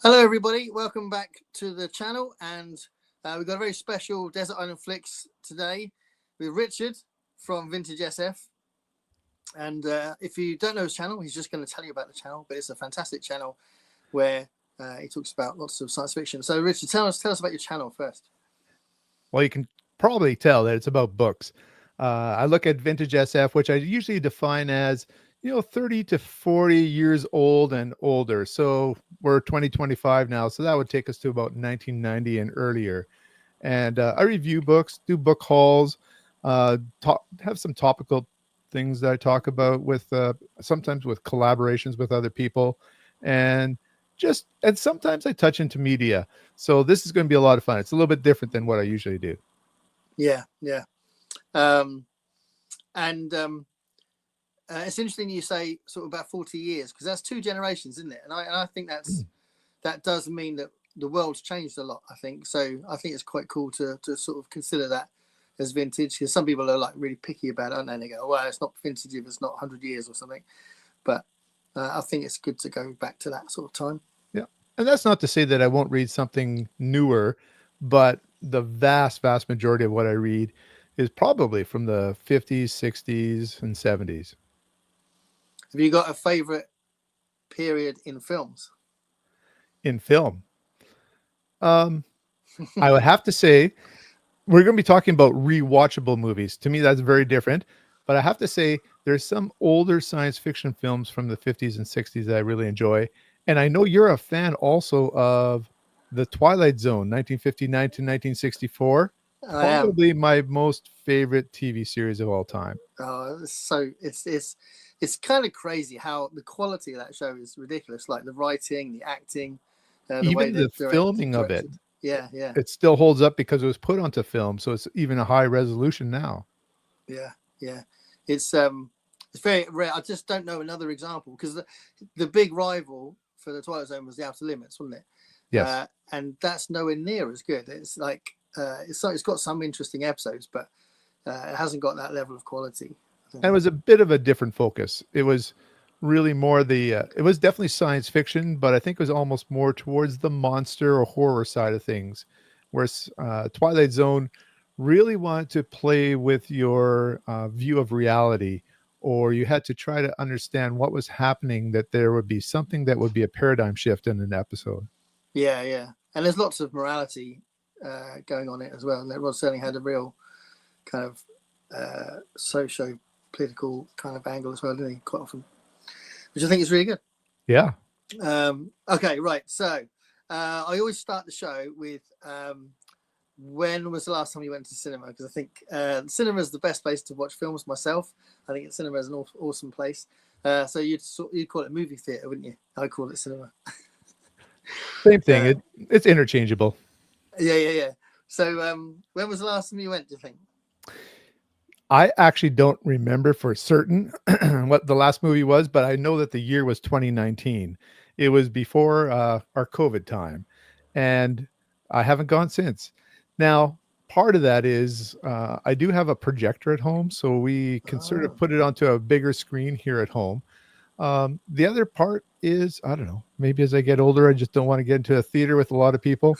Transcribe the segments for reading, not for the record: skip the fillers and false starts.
Hello, everybody. Welcome back to the channel. And we've got a very special Desert Island Flicks today with Richard from Vintage SF. And if you don't know his channel, he's just going to tell you about the channel. But it's a fantastic channel where he talks about lots of science fiction. So, Richard, tell us about your channel first. Well, you can probably tell that it's about books. I look at Vintage SF, which I usually define as 30 to 40 years old and older. So we're 2025 now. So that would take us to about 1990 and earlier. And I review books, do book hauls, have some topical things that I talk about with sometimes with collaborations with other people. And sometimes I touch into media. So this is going to be a lot of fun. It's a little bit different than what I usually do. Yeah. It's interesting you say sort of about 40 years because that's two generations, isn't it? And I think that does mean that the world's changed a lot, I think. So I think it's quite cool to sort of consider that as vintage, because some people are like really picky about it, aren't they? And they go, well, it's not vintage if it's not 100 years or something. But I think it's good to go back to that sort of time. Yeah. And that's not to say that I won't read something newer, but the vast majority of what I read is probably from the 50s, 60s, and 70s. Have you got a favorite period in films? In film? I would have to say we're going to be talking about rewatchable movies. To me, that's very different. But I have to say there's some older science fiction films from the 50s and 60s that I really enjoy. And I know you're a fan also of The Twilight Zone, 1959 to 1964. Probably my most favorite TV series of all time. It's kind of crazy how the quality of that show is ridiculous. Like the writing, the acting, even the filming of it. Yeah. It still holds up because it was put onto film, so it's even a high resolution now. Yeah. It's very rare. I just don't know another example because the big rival for the Twilight Zone was The Outer Limits, wasn't it? Yes. And that's nowhere near as good. It's like it's got some interesting episodes, but it hasn't got that level of quality. And it was a bit of a different focus. It was really more it was definitely science fiction, but I think it was almost more towards the monster or horror side of things. Whereas Twilight Zone really wanted to play with your view of reality, or you had to try to understand what was happening, that there would be something that would be a paradigm shift in an episode. Yeah. And there's lots of morality going on it as well. And Rod Serling had a real kind of socio-political kind of angle as well, didn't he? Quite often, which I think is really good. Yeah. Okay, right. So I always start the show with when was the last time you went to cinema? Because I think cinema is the best place to watch films myself. I think cinema is an awesome place. So you'd call it movie theater, wouldn't you? I call it cinema. Same thing. It's interchangeable. Yeah. So when was the last time you went, do you think? I actually don't remember for certain what the last movie was, but I know that the year was 2019. It was before our COVID time, and I haven't gone since. Now, part of that is I do have a projector at home, so we can sort of put it onto a bigger screen here at home. The other part is, I don't know, maybe as I get older, I just don't want to get into a theater with a lot of people.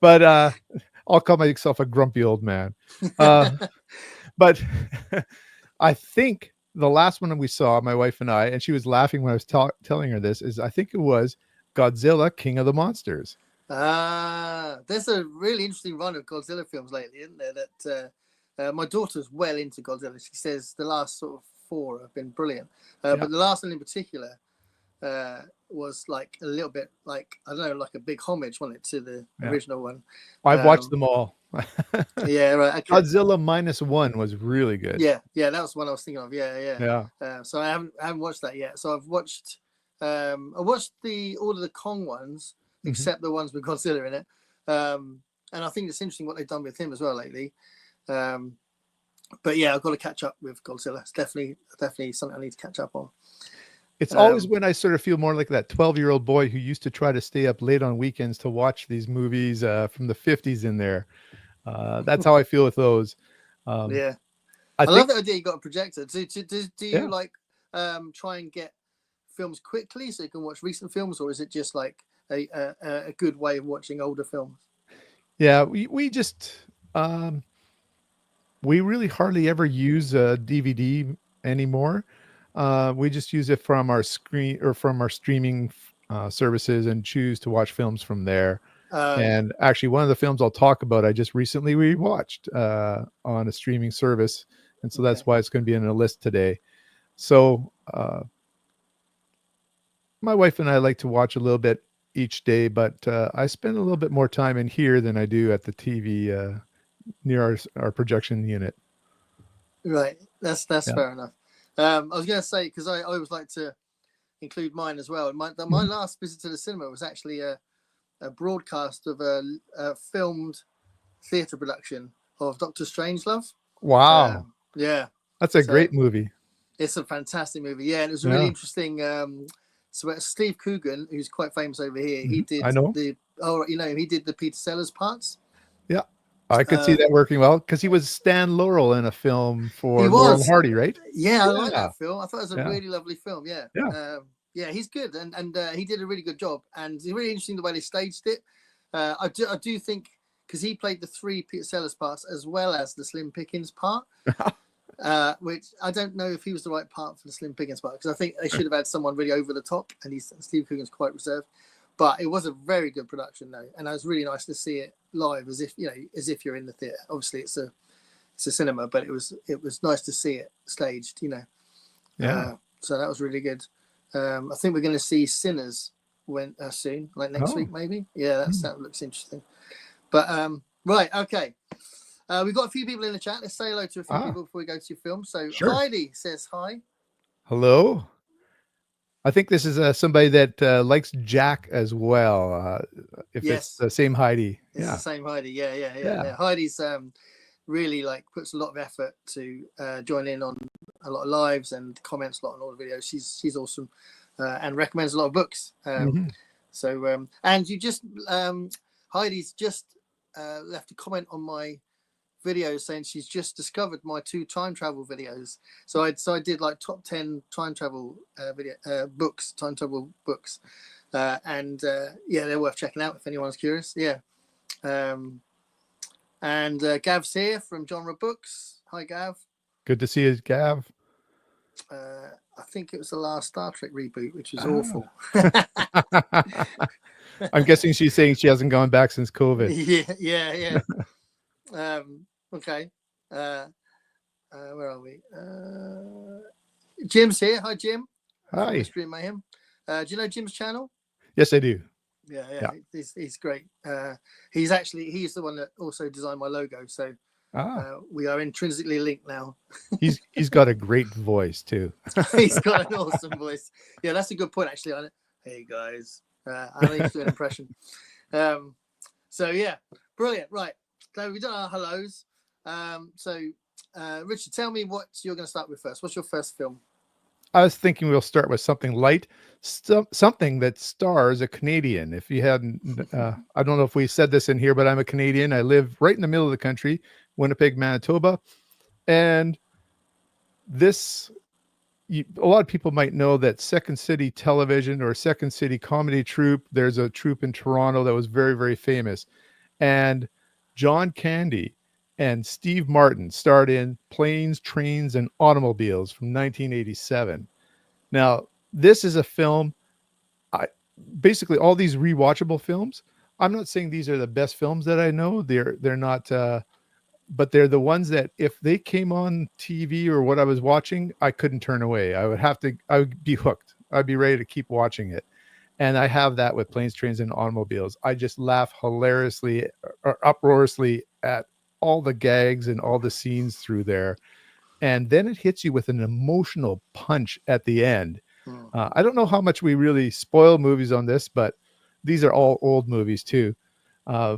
But I'll call myself a grumpy old man. But I think the last one we saw, my wife and I, and she was laughing when I was telling her this, is I think it was Godzilla, King of the Monsters. There's a really interesting run of Godzilla films lately, isn't there? That my daughter's well into Godzilla. She says the last sort of 4 have been brilliant. But the last one in particular was like a little bit like, I don't know, like a big homage, wasn't it, to the original one? I've watched them all. Yeah, right. Okay. Godzilla -1 was really good. Yeah, that was the one I was thinking of. Yeah. So I haven't watched that yet. So I've watched all of the Kong ones, except the ones with Godzilla in it. And I think it's interesting what they've done with him as well lately. But yeah, I've got to catch up with Godzilla. It's definitely something I need to catch up on. It's always when I sort of feel more like that 12-year-old boy who used to try to stay up late on weekends to watch these movies from the 50s in there. That's how I feel with those. Yeah. I love the idea you got a projector. Do you like try and get films quickly so you can watch recent films, or is it just like a good way of watching older films. Yeah, we just we really hardly ever use a DVD anymore. We just use it from our screen or from our streaming services and choose to watch films from there. Yeah. And actually, one of the films I'll talk about, I just recently rewatched on a streaming service, and so that's Okay. why it's going to be in a list today. So my wife and I like to watch a little bit each day, but I spend a little bit more time in here than I do at the TV near our projection unit. Right. That's Yeah. fair enough. I was going to say, because I always like to include mine as well. My last visit to the cinema was actually a broadcast of a filmed theatre production of Doctor Strangelove. Wow. Yeah. That's a great movie. It's a fantastic movie. Yeah. And it was really interesting. So Steve Coogan, who's quite famous over here, he did I know. he did the Peter Sellers parts. Yeah. I could see that working well because he was Stan Laurel in a film for Laurel and Hardy, right? Yeah, I like that film. I thought it was a really lovely film. Yeah. Yeah, he's good, and he did a really good job, and it's really interesting the way they staged it. I do think because he played the 3 Peter Sellers parts as well as the Slim Pickens part, which I don't know if he was the right part for the Slim Pickens part, because I think they should have had someone really over the top, and Steve Coogan's quite reserved. But it was a very good production, though, and it was really nice to see it live, as if you're in the theatre. Obviously, it's a cinema, but it was nice to see it staged. Yeah. So that was really good. I think we're going to see Sinners soon, like next week, maybe. Yeah, that looks interesting. But right, okay. We've got a few people in the chat. Let's say hello to a few people before we go to your film. So Heidi says hi. Hello. I think this is somebody that likes Jack as well. If it's the same Heidi. It's the same Heidi. Yeah. Heidi's really puts a lot of effort to join in on a lot of lives and comments a lot on all the videos. She's awesome and recommends a lot of books. So and you just Heidi's just left a comment on my video saying she's just discovered my 2 time travel videos. So I did top 10 time travel time travel books, and they're worth checking out if anyone's curious. And Gav's here from Genre Books. Hi, Gav. Good to see you, Gav. I think it was the last Star Trek reboot, which was awful. I'm guessing she's saying she hasn't gone back since COVID. Yeah. Okay. Where are we? Jim's here. Hi, Jim. Hi. Mystery Mayhem. Do you know Jim's channel? Yes, I do. Yeah. He's great. He's the one that also designed my logo. So we are intrinsically linked now. He's got a great voice too. He's got an awesome voice. Yeah, that's a good point actually. Hey guys, I need to do an impression. So yeah, brilliant. Right. So we've done our hellos. Richard, tell me what you're going to start with first. What's your first film? I was thinking we'll start with something light, something that stars a Canadian. If you hadn't, I don't know if we said this in here, but I'm a Canadian. I live right in the middle of the country, Winnipeg, Manitoba. And a lot of people might know that Second City Television or Second City Comedy Troupe, there's a troupe in Toronto that was very, very famous. And John Candy and Steve Martin starred in Planes, Trains, and Automobiles from 1987. Now, this is a film, basically all these rewatchable films, I'm not saying these are the best films that I know. They're not, but they're the ones that if they came on TV or what I was watching, I couldn't turn away. I would be hooked. I'd be ready to keep watching it. And I have that with Planes, Trains, and Automobiles. I just laugh hilariously or uproariously at all the gags and all the scenes through there. And then it hits you with an emotional punch at the end. I don't know how much we really spoil movies on this, but these are all old movies too. I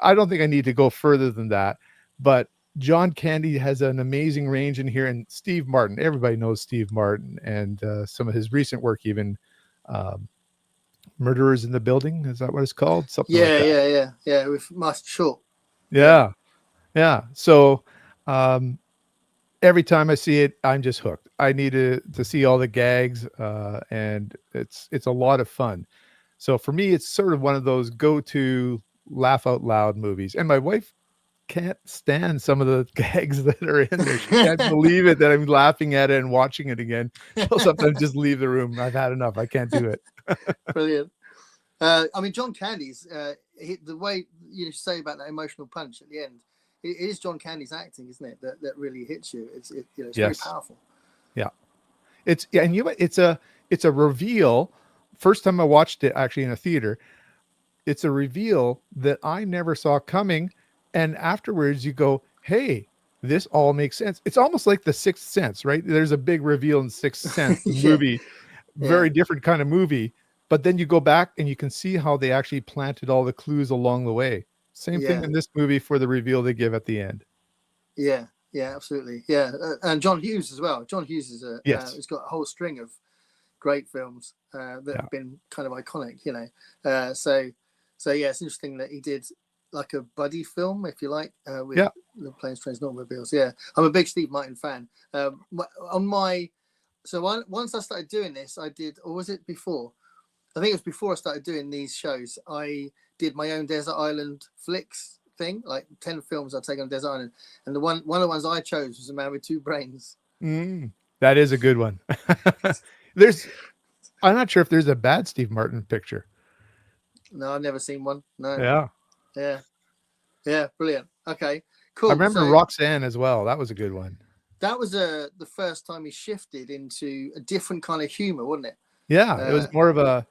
don't think I need to go further than that. But John Candy has an amazing range in here. And Steve Martin, everybody knows Steve Martin and some of his recent work, even Murderers in the Building. Is that what it's called? Something like that. Yeah. With Master Short. Yeah. So every time I see it, I'm just hooked. I need to see all the gags, and it's a lot of fun. So for me, it's sort of one of those go-to laugh out loud movies. And my wife can't stand some of the gags that are in there. She can't believe it that I'm laughing at it and watching it again. She'll sometimes just leave the room. I've had enough. I can't do it. Brilliant. I mean, John Candy's the way you say about that emotional punch at the end. It is John Candy's acting, isn't it? That really hits you. It's Yes. very powerful. Yeah, and you know what? It's a reveal. First time I watched it actually in a theater, it's a reveal that I never saw coming, and afterwards you go, "Hey, this all makes sense." It's almost like The Sixth Sense, right? There's a big reveal in Sixth Sense, the Yeah. movie, very different kind of movie. But then you go back and you can see how they actually planted all the clues along the way. Same thing in this movie for the reveal they give at the end. Yeah, absolutely. Yeah, and John Hughes as well. John Hughes is he's got a whole string of great films that have been kind of iconic, you know. So yeah, it's interesting that he did like a buddy film, if you like, with the Planes, Trains, and Automobiles. Yeah, I'm a big Steve Martin fan. Once I started doing this, I did, or was it before? I think it was before I started doing these shows. I did my own Desert Island flicks thing, like 10 films I'd take on Desert Island. And one of the ones I chose was A Man with Two Brains. That is a good one. I'm not sure if there's a bad Steve Martin picture. No, I've never seen one. No. Yeah. Brilliant. Okay, cool. I remember Roxanne as well. That was a good one. That was the first time he shifted into a different kind of humor, wasn't it? Yeah, it was more of a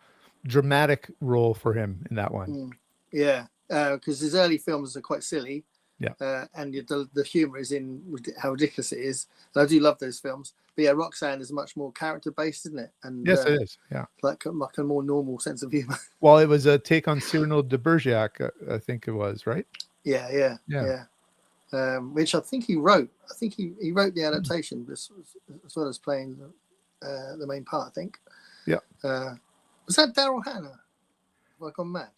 dramatic role for him in that one. Yeah, because his early films are quite silly. Yeah, and the humor is in how ridiculous it is. And I do love those films. But yeah, Roxanne is much more character based, isn't it? And yes, it is. Yeah, like a more normal sense of humor. Well, it was a take on Cyrano de Bergerac, I think it was, right? Yeah. Which I think he wrote. I think he wrote the adaptation as well as playing the main part, I think. Yeah. Was that Daryl Hannah? Have I gone mad?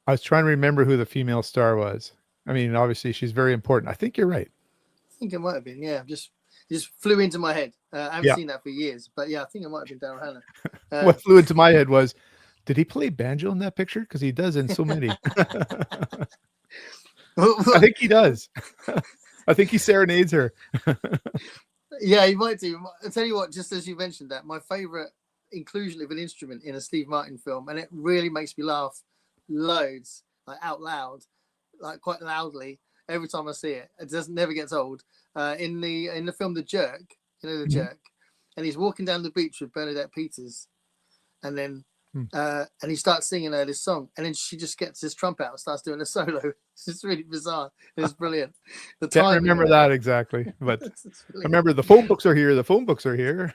I was trying to remember who the female star was. I mean, obviously she's very important. I think you're right. I think it might have been. Yeah, it just flew into my head. I haven't seen that for years, but yeah, I think it might have been Daryl Hannah. What flew into my head was, did he play banjo in that picture? Because he does in so many. I think he does. I think he serenades her. Yeah, he might do. I'll tell you what, just as you mentioned that, my favorite inclusion of an instrument in a Steve Martin film, and it really makes me laugh loads, like out loud, like quite loudly every time I see it. It never gets old. In the film The Jerk, you know, The Jerk, and he's walking down the beach with Bernadette Peters, and then and he starts singing her this song, and then she just gets his trump out and starts doing a solo. It's just really bizarre. It's brilliant. Can't remember that exactly, but I remember the phone books are here. The phone books are here.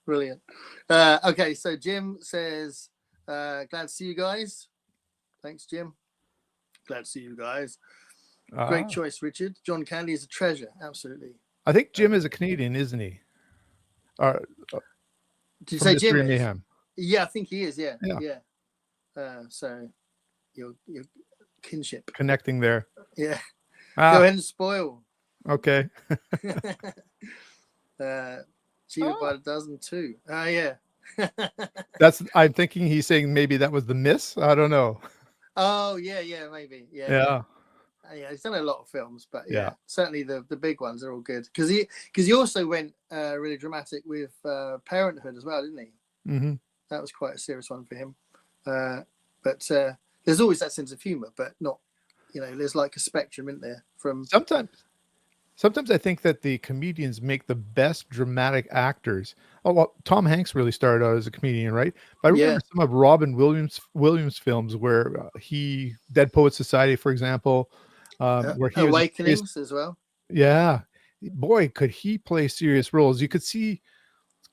Brilliant. Okay, so Jim says, glad to see you guys. Thanks, Jim. Glad to see you guys. Great choice, Richard. John Candy is a treasure. Absolutely. I think Jim is a Canadian, isn't he? Did you say Jim? Mayhem. Yeah, I think he is. Yeah. So your kinship connecting there. Yeah. Go ahead and spoil. Okay. Cheated by the dozen too. Yeah. I'm thinking he's saying maybe that was the miss. I don't know. Oh yeah, maybe. Yeah, he's done a lot of films, but certainly the big ones are all good. Because he also went really dramatic with Parenthood as well, didn't he? Mm-hmm. That was quite a serious one for him. But there's always that sense of humor, but not, there's like a spectrum, isn't there? From Sometimes I think that the comedians make the best dramatic actors. Oh, well, Tom Hanks really started out as a comedian, right? But I remember some of Robin Williams films where Dead Poets Society, for example, where he Awakenings as well. Yeah, boy, could he play serious roles. You could see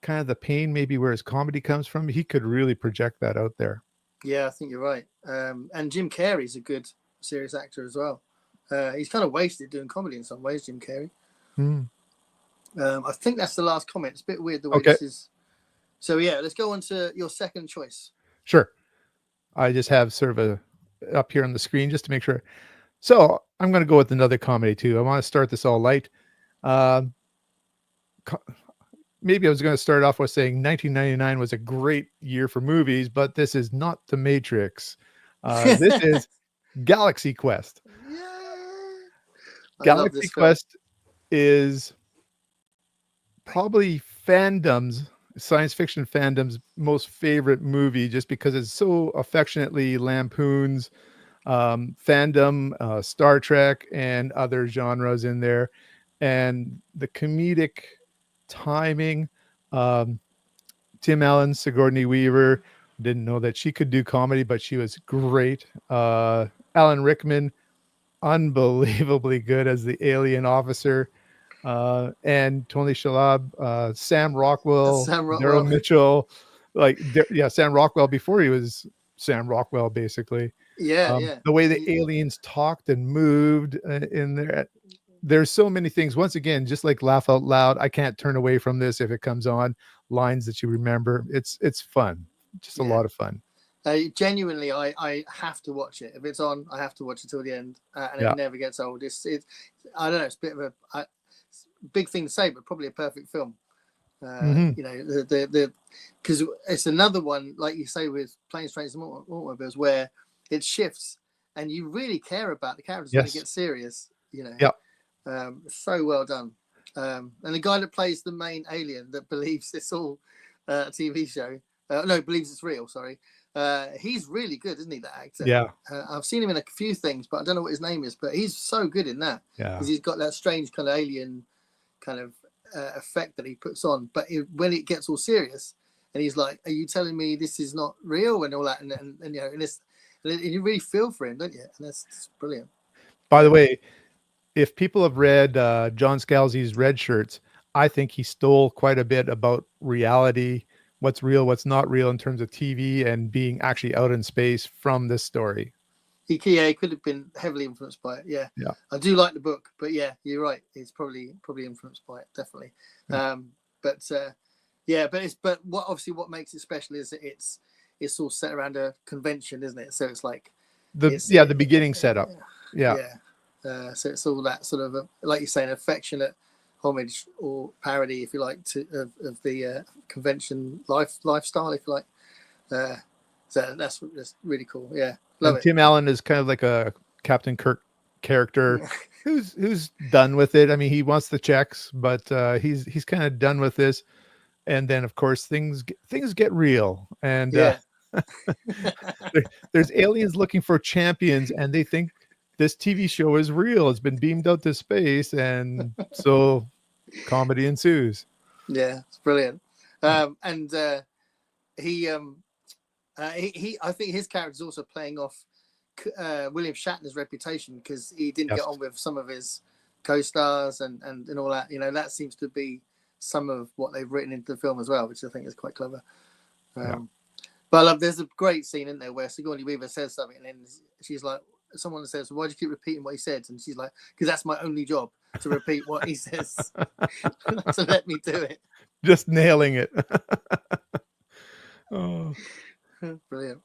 kind of the pain, maybe where his comedy comes from. He could really project that out there. Yeah, I think you're right. And Jim Carrey's a good serious actor as well. He's kind of wasted doing comedy in some ways, Jim Carrey. I think that's the last comment. It's a bit weird the way this is. So yeah, let's go on to your second choice. Sure. I just have sort of up here on the screen just to make sure. So I'm going to go with another comedy too. I want to start this all light. maybe I was going to start off with saying 1999 was a great year for movies, but this is not The Matrix. This is Galaxy Quest. Yeah, I love Galaxy this film. Quest is probably science fiction fandom's most favorite movie, just because it's so affectionately lampoons fandom, Star Trek, and other genres in there, and the comedic timing. Um, Tim Allen, Sigourney Weaver. Didn't know that she could do comedy, but she was great. Alan Rickman, unbelievably good as the alien officer. And Tony Shalhoub, Sam Rockwell, Sam Daryl Rockwell. Mitchell, Sam Rockwell before he was Sam Rockwell, basically. Yeah. The way the aliens talked and moved in there. There's so many things. Once again, just like laugh out loud. I can't turn away from this if it comes on. Lines that you remember. It's fun. Just a lot of fun. Genuinely, I have to watch it. If it's on, I have to watch it till the end, and it never gets old. I don't know. It's a bit of a big thing to say, but probably a perfect film. You know, because it's another one, like you say, with Planes, Trains, and Automobiles, where it shifts, and you really care about the characters when it gets serious. You know, so well done. And the guy that plays the main alien that believes it's all a TV show, believes it's real. Sorry, he's really good, isn't he? That actor. Yeah. I've seen him in a few things, but I don't know what his name is. But he's so good in that. Yeah. Because he's got that strange kind of alien kind of effect that he puts on. But when it gets all serious, and he's like, "Are you telling me this is not real?" and all that, and you know, and you really feel for him, don't you? And that's brilliant. By the way, if people have read John Scalzi's Red Shirts, I think he stole quite a bit about reality, what's real, what's not real in terms of TV and being actually out in space from this story. He could have been heavily influenced by it. Yeah. I do like the book, but yeah, you're right. It's probably influenced by it, definitely. Yeah. But what makes it special is that it's all set around a convention, isn't it? So it's like the beginning setup. Yeah. So it's all that sort of, like you say, an affectionate homage or parody, if you like, of the convention lifestyle, if you like. So that's really cool. Yeah, love it. Tim Allen is kind of like a Captain Kirk character who's done with it. I mean, he wants the checks, but he's kind of done with this. And then, of course, things get real, and there's aliens looking for champions, and they think this TV show is real. It's been beamed out to space, and so comedy ensues. Yeah, it's brilliant. And he I think his character is also playing off William Shatner's reputation, because he didn't get on with some of his co-stars and all that. You know, that seems to be some of what they've written into the film as well, which I think is quite clever. But I love, there's a great scene in there where Sigourney Weaver says something, and then she's like, someone says, "Why do you keep repeating what he said?" And she's like, "Because that's my only job, to repeat what he says." So let me do it. Just nailing it. Oh, brilliant.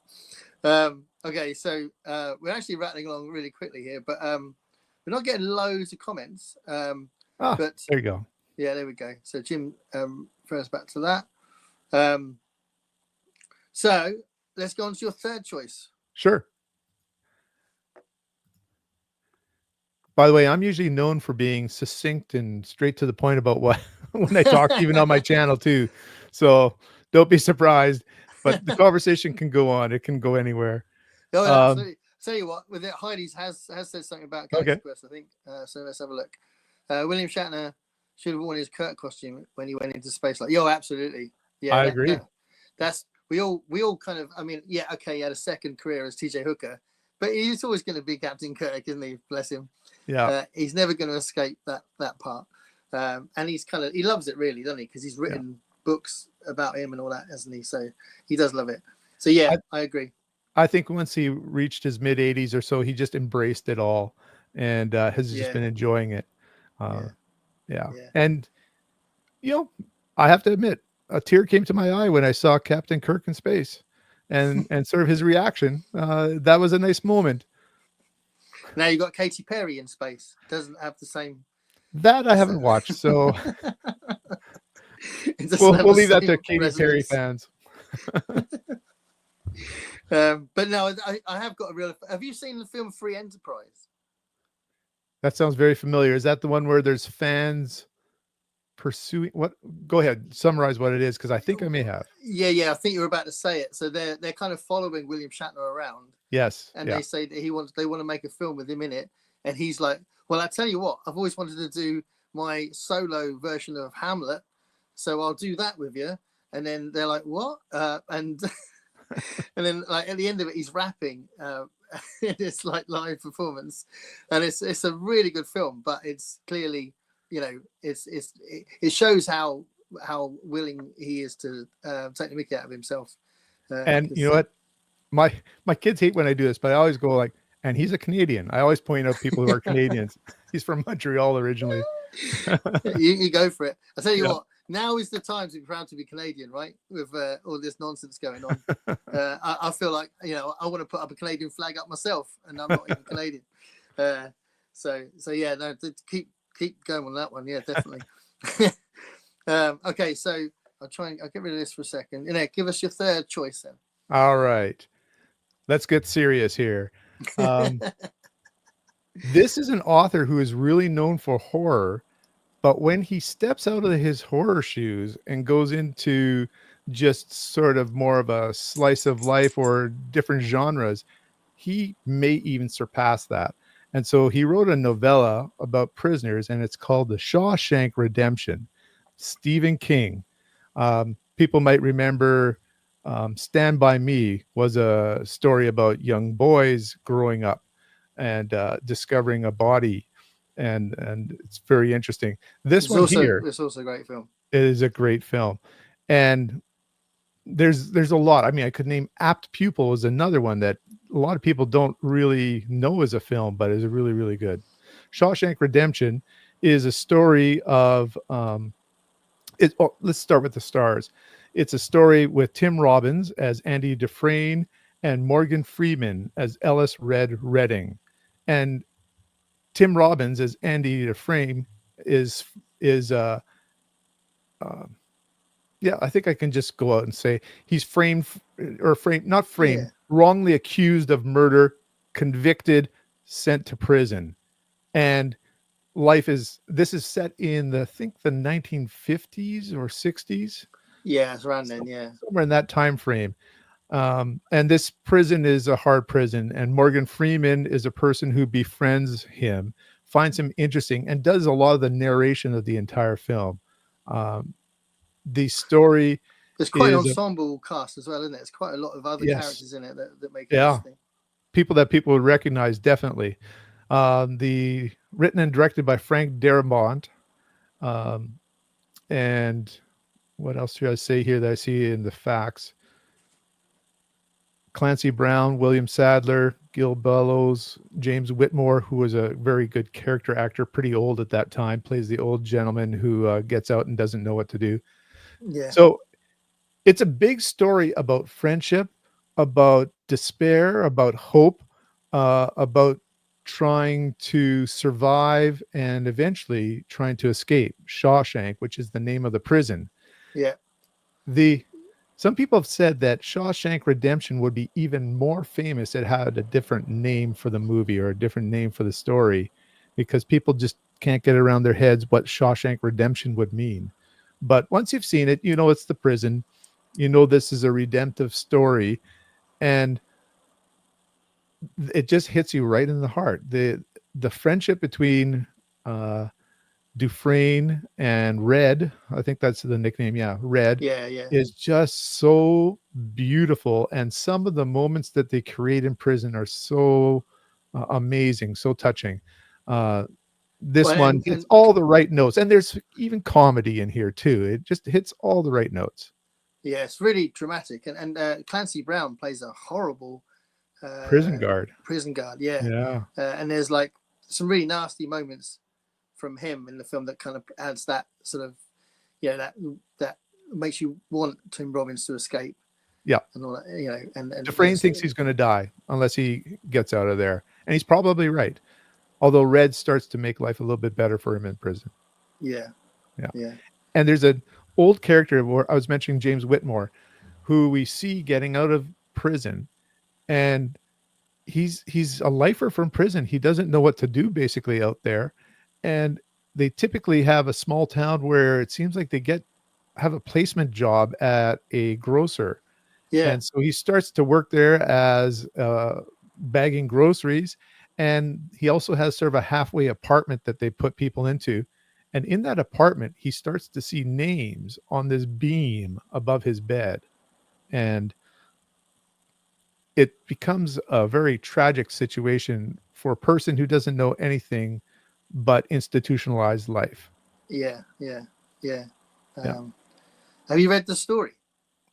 Okay, so we're actually rattling along really quickly here, but we're not getting loads of comments. But there you go. Yeah, there we go. So Jim refers back to that. So let's go on to your third choice. Sure. By the way, I'm usually known for being succinct and straight to the point about what when I talk, even on my channel too. So don't be surprised. But the conversation can go on. It can go anywhere. Oh, yeah, absolutely. Tell you what, with it, Heidi's has said something about Galaxy Quest, I think. So let's have a look. William Shatner should have worn his Kirk costume when he went into space. Like, absolutely. Yeah, I agree. That's we all kind of. I mean, yeah, okay, he had a second career as TJ Hooker, but he's always going to be Captain Kirk, isn't he? Bless him. Yeah. He's never going to escape that part. And he loves it, really, doesn't he? Because he's written books about him and all that, hasn't he? So he does love it. So yeah, I agree. I think once he reached his mid 80s or so, he just embraced it all and has just been enjoying it. Yeah. And, I have to admit, a tear came to my eye when I saw Captain Kirk in space and sort of his reaction. That was a nice moment. Now you got Katy Perry in space. Doesn't have the same. That I haven't watched. So It doesn't have We'll the leave that to same Katy Perry resonance. fans. But no, I have got a real. Have you seen the film Free Enterprise? That sounds very familiar. Is that the one where there's fans pursuing what? Go ahead, summarize what it is, because I think I may have. Yeah. I think you were about to say it. So they're kind of following William Shatner around, Yes. and Yeah. they say that they want to make a film with him in it, and he's like, well, I tell you what, I've always wanted to do my solo version of Hamlet, so I'll do that with you. And then they're like, what? And and then like at the end of it, he's rapping. It's like live performance, and it's a really good film. But it's clearly, it shows how willing he is to take the mickey out of himself. And you know what? My kids hate when I do this, but I always go like, and he's a Canadian. I always point out people who are Canadians. He's from Montreal originally. you go for it. I tell you Yeah. what. Now is the time to be proud to be Canadian, right? With all this nonsense going on, I feel like I want to put up a Canadian flag up myself, and I'm not even Canadian. So yeah, no, keep going on that one. Yeah, definitely. Okay, so I'll get rid of this for a second. Give us your third choice then. All right, let's get serious here. This is an author who is really known for horror. But when he steps out of his horror shoes and goes into just sort of more of a slice of life or different genres, he may even surpass that. And so he wrote a novella about prisoners, and it's called The Shawshank Redemption. Stephen King. People might remember Stand By Me was a story about young boys growing up and discovering a body. And it's very interesting. It's also a great film. It is a great film, and there's a lot. I mean, I could name Apt Pupil is another one that a lot of people don't really know as a film, but is really, really good. Shawshank Redemption is a story of let's start with the stars. It's a story with Tim Robbins as Andy Dufresne and Morgan Freeman as Ellis Red Redding, and Tim Robbins as Andy Dufresne is I think I can just go out and say he's wrongly accused of murder, convicted, sent to prison. And this is set in the 1950s or 60s. Yeah, it's around then, yeah. Somewhere in that time frame. And this prison is a hard prison, and Morgan Freeman is a person who befriends him, finds him interesting, and does a lot of the narration of the entire film. The story, there's quite an ensemble cast as well, isn't it? It's quite a lot of other characters in it that make it interesting. People would recognize, definitely. The written and directed by Frank Darabont. And what else do I say here that I see in the facts? Clancy Brown, William Sadler, Gil Bellows, James Whitmore, who was a very good character actor, pretty old at that time, plays the old gentleman who gets out and doesn't know what to do. Yeah. So it's a big story about friendship, about despair, about hope, about trying to survive and eventually trying to escape Shawshank, which is the name of the prison. Yeah. Some people have said that Shawshank Redemption would be even more famous. It had a different name for the movie or a different name for the story, because people just can't get around their heads what Shawshank Redemption would mean. But once you've seen it, it's the prison. This is a redemptive story, and it just hits you right in the heart. The friendship between Dufresne and Red, I think that's the nickname. Yeah, Red. Yeah. Is just so beautiful, and some of the moments that they create in prison are so amazing, so touching. This one hits all the right notes, and there's even comedy in here too. It just hits all the right notes. Yeah, it's really dramatic, and Clancy Brown plays a horrible prison guard. Yeah. And there's like some really nasty moments from him in the film that kind of adds that sort of, that makes you want Tim Robbins to escape. Yeah. And all that, and Dufresne thinks he's going to die unless he gets out of there. And he's probably right. Although Red starts to make life a little bit better for him in prison. Yeah. And there's a old character where I was mentioning James Whitmore, who we see getting out of prison, and he's a lifer from prison. He doesn't know what to do basically out there. And they typically have a small town where it seems like have a placement job at a grocer. Yeah, And so he starts to work there as bagging groceries. And he also has sort of a halfway apartment that they put people into. And in that apartment, he starts to see names on this beam above his bed. And it becomes a very tragic situation for a person who doesn't know anything but institutionalized life. yeah, yeah, yeah. Yeah, Um, have you read the story?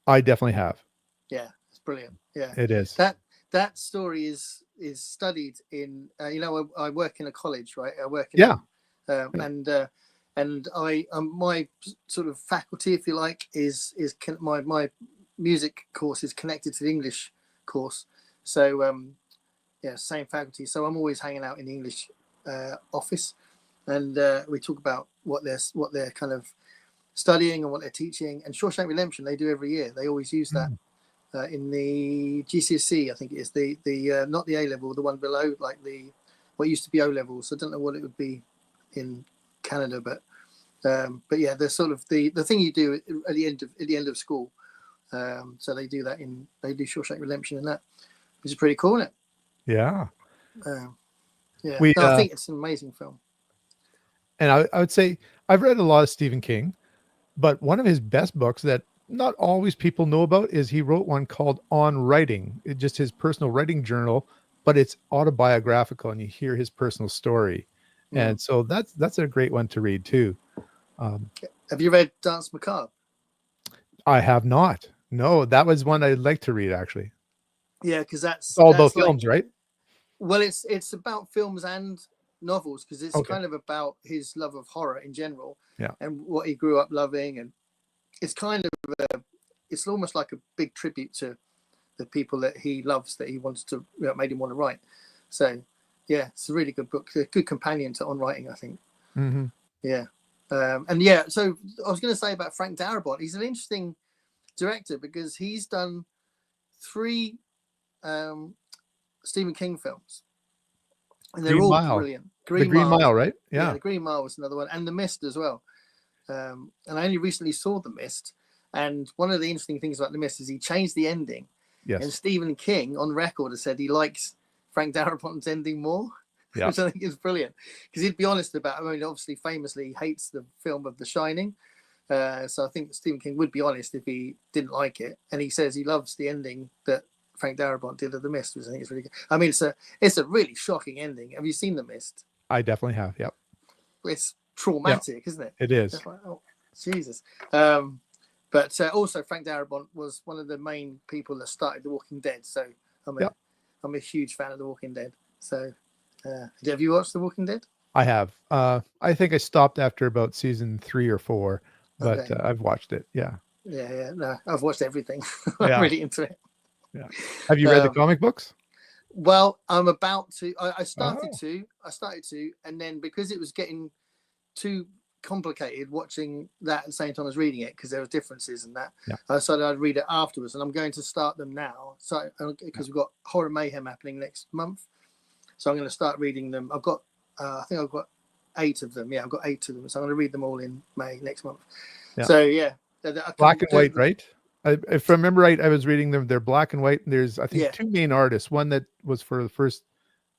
I definitely have. Yeah, it's brilliant. Yeah, It is. that story is studied in. I work in a college, right? I work in Yeah. Yeah. and I my sort of faculty, if you like, my music course is connected to the English course. So yeah, same faculty. So I'm always hanging out in the English office, and we talk about what they're kind of studying and what they're teaching. And Shawshank Redemption, they do every year. They always use that in the GCSE, I think it is the not the A level, the one below, like what used to be O levels. I don't know what it would be in Canada, but yeah, they're sort of the thing you do at the end of school. So they do Shawshank Redemption in that, which is pretty cool, isn't it? Yeah. Yeah, We no, I think it's an amazing film. and I would say I've read a lot of Stephen King, but one of his best books that not always people know about is he wrote one called On Writing. It's just his personal writing journal, but it's autobiographical, and you hear his personal story. And so that's a great one to read too. Have you read Dance Macabre? I have not. No, that was one I'd like to read actually. Yeah, because It's all about that's like, films, right? well, it's about films and novels, because it's Okay. kind of about his love of horror in general, Yeah. and what he grew up loving, and it's kind of it's almost like a big tribute to the people that he loves, that he wanted to, made him want to write. So yeah, it's a really good book, a good companion to On Writing, I think. Mm-hmm. Yeah. And yeah, so I was going to say about Frank Darabont, he's an interesting director because he's done 3 Stephen King films, and they're Green all Mile. brilliant. The Green Mile, right? Yeah, Yeah. The Green Mile was another one, and The Mist as well. And I only recently saw The Mist, and one of the interesting things about The Mist is he changed the ending. And Yes. Stephen King, on record, has said he likes Frank Darabont's ending more, Yeah. which I think is brilliant. Because he'd be honest about, I mean, obviously, famously, he hates the film of The Shining. So I think Stephen King would be honest if he didn't like it. And he says he loves the ending that Frank Darabont did of The Mist, which I think is really good. I mean, it's a really shocking ending. Have you seen The Mist? I definitely have. Yep. It's traumatic, isn't it? It is. It's like, oh, Jesus. But also Frank Darabont was one of the main people that started The Walking Dead. So I'm a huge fan of The Walking Dead. So have you watched The Walking Dead? I have. I think I stopped after about season 3 or 4, but Okay. I've watched it. Yeah. Yeah. No, I've watched everything. Yeah. I'm really into it. Yeah. Have you read the comic books? Well, I'm about to. I started Oh. to, and then because it was getting too complicated watching that at the same time as reading it, because there were differences and that, I decided I'd read it afterwards, and I'm going to start them now. So because we've got Horror Mayhem happening next month, so I'm going to start reading them. I've got, I think I've got 8 of them. Yeah, I've got 8 of them, so I'm going to read them all in May next month. Yeah. So yeah, black and white, right? If I remember right, I was reading them. They're black and white, and there's I think 2 main artists. One that was for the first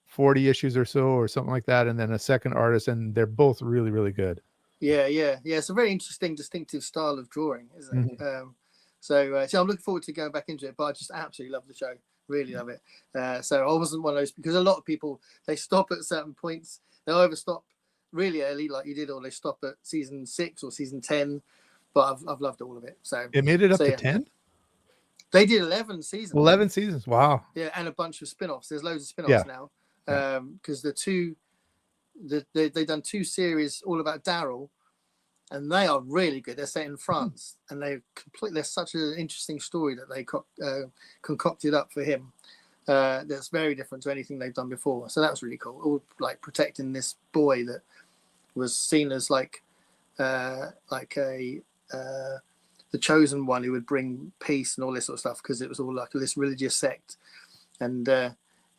40 issues or so, or something like that, and then a second artist, and they're both really, really good. Yeah. It's a very interesting, distinctive style of drawing, isn't it? Mm-hmm. So I'm looking forward to going back into it. But I just absolutely love the show. Really love it. So I wasn't one of those, because a lot of people, they stop at certain points. They either stop really early, like you did, or they stop at season 6 or season 10. But I've loved all of it. So it made it up to 10. They did 11 seasons. 11 seasons. Wow. Yeah, and a bunch of spin-offs. There's loads of spin-offs now. Because they've done 2 series all about Daryl, and they are really good. They're set in France, and they're such an interesting story that they concocted up for him. That's very different to anything they've done before. So that was really cool. All like protecting this boy that was seen as like a the chosen one who would bring peace and all this sort of stuff, because it was all like this religious sect, and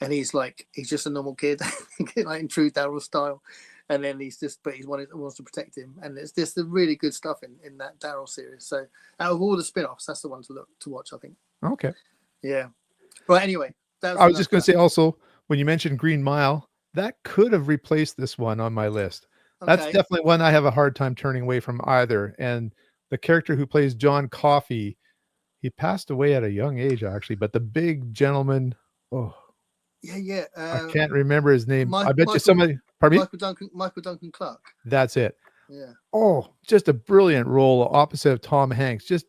he's just a normal kid, like in true Daryl style, and then but he wants to protect him, and it's just the really good stuff in that Daryl series. So out of all the spin-offs, that's the one to watch, I think. Okay. Yeah. Right. Anyway, I was just going to say also, when you mentioned Green Mile, that could have replaced this one on my list. That's definitely one I have a hard time turning away from either. And the character who plays John Coffey, he passed away at a young age, actually. But the big gentleman, I can't remember his name. I bet you somebody. Pardon me? Michael Duncan Clark. That's it. Yeah. Oh, just a brilliant role opposite of Tom Hanks. Just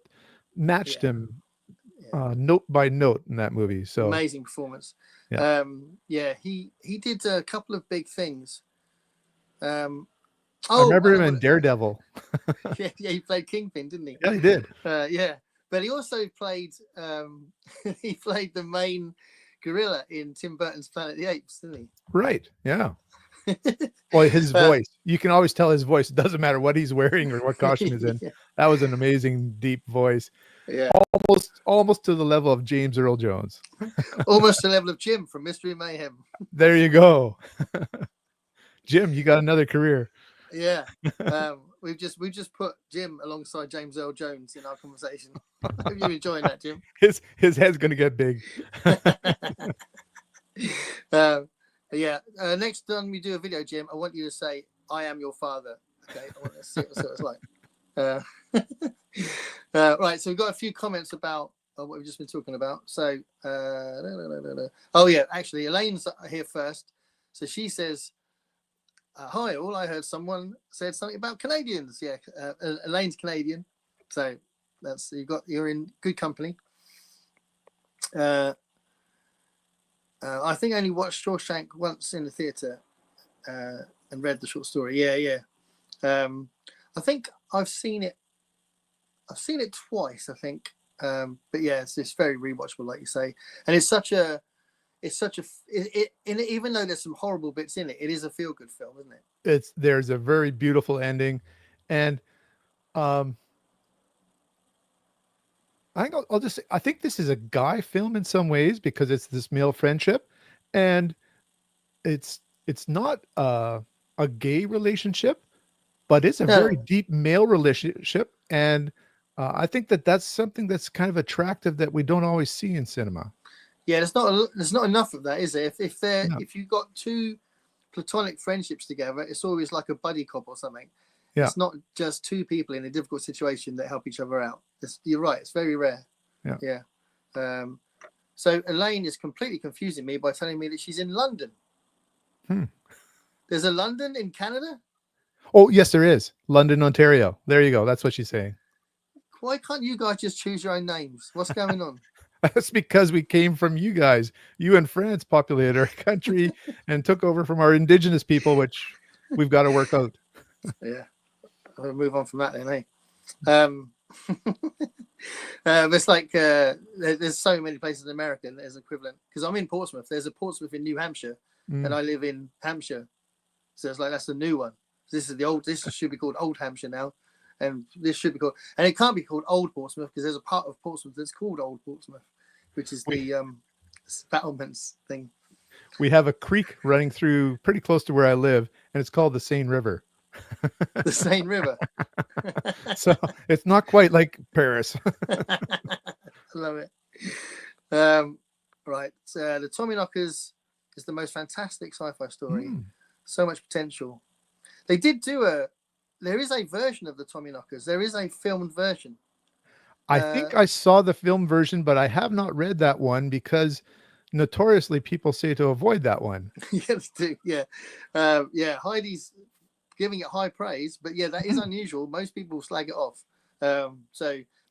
matched him note by note in that movie. So amazing performance. He did a couple of big things. I remember him in Daredevil. He played Kingpin, didn't he? Yeah, he did. But he also played the main gorilla in Tim Burton's Planet of the Apes, didn't he? Right. Yeah. Well, his voice, you can always tell his voice. It doesn't matter what he's wearing or what costume he's in. That was an amazing deep voice. Yeah. Almost to the level of James Earl Jones. Almost to the level of Jim from Mystery Mayhem. There you go. Jim, you got another career. Yeah. We've just put Jim alongside James Earl Jones in our conversation. I hope you're enjoying that, Jim. His head's gonna get big. Next time we do a video, Jim, I want you to say, "I am your father." Okay, I want to see what it's like. Right, so we've got a few comments about what we've just been talking about. So, actually, Elaine's here first. So she says, "Hi, all. I heard someone said something about Canadians." Yeah, Elaine's Canadian, so you're in good company. I think I only watched Shawshank once in the theatre and read the short story. Yeah. I think I've seen it twice, I think. But yeah, it's very rewatchable, like you say. And even though there's some horrible bits in it, it is a feel-good film, isn't it? There's a very beautiful ending, and I'll just say, I think this is a guy film in some ways because it's this male friendship, and it's not a gay relationship, but it's a very deep male relationship, and I think that's something that's kind of attractive that we don't always see in cinema. Yeah, there's not enough of that, is there? If you've got two platonic friendships together, it's always like a buddy cop or something. Yeah. It's not just two people in a difficult situation that help each other out. You're right. It's very rare. Yeah. So Elaine is completely confusing me by telling me that she's in London. There's a London in Canada? Oh, yes, there is. London, Ontario. There you go. That's what she's saying. Why can't you guys just choose your own names? What's going on? That's because we came from you guys. You and France populated our country and took over from our indigenous people, which we've got to work out. Yeah. I'll move on from that then, it's like there's so many places in America and there's equivalent, because I'm in Portsmouth. There's a Portsmouth in New Hampshire, and I live in Hampshire, so it's like that's the new one. This is the old. This should be called Old Hampshire now, and this should be called, and it can't be called Old Portsmouth because there's a part of Portsmouth that's called Old Portsmouth, which is the battlements thing. We have a creek running through pretty close to where I live, and it's called the Seine River. The Seine River. So it's not quite like Paris. I love it. Right. So the Tommyknockers is the most fantastic sci-fi story. So much potential. They did there is a version of the Tommyknockers. There is a filmed version. I think I saw the film version, but I have not read that one because notoriously people say to avoid that one. Yes, do. Yeah. Heidi's giving it high praise, but yeah, that is unusual. Most people slag it off. But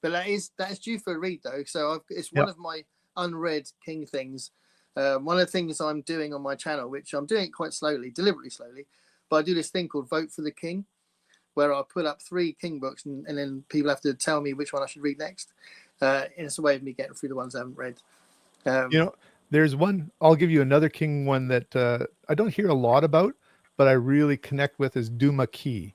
that is due for a read though. So it's one of my unread King things. One of the things I'm doing on my channel, which I'm doing quite slowly, deliberately slowly, but I do this thing called Vote for the King, where I put up 3 King books and then people have to tell me which one I should read next. And it's a way of me getting through the ones I haven't read. There's one, I'll give you another King one that I don't hear a lot about, but I really connect with is Duma Key.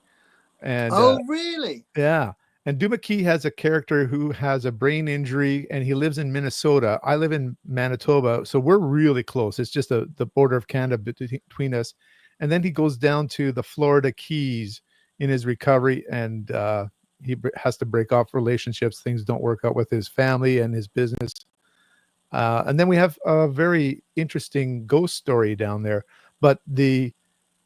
And really? Yeah. And Dumaki has a character who has a brain injury and he lives in Minnesota. I live in Manitoba, so we're really close. It's just the border of Canada between us. And then he goes down to the Florida Keys in his recovery, and has to break off relationships. Things don't work out with his family and his business. And then we have a very interesting ghost story down there. But the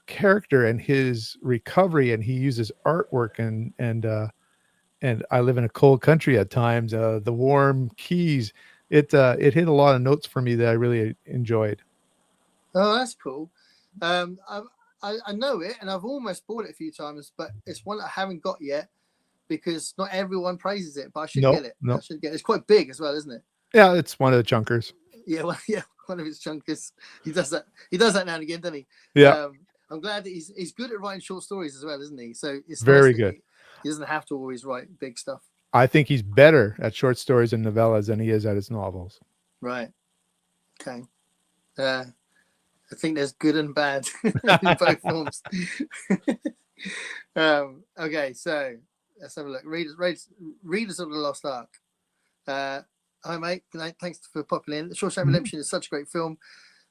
character and his recovery, and he uses artwork and I live in a cold country at times. The warm Keys, it hit a lot of notes for me that I really enjoyed. Oh, that's cool. I know it, and I've almost bought it a few times, but it's one I haven't got yet because not everyone praises it. But I should get it. No. I should get it. It's quite big as well, isn't it? Yeah, it's one of the chunkers. Yeah, well, yeah, one of his chunkers. He does that. He does that now and again, doesn't he? Yeah. I'm glad that he's good at writing short stories as well, isn't he? So it's very nice that good. He doesn't have to always write big stuff. I think he's better at short stories and novellas than he is at his novels. Right. Okay. I think there's good and bad in both forms. Okay, so let's have a look. Readers of the Lost Ark. Hi, mate. Thanks for popping in. The Shawshank Redemption is such a great film.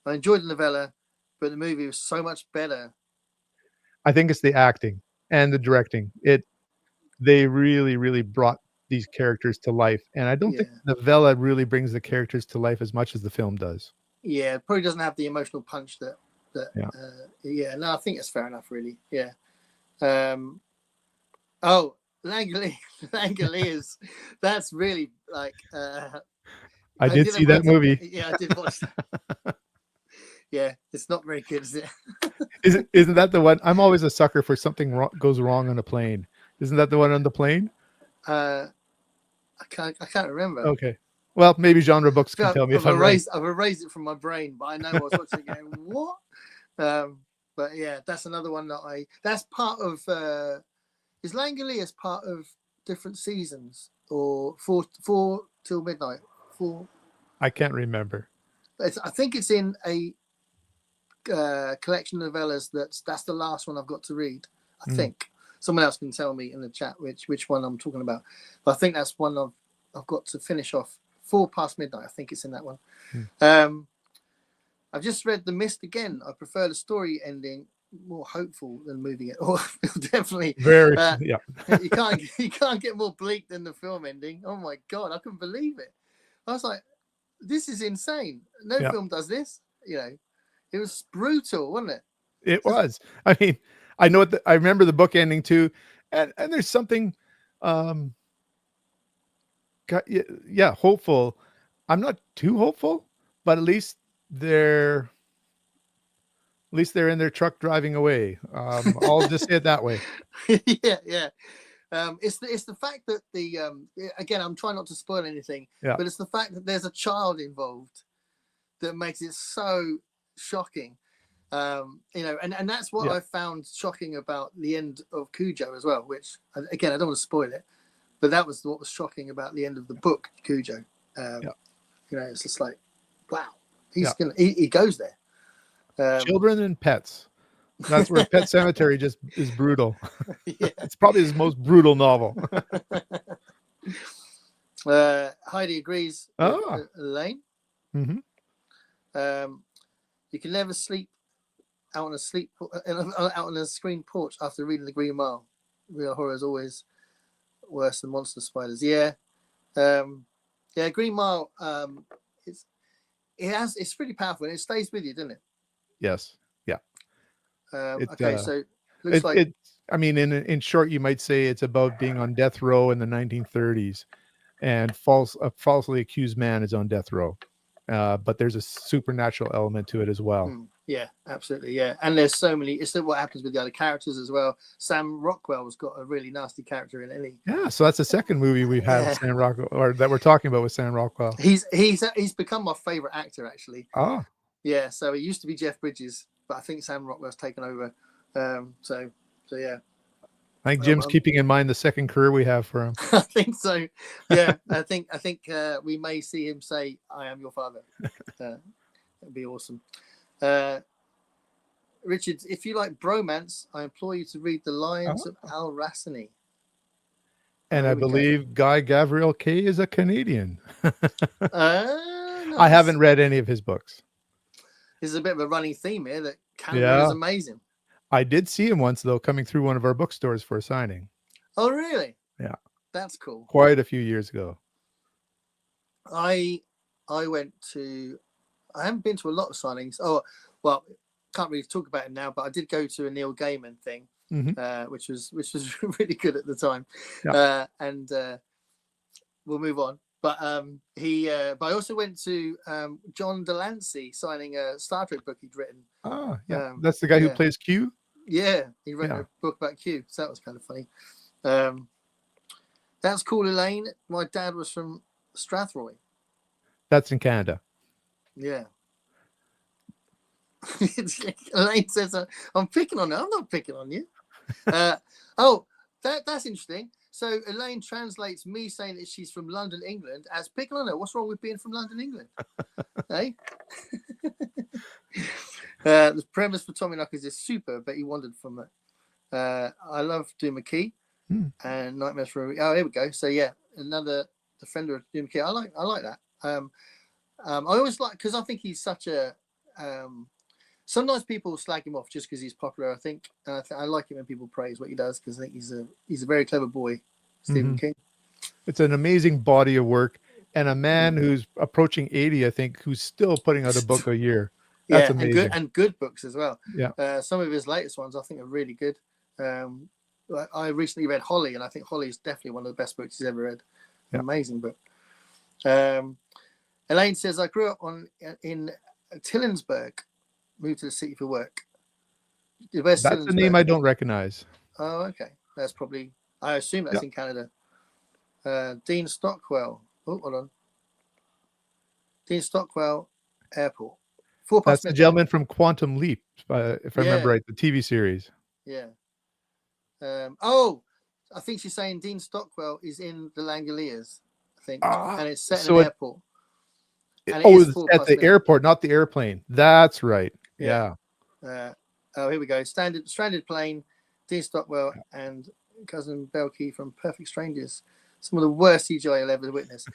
I enjoyed the novella, but the movie was so much better. I think it's the acting and the directing. They really, really brought these characters to life. And I don't think the novella really brings the characters to life as much as the film does. Yeah, it probably doesn't have the emotional punch that no, I think it's fair enough, really. Yeah. Oh, Langoliers. That's really like I did see that movie. Yeah, I did watch that. Yeah, it's not very good, is it? Isn't that the one? I'm always a sucker for something goes wrong on a plane. Isn't that the one on the plane? I can't remember. Okay. Well, maybe genre books can tell me if I'm right. I've erased it from my brain, but I know I was watching it going, what? But yeah, that's another one that's part of is Langoliers part of different seasons or four till midnight? I can't remember. I think it's in a collection of novellas that's the last one I've got to read. I think someone else can tell me in the chat which one I'm talking about, but I think that's one I've got to finish off. 4 past midnight, I think it's in that one. I've just read The Mist again. I prefer the story ending, more hopeful than moving it. Or definitely very you can't get more bleak than the film ending. Oh my god, I couldn't believe it. I was like, this is insane. No film does this. You know, it was brutal, wasn't it? It was. I mean, I know I remember the book ending too, and there's something hopeful. I'm not too hopeful, but at least they're in their truck driving away. I'll just say it that way. Yeah. It's the fact that again, I'm trying not to spoil anything, but it's the fact that there's a child involved that makes it so shocking. And that's what I found shocking about the end of Cujo as well, which again, I don't want to spoil it, but that was what was shocking about the end of the book, Cujo. It's just like, wow, he goes there. Children and pets. That's where Pet Cemetery just is brutal. It's probably his most brutal novel. Heidi agrees with Elaine. You can never sleep out on a screen porch after reading The Green Mile. Real horror is always worse than monster spiders. Green Mile. It's pretty powerful and it stays with you, doesn't it? Yes. Yeah. So looks like. I mean, in short, you might say it's about being on death row in the 1930s, and a falsely accused man is on death row. But there's a supernatural element to it as well. Yeah, absolutely. Yeah, and there's so many. It's what happens with the other characters as well. Sam Rockwell's got a really nasty character in it. Yeah, so that's the second movie we've had with Sam Rockwell, or that we're talking about with Sam Rockwell. He's become my favorite actor, actually. Oh, yeah. So it used to be Jeff Bridges, but I think Sam Rockwell's taken over. So yeah. I think Jim's keeping in mind the second career we have for him. I think so. Yeah, I think we may see him say, "I am your father." That'd be awesome. Richard, if you like bromance, I implore you to read The Lions of Al Rassani. And I Here we go. believe Guy Gavriel Kay is a Canadian. I Nice. haven't read any of his books. This is a bit of a running theme here that Canada is Yeah. amazing. I did see him once, though, coming through one of our bookstores for a signing. Oh, really? Yeah. That's cool. Quite a few years ago. I went to, I haven't been to a lot of signings. Oh, well, can't really talk about it now, but I did go to a Neil Gaiman thing, which was really good at the time. Yeah. And we'll move on. But but I also went to John Delancey signing a Star Trek book he'd written. Oh, yeah. That's the guy who plays Q? Yeah, he wrote a book about Q, so that was kind of funny. That's cool, Elaine. My dad was from Strathroy. That's in Canada. Yeah. Elaine says, I'm picking on her. I'm not picking on you. That's interesting. So Elaine translates me saying that she's from London, England as picking on her. What's wrong with being from London, England? Hey? The premise for Tommy Knockers is super, but he wandered from it. I love Doom McKee and Nightmares for a Week. Oh, here we go. So yeah, another defender of Doom McKee. I like that. I always like, because I think he's such a sometimes people slag him off just because he's popular. I think I like it when people praise what he does, because I think he's a very clever boy, Stephen King. It's an amazing body of work, and a man who's approaching 80, I think, who's still putting out a book a year. That's amazing. And good books as well. Yeah. Some of his latest ones I think are really good. I recently read Holly, and I think Holly is definitely one of the best books he's ever read. An amazing book. Elaine says, I grew up in Tillensburg, moved to the city for work. That's a name I don't recognize. Oh, okay. That's probably, I assume that's in Canada. Dean Stockwell. Oh, hold on. Dean Stockwell Airport. That's the gentleman from Quantum Leap, if I remember right, the TV series. Yeah. I think she's saying Dean Stockwell is in the Langoliers, I think, and it's set in an airport. It's at the airport, not the airplane. That's right. Yeah. Here we go. Stranded Plane, Dean Stockwell and cousin Belkey from Perfect Strangers. Some of the worst CGI I'll ever witness.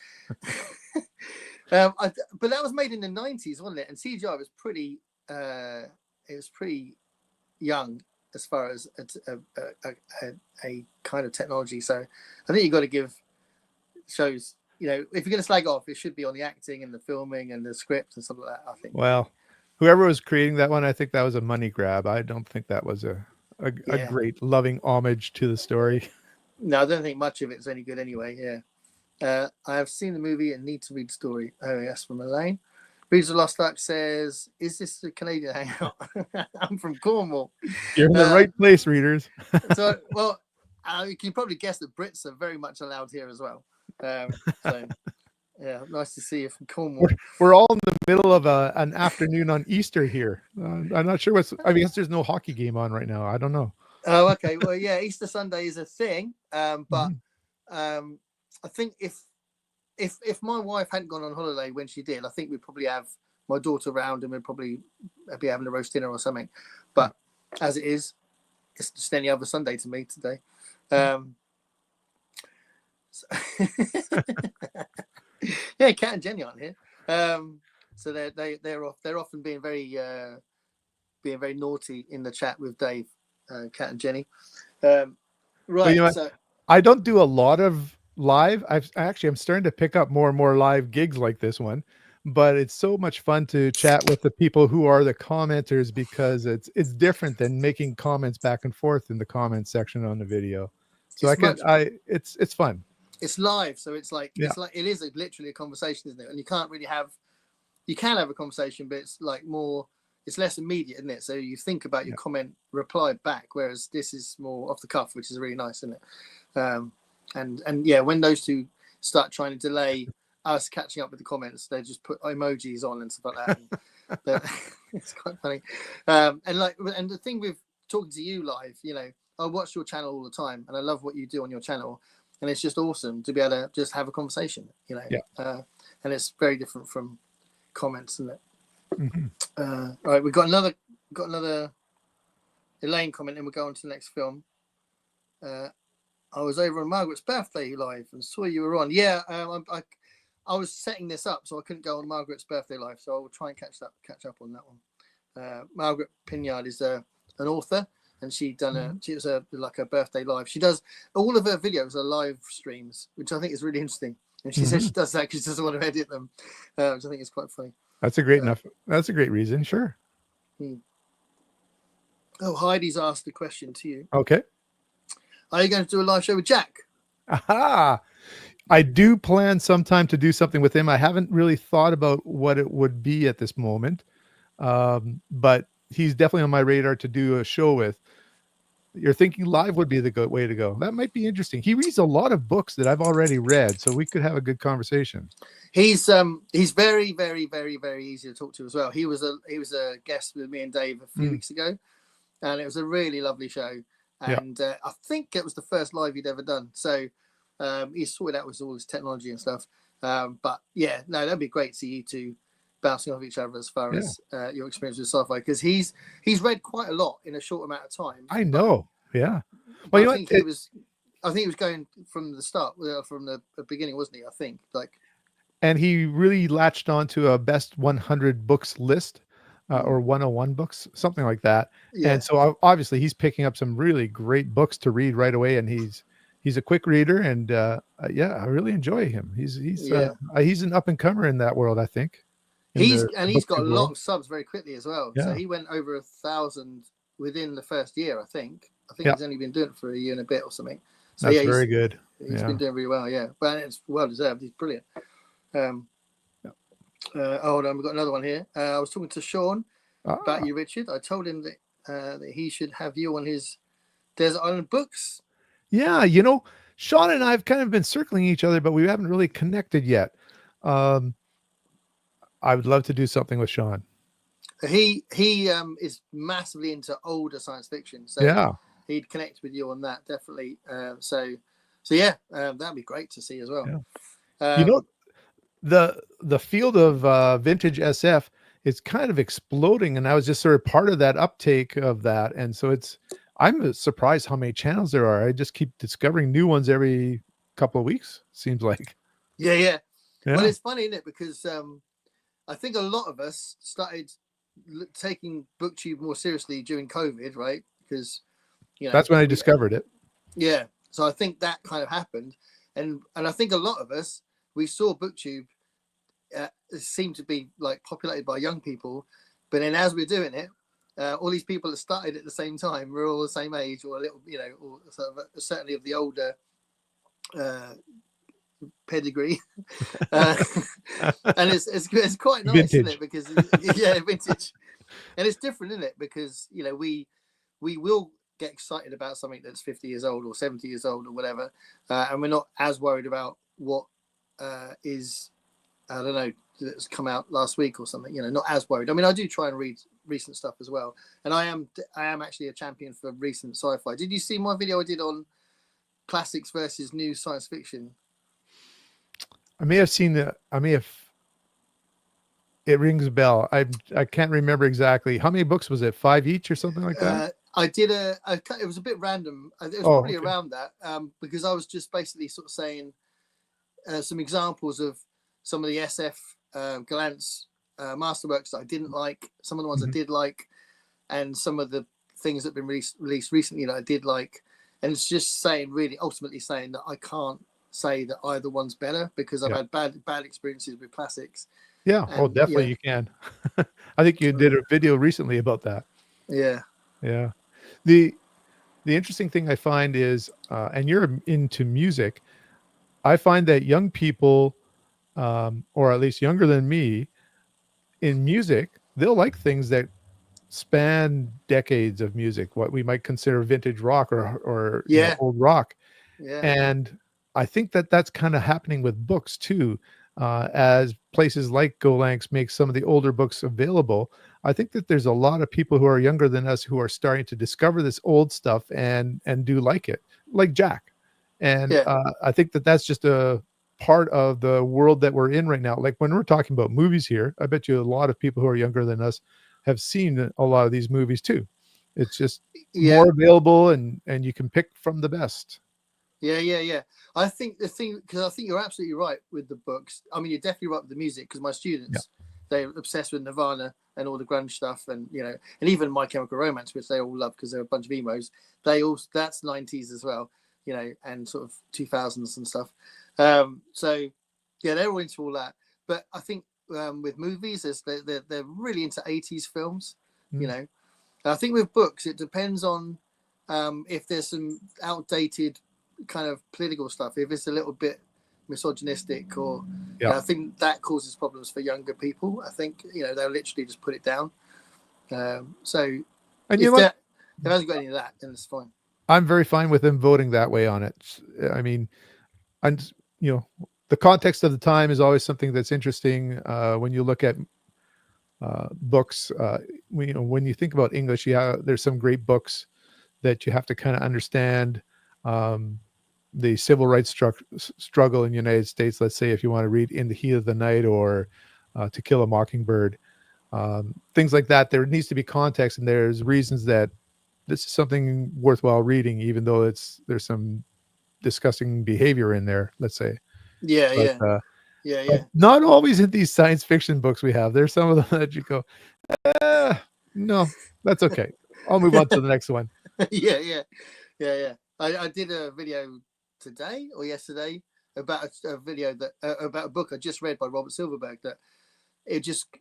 But that was made in the 90s, wasn't it? And CGI was pretty. It was pretty young as far as a kind of technology. So I think you've got to give shows. If you're going to slag off, it should be on the acting and the filming and the script and stuff like that, I think. Well, whoever was creating that one, I think that was a money grab. I don't think that was a great loving homage to the story. No, I don't think much of it's any good anyway. Yeah. I have seen the movie and need to read the story. Oh, yes, from Elaine. Reads of Lost Ark says, is this the Canadian hangout? I'm from Cornwall. You're in the right place, readers. So, well, you can probably guess that Brits are very much allowed here as well. So, yeah, nice to see you from Cornwall. We're all in the middle of an afternoon on Easter here. I'm not sure I guess there's no hockey game on right now. I don't know. Oh, okay. Well, yeah, Easter Sunday is a thing. But I think if my wife hadn't gone on holiday when she did, I think we'd probably have my daughter around and we'd probably be having a roast dinner or something. But as it is, it's just any other Sunday to me today. Yeah, Kat and Jenny aren't here. So they're off. They're often being very naughty in the chat with Dave, Kat and Jenny. Right. So I don't do a lot of live. I'm starting to pick up more and more live gigs like this one, but it's so much fun to chat with the people who are the commenters, because it's different than making comments back and forth in the comment section on the video. So it's fun. It's live, so it's like it is literally a conversation, isn't it? And you can have a conversation, but it's like it's less immediate, isn't it? So you think about your comment, reply back, whereas this is more off the cuff, which is really nice, isn't it? And yeah, when those two start trying to delay us catching up with the comments, they just put emojis on and stuff like that. It's quite funny. And the thing with talking to you live, I watch your channel all the time, and I love what you do on your channel, and it's just awesome to be able to just have a conversation, and it's very different from comments, isn't it? All right, we've got another Elaine comment, and we'll go on to the next film. I was over on Margaret's birthday live and saw you were on. Yeah, I was setting this up, so I couldn't go on Margaret's birthday live. So I'll try and catch up on that one. Margaret Pignard is an author, and she was like a birthday live. She does all of her videos are live streams, which I think is really interesting. And she says she does that because she doesn't want to edit them, which I think is quite funny. That's a great enough. That's a great reason. Sure. Oh, Heidi's asked a question to you. Okay. Are you going to do a live show with Jack? Aha. I do plan sometime to do something with him. I haven't really thought about what it would be at this moment. But he's definitely on my radar to do a show with. You're thinking live would be the good way to go. That might be interesting. He reads a lot of books that I've already read, so we could have a good conversation. He's very, very, very, very easy to talk to as well. He was a guest with me and Dave a few weeks ago, and it was a really lovely show. And I think it was the first live he'd ever done. So he's sorted out with all his technology and stuff. But yeah, no, that'd be great to see you two bouncing off each other as far as your experience with sci-fi, because he's read quite a lot in a short amount of time. I know. Yeah. Well, I think he was going from the start, from the beginning, wasn't he? I think and he really latched onto a best 100 books list. Or 101 books, something like that. Yeah. And so obviously he's picking up some really great books to read right away. And he's a quick reader, and I really enjoy him. He's an up and comer in that world, I think. He's got a lot of subs very quickly as well. Yeah. So he went over 1,000 within the first year, I think. He's only been doing it for a year and a bit or something. So that's very good. He's been doing really well, yeah. But it's well deserved. He's brilliant. Hold on, we've got another one here. I was talking to Sean about you, Richard. I told him that he should have you on his Desert Island books. Yeah, Sean and I have kind of been circling each other, but we haven't really connected yet. I would love to do something with Sean. He is massively into older science fiction, so he'd connect with you on that definitely. So yeah, that'd be great to see as well. Yeah. The field of vintage SF is kind of exploding, and I was just sort of part of that uptake of that. And so I'm surprised how many channels there are. I just keep discovering new ones every couple of weeks, seems like. Yeah. Well, it's funny, isn't it? Because I think a lot of us started taking BookTube more seriously during COVID, right? Because that's when I discovered it. Yeah. So I think that kind of happened, and I think a lot of us, we saw BookTube seem to be like populated by young people, but then as we're doing it, all these people that started at the same time were all the same age, or a little, or sort of certainly of the older pedigree, and it's quite nice, vintage. Isn't it? Because vintage, and it's different, isn't it? Because we will get excited about something that's 50 years old or 70 years old or whatever, and we're not as worried about what is, I don't know, that's come out last week or something, not as worried. I mean, I do try and read recent stuff as well, and I am actually a champion for recent sci-fi. Did you see my video I did on classics versus new science fiction? I may have seen it rings a bell. I can't remember exactly. How many books was it? 5 each or something like that? I did it was a bit random. It was probably around that, because I was just basically sort of saying some examples of some of the SF Gallant's masterworks that I didn't like, some of the ones I did like, and some of the things that have been released recently that I did like. And it's just ultimately saying that I can't say that either one's better, because I've had bad experiences with classics. Yeah, definitely you can. I think you did a video recently about that. Yeah. The interesting thing I find is, and you're into music, I find that young people, or at least younger than me, in music, they'll like things that span decades of music, what we might consider vintage rock or old rock. Yeah. And I think that that's kind of happening with books too, as places like Golanx make some of the older books available. I think that there's a lot of people who are younger than us who are starting to discover this old stuff and do like it, like Jack. And I think that that's just a part of the world that we're in right now. Like when we're talking about movies here, I bet you a lot of people who are younger than us have seen a lot of these movies too. It's just more available, and you can pick from the best. Yeah. I think the thing, because I think you're absolutely right with the books. I mean, you're definitely right with the music, because my Yeah. students, they're obsessed with Nirvana and all the grunge stuff, and and even My Chemical Romance, which they all love because they're a bunch of emos. They all that's 90s as well, and sort of 2000s and stuff. So yeah, they're all into all that. But I think with movies, they're really into 80s films. Mm. And I think with books, it depends on if there's some outdated kind of political stuff. If it's a little bit misogynistic, or Yeah. I think that causes problems for younger people. I think they'll literally just put it down. So And if that if it hasn't got any of that, then it's fine. I'm very fine with them voting that way on it. I mean, and the context of the time is always something that's interesting when you look at books. When you think about English, there's some great books that you have to kind of understand. The civil rights struggle in the United States. Let's say if you want to read In the Heat of the Night or To Kill a Mockingbird, things like that. There needs to be context, and there's reasons that this is something worthwhile reading, even though there's some disgusting behavior in there, let's say. Yeah. But not always in these science fiction books we have. There's some of them that you go, no, that's okay. I'll move on to the next one. Yeah. I did a video today or yesterday about a video about a book I just read by Robert Silverberg, that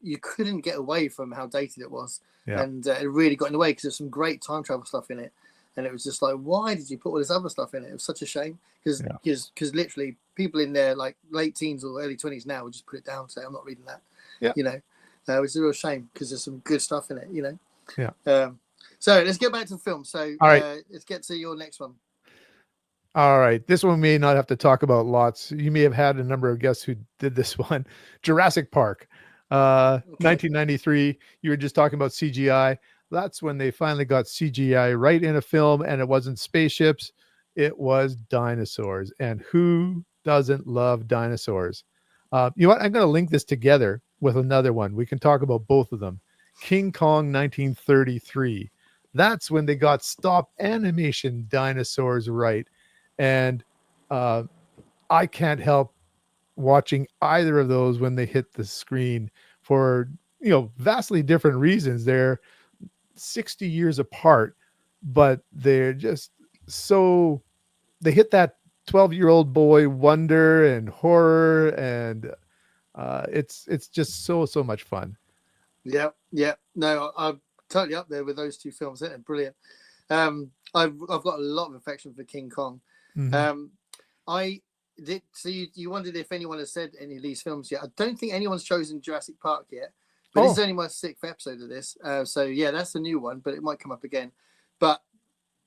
you couldn't get away from how dated it was. Yeah. And it really got in the way, because there's some great time travel stuff in it, and it was just like, why did you put all this other stuff in it? It was such a shame, because literally people in their like late teens or early 20s now would just put it down and say, I'm not reading that. It's a real shame, because there's some good stuff in it. So let's get back to the film. So all right, let's get to your next one. All right, this one we may not have to talk about lots. You may have had a number of guests who did this one. Jurassic Park, 1993. You were just talking about CGI. That's when they finally got CGI right in a film, and it wasn't spaceships, it was dinosaurs. And who doesn't love dinosaurs? You know what? I'm going to link this together with another one. We can talk about both of them. King Kong, 1933. That's when they got stop animation dinosaurs right. And I can't help watching either of those when they hit the screen for vastly different reasons. They're 60 years apart, but they're just so, they hit that 12-year-old boy wonder and horror, and it's just so much fun. Yeah. No, I'm totally up there with those two films. They're brilliant. I've got a lot of affection for King Kong. Mm-hmm. I did. So you wondered if anyone has said any of these films yet. I don't think anyone's chosen Jurassic Park yet, but this is only my 6th episode of this. So yeah, that's a new one, but it might come up again. But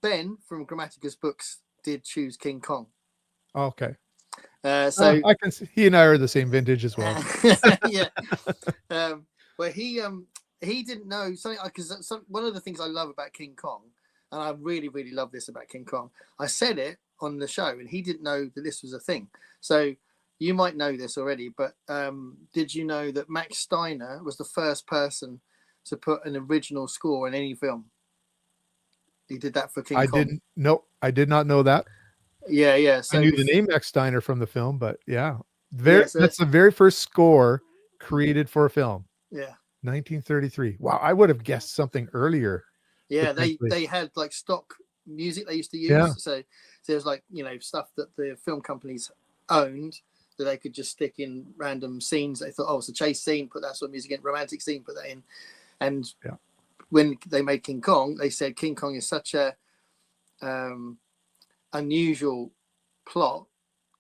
Ben from Grammaticus Books did choose King Kong. Okay. So I can see he and I are the same vintage as well. Yeah. But he didn't know something, because one of the things I love about King Kong, and I really, really love this about King Kong, I said it on the show, and he didn't know that this was a thing. So you might know this already, but did you know that Max Steiner was the first person to put an original score in any film? He did that for King Kong. I did not know that. Yeah. So I knew the name Max Steiner from the film, but that's the very first score created for a film. Yeah. 1933. Wow, I would have guessed something earlier. Yeah, they had like stock music they used to use. Yeah. So there's like stuff that the film companies owned that they could just stick in random scenes. They thought, it's a chase scene, put that sort of music in. Romantic scene, put that in. And when they made King Kong, they said King Kong is such a unusual plot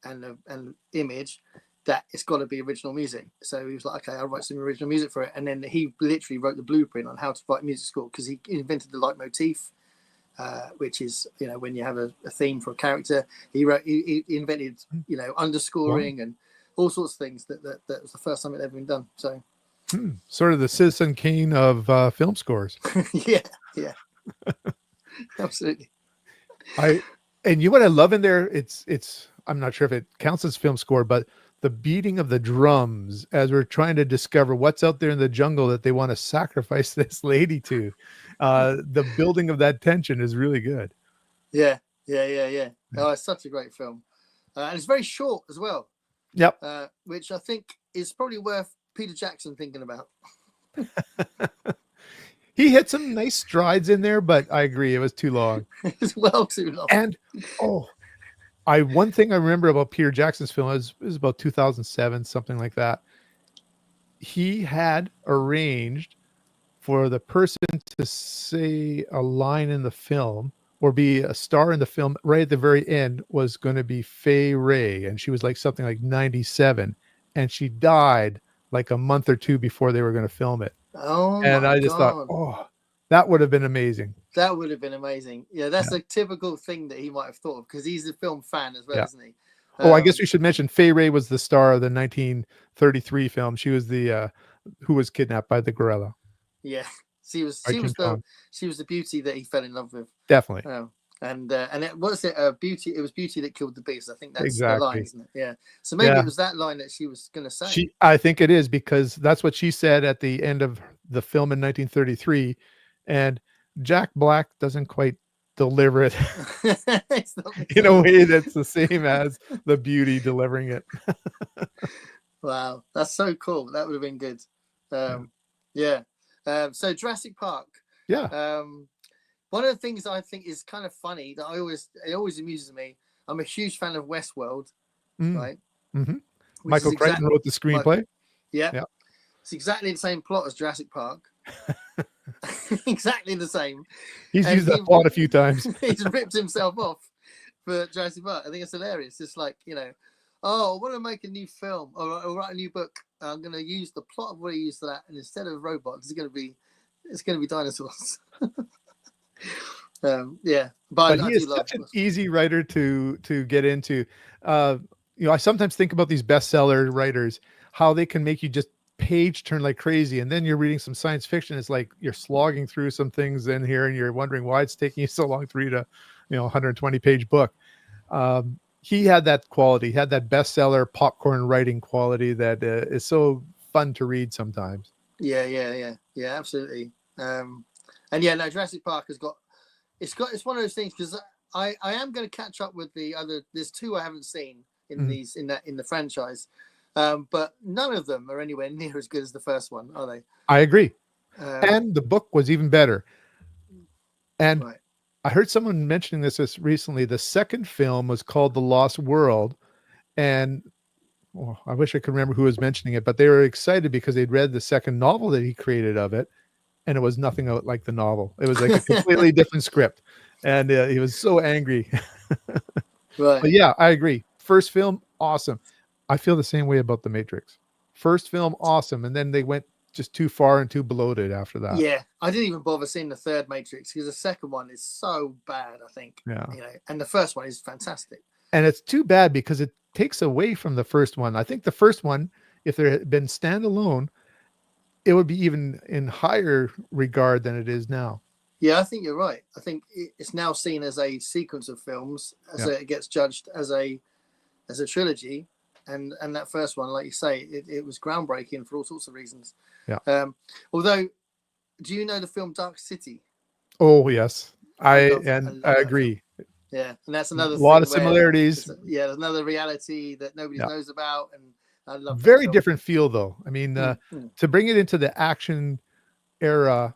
and image that it's got to be original music. So he was like, okay, I'll write some original music for it. And then he literally wrote the blueprint on how to write music score, because he invented the leitmotif, which is when you have a theme for a character. He invented underscoring and all sorts of things that was the first time it ever been done. So sort of the Citizen Kane of film scores. yeah Absolutely. And what I love in there, it's I'm not sure if it counts as film score, but the beating of the drums as we're trying to discover what's out there in the jungle that they want to sacrifice this lady to. The building of that tension is really good. Yeah. Yeah. Oh, it's such a great film, and it's very short as well. Yep. Which I think is probably worth Peter Jackson thinking about. He hit some nice strides in there, but I agree, it was too long. It's well too long. And one thing I remember about Peter Jackson's film is about 2007, something like that. He had arranged for the person to say a line in the film or be a star in the film right at the very end was going to be Fay Ray, and she was like something like 97, and she died like a month or two before they were going to film it. Oh And my I just thought, God. that would have been amazing. That would have been amazing. Yeah, that's a typical thing that he might have thought of because he's a film fan as well, isn't he? I guess we should mention Fay Ray was the star of the 1933 film. She was the who was kidnapped by the gorilla. Yeah, she was the beauty that he fell in love with. Definitely. And it was beauty. It was beauty that killed the beast. I think that's exactly the line, isn't it? Yeah. So maybe it was that line that she was going to say. I think it is, because that's what she said at the end of the film in 1933, and Jack Black doesn't quite deliver it in a way that's the same as the beauty delivering it. Wow, that's so cool. That would have been good. So Jurassic Park. Yeah. One of the things I think is kind of funny that it always amuses me. I'm a huge fan of Westworld, right? Mm-hmm. Michael Crichton wrote the screenplay. Yeah. It's exactly the same plot as Jurassic Park. Exactly the same. He's used that plot a few times. He's ripped himself off for Jurassic Park. I think it's hilarious. It's like, I want to make a new film or write a new book. I'm going to use the plot of what he used for that, and instead of robots, it's going to be dinosaurs. But he is such an easy writer to get into. I sometimes think about these bestseller writers, how they can make you just page turn like crazy, and then you're reading some science fiction. It's like you're slogging through some things in here, and you're wondering why it's taking you so long to read a 120 page book. He had that quality. He had that bestseller popcorn writing quality that is so fun to read sometimes. Yeah, absolutely. Jurassic Park has got it's one of those things, because I am going to catch up with the other. There's two I haven't seen in the franchise, but none of them are anywhere near as good as the first one, are they? I agree. And the book was even better. And I heard someone mentioning this recently. The second film was called The Lost World, and I wish I could remember who was mentioning it, but they were excited because they'd read the second novel that he created of it, and it was nothing like the novel. It was like a completely different script, and he was so angry. Right. But yeah, I agree. First film, awesome. I feel the same way about The Matrix. First film, awesome, and then they went just too far and too bloated after that. Yeah, I didn't even bother seeing the third Matrix because the second one is so bad, I think. Yeah. And the first one is fantastic. And it's too bad because it takes away from the first one. I think the first one, if there had been standalone, it would be even in higher regard than it is now. Yeah, I think you're right. I think it's now seen as a sequence of films, it gets judged as a trilogy. And that first one, like you say, it was groundbreaking for all sorts of reasons. Yeah. Although, do you know the film Dark City? Oh yes, I agree. Yeah, and that's another lot of similarities. There's another reality that nobody knows about, and I love. Very different feel, though. I mean, to bring it into the action era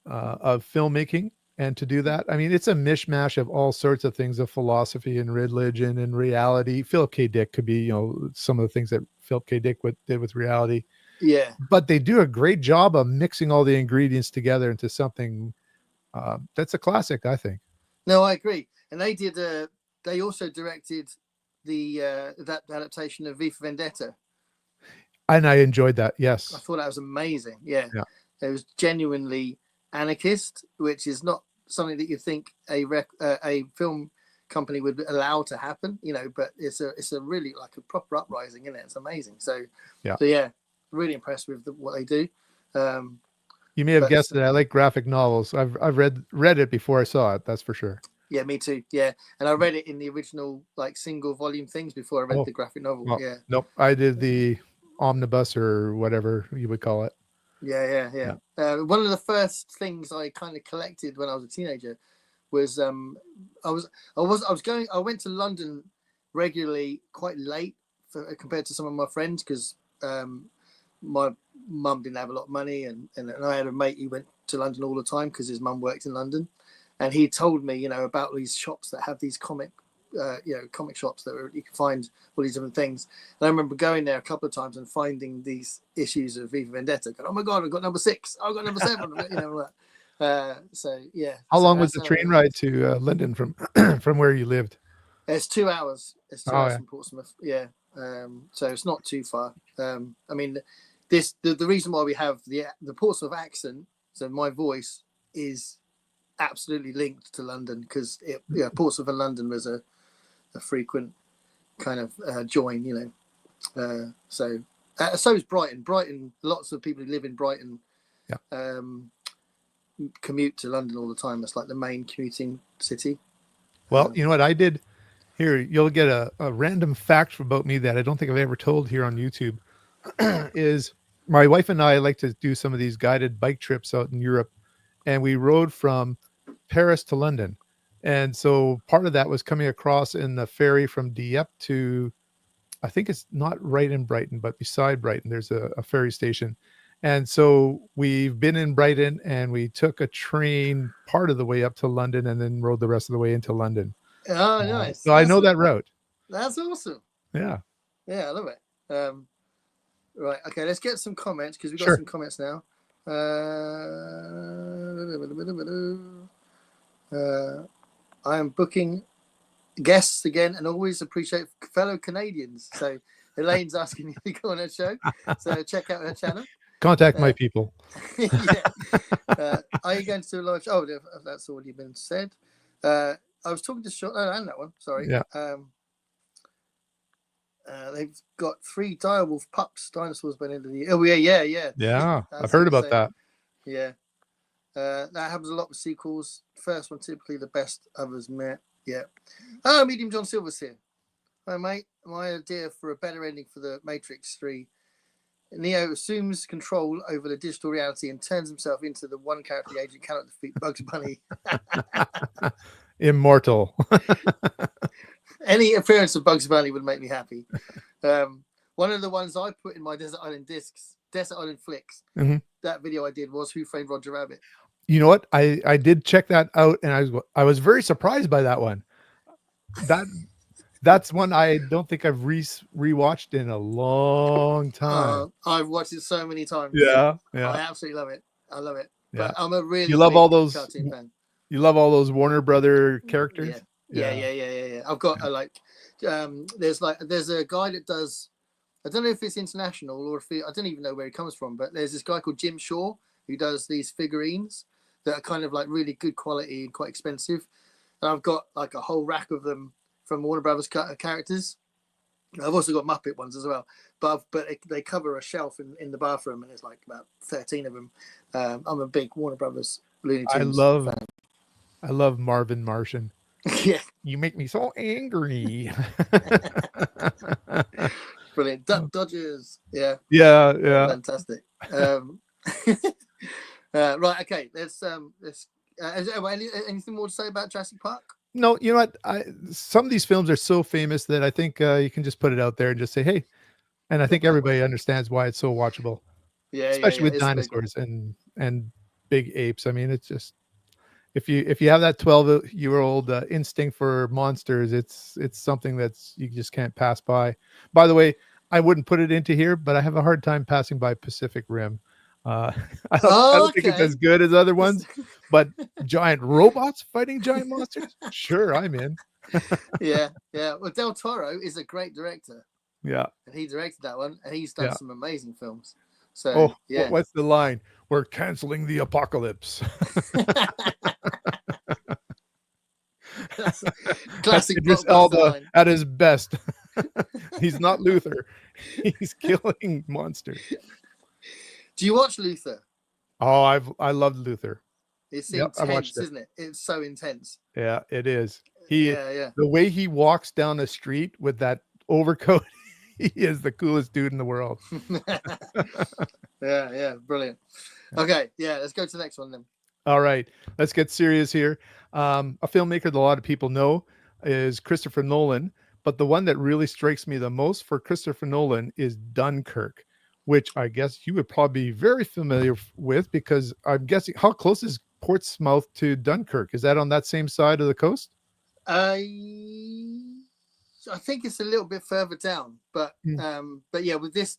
of filmmaking, and to do that, I mean, it's a mishmash of all sorts of things, of philosophy and religion and reality. Philip K. Dick could be, some of the things that Philip K. Dick did with reality. Yeah, but they do a great job of mixing all the ingredients together into something that's a classic, I think. No, I agree. And they did. They also directed that adaptation of V for Vendetta, and I enjoyed that. Yes, I thought that was amazing. Yeah. It was genuinely anarchist, which is not something that you think a film company would allow to happen, but it's a really like a proper uprising, isn't it? It's amazing. So really impressed with what they do. You may have guessed that I like graphic novels. I've read it before I saw it. That's for sure. Yeah, me too. Yeah, and I read it in the original like single volume things before I read the graphic novel. Well, nope, I did the omnibus or whatever you would call it. Yeah. One of the first things I kind of collected when I was a teenager was I went to London regularly quite late compared to some of my friends, because my mum didn't have a lot of money, and I had a mate who went to London all the time because his mum worked in London, and he told me, about these shops that have these comic shops that you can find all these different things. And I remember going there a couple of times and finding these issues of V for Vendetta. Going, oh my god, I've got number 6. I've got number 7. So yeah. How So long was the train ride to London from from where you lived? It's 2 hours. It's 2 hours yeah. from Portsmouth. Yeah. So it's not too far. I mean, the reason why we have the Portsmouth accent, so my voice is absolutely linked to London, because Portsmouth and London was a frequent kind of join, so is Brighton. Lots of people who live in Brighton commute to London all the time. It's like the main commuting city. Well, you know what I did here, you'll get a random fact about me that I don't think I've ever told here on YouTube. Is my wife and I like to do some of these guided bike trips out in Europe, and we rode from Paris to London. And so part of that was coming across in the ferry from Dieppe to, I think it's not right in Brighton, but beside Brighton, there's a ferry station. And so we've been in Brighton, and we took a train part of the way up to London and then rode the rest of the way into London. Oh, nice. So I know that route. That's awesome. Yeah. Yeah, I love it. Right. Okay, let's get some comments, because we've got some comments now. I am booking guests again, and always appreciate fellow Canadians. So Elaine's asking me to go on her show, so check out her channel. Contact my people. Yeah. Are you going to do a live show? Oh, that's already been said. I was talking to Sean. Oh, and that one. Sorry. Yeah. They've got 3 direwolf pups, dinosaurs by the end of the year. Oh, yeah. Yeah, I've heard about that. Yeah. That happens a lot with sequels. First one typically the best, others meh. Yeah. Oh, Medium John Silver's here. Hi, mate. My idea for a better ending for the Matrix 3. Neo assumes control over the digital reality and turns himself into the one character the agent cannot defeat, Bugs Bunny. Immortal. Any appearance of Bugs Bunny would make me happy. One of the ones I put in my Desert Island discs, Desert Island Flicks, that video I did was Who Framed Roger Rabbit. You know what? I did check that out, and I was very surprised by that one. That's one I don't think I've rewatched in a long time. I've watched it so many times. Yeah. I absolutely love it. I love it. Yeah. But I'm a really you love all those cartoon fan. You love all those Warner Brother characters. Yeah. I've got there's a guy that does. I don't know if it's international or I don't even know where he comes from, but there's this guy called Jim Shaw who does these figurines that are kind of like really good quality and quite expensive. And I've got like a whole rack of them from Warner Brothers characters. I've also got Muppet ones as well, but they cover a shelf in the bathroom, and there's like about 13 of them. I'm a big Warner Brothers Looney Tunes fan. I love Marvin Martian. Yeah, you make me so angry. Brilliant. Duck Dodgers. Yeah. Fantastic. Right. Okay. Let's. Anything more to say about Jurassic Park? No. You know what? Some of these films are so famous that I think you can just put it out there and just say, "Hey," and I think everybody understands why it's so watchable. Yeah. Especially with dinosaurs and big apes. I mean, it's just. If you have that 12-year-old instinct for monsters, it's something that's you just can't pass by. By the way, I wouldn't put it into here, but I have a hard time passing by Pacific Rim. I don't think it's as good as other ones, but giant robots fighting giant monsters, sure, I'm in. Yeah. Well, Del Toro is a great director. Yeah, and he directed that one, and he's done some amazing films. So, what's the line? We're canceling the apocalypse. Classic Idris Elba at his best. He's not Luther. He's killing monsters. Do you watch Luther? Oh, I loved Luther. It's intense, isn't it? It's so intense. Yeah, it is. The way he walks down the street with that overcoat, he is the coolest dude in the world. Yeah, brilliant. Okay, let's go to the next one then. All right, let's get serious here. A filmmaker that a lot of people know is Christopher Nolan, but the one that really strikes me the most for Christopher Nolan is Dunkirk, which I guess you would probably be very familiar with because I'm guessing how close is Portsmouth to Dunkirk? Is that on that same side of the coast? I think it's a little bit further down, Mm. but yeah, with this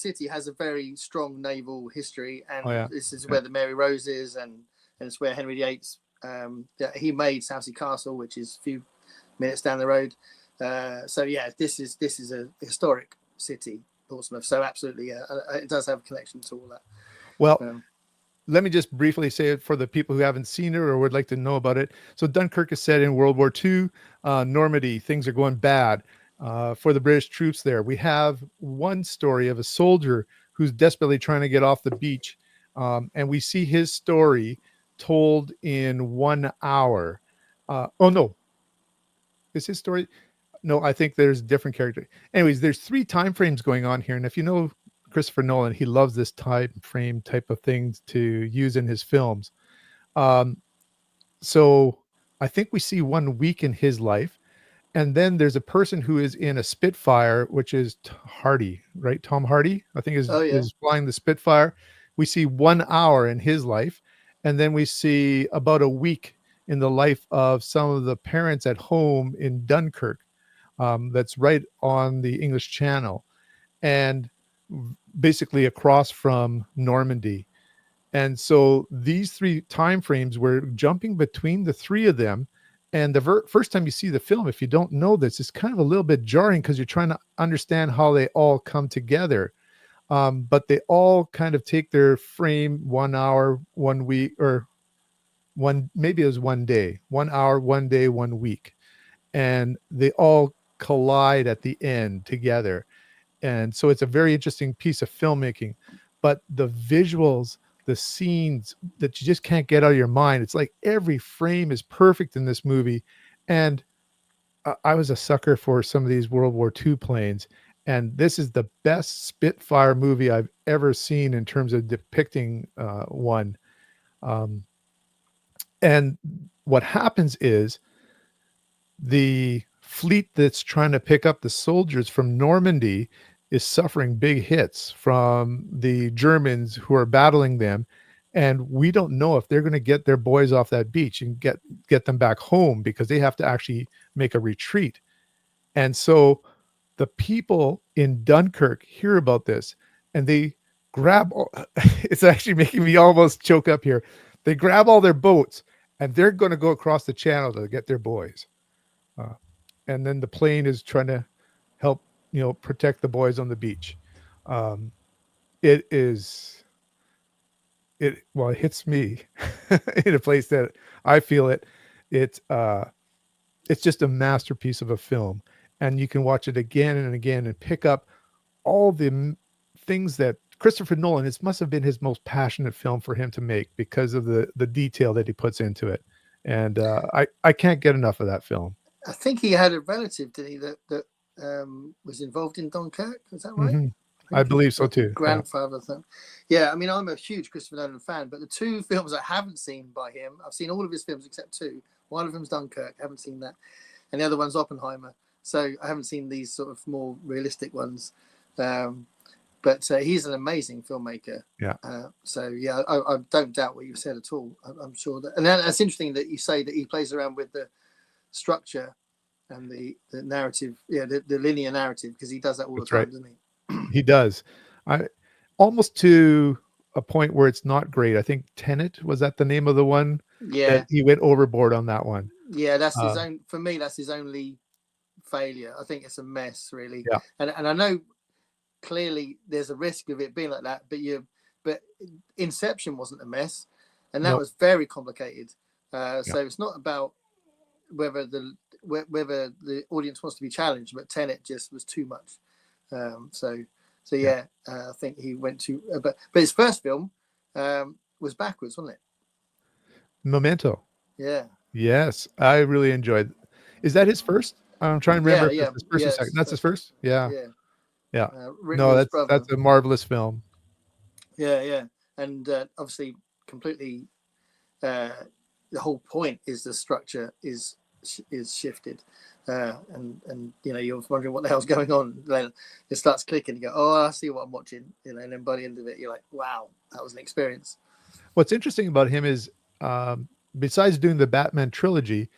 city has a very strong naval history, Oh and yeah, this is yeah. where the Mary Rose is, and it's where Henry VIII he made Southsea Castle, which is a few minutes down the road. So yeah, this is a historic city, Portsmouth. So absolutely, yeah, it does have a connection to all that. Well, Um, let me just briefly say it for the people who haven't seen it or would like to know about it. So Dunkirk is set in World War II, Normandy. Things are going bad for the British troops there. We have one story of a soldier who's desperately trying to get off the beach, and we see his story told in 1 hour. Oh no, is his story? No, I think there's a different character. Anyways, there's three time frames going on here, and if you know Christopher Nolan, he loves this time frame type of things to use in his films. Um, so I think we see 1 week in his life, and then there's a person who is in a Spitfire, which is Hardy, right? Tom Hardy, I think, oh yeah, is flying the Spitfire. We see 1 hour in his life, and then we see about a week in the life of some of the parents at home in Dunkirk. That's right on the English Channel, and basically across from Normandy. And so these three time frames, we're jumping between the three of them. And the first time you see the film, if you don't know this, it's kind of a little bit jarring because you're trying to understand how they all come together. But they all kind of take their frame 1 hour, 1 week, or maybe it was 1 day, 1 hour, 1 day, 1 week. And they all collide at the end together. And so it's a very interesting piece of filmmaking, but the visuals, the scenes that you just can't get out of your mind, it's like every frame is perfect in this movie. And I was a sucker for some of these World War II planes, and this is the best Spitfire movie I've ever seen in terms of depicting one. um, and what happens is the fleet that's trying to pick up the soldiers from Normandy is suffering big hits from the Germans who are battling them. And we don't know if they're going to get their boys off that beach and get them back home because they have to actually make a retreat. And so the people in Dunkirk hear about this and they grab it's actually making me almost choke up here. They grab all their boats and they're going to go across the channel to get their boys. Uh, and then the plane is trying to help protect the boys on the beach. Um, it is it well, it hits me in a place that I feel it. It's it's just a masterpiece of a film, and you can watch it again and again and pick up all the things that Christopher Nolan. It must have been his most passionate film for him to make because of the detail that he puts into it, and I can't get enough of that film. I think he had a relative, did he, that was involved in Dunkirk? Is that right? Mm-hmm. I I think his believe so too. Yeah. grandfather thing. Yeah, I mean, I'm a huge Christopher Nolan fan, but the two films I haven't seen by him, I've seen all of his films except two. One of them's Dunkirk, I haven't seen that, and the other one's Oppenheimer. So I haven't seen these sort of more realistic ones. But he's an amazing filmmaker. Yeah. So yeah, I don't doubt what you said at all. I'm sure that, and that's interesting that you say that he plays around with the structure and the narrative, yeah, the linear narrative, because he does that all the That's time, right. doesn't he? He does. I almost to a point where it's not great. I think Tenet, was that the name of the one Yeah, that he went overboard on that one. yeah, that's his Uh, own. For me, that's his only failure. I think it's a mess, really. yeah. And I know clearly there's a risk of it being like that, but Inception wasn't a mess, and that No. was very complicated. Yeah. So it's not about whether the audience wants to be challenged, but Tenet just was too much. So Yeah. yeah, I think he went to, but his first film was backwards, wasn't it? Memento. Yeah, Yes, I really enjoyed. Is that his first? I'm trying to remember yeah, if yeah, it's his first or yeah. second. It's his That's his first film. first. Yeah. Yeah, Yeah. written No, with his brother. that's a marvelous film. Yeah, yeah, and obviously completely the whole point is the structure is shifted, and you're wondering what the hell's going on. Then it starts clicking. You go, oh, I see what I'm watching. And then by the end of it, you're like, wow, that was an experience. What's interesting about him is, besides doing the Batman trilogy,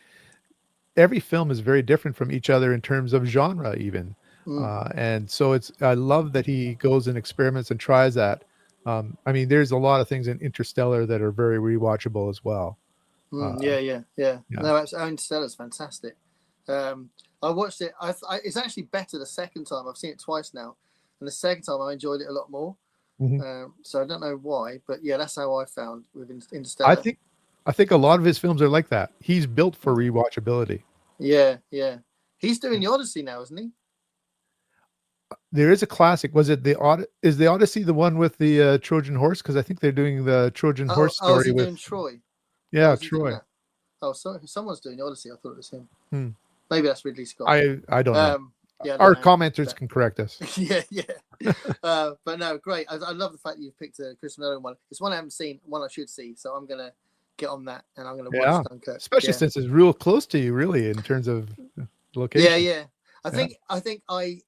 every film is very different from each other in terms of genre, even. And so I love that he goes and experiments and tries that. I mean, there's a lot of things in Interstellar that are very rewatchable as well. Yeah. No, Interstellar's fantastic. I watched it. It's actually better the second time. I've seen it twice now, and the second time I enjoyed it a lot more. So I don't know why, but yeah, that's how I found with Interstellar. I think a lot of his films are like that. He's built for rewatchability. Yeah. He's doing the Odyssey now, isn't he? There is a classic. Was it is the Odyssey the one with the Trojan horse? Because I think they're doing the Trojan horse story is he with doing Troy. Yeah, Troy. Oh, sorry, someone's doing the Odyssey. I thought it was him. Maybe that's Ridley Scott. I don't know. Yeah, our commenters can correct us. yeah. But no, great. I love the fact that you've picked a Christopher Nolan one. It's one I haven't seen, one I should see. So I'm gonna get on that, and I'm gonna watch Dunkirk. Especially since it's real close to you, really, in terms of location. Yeah. I think I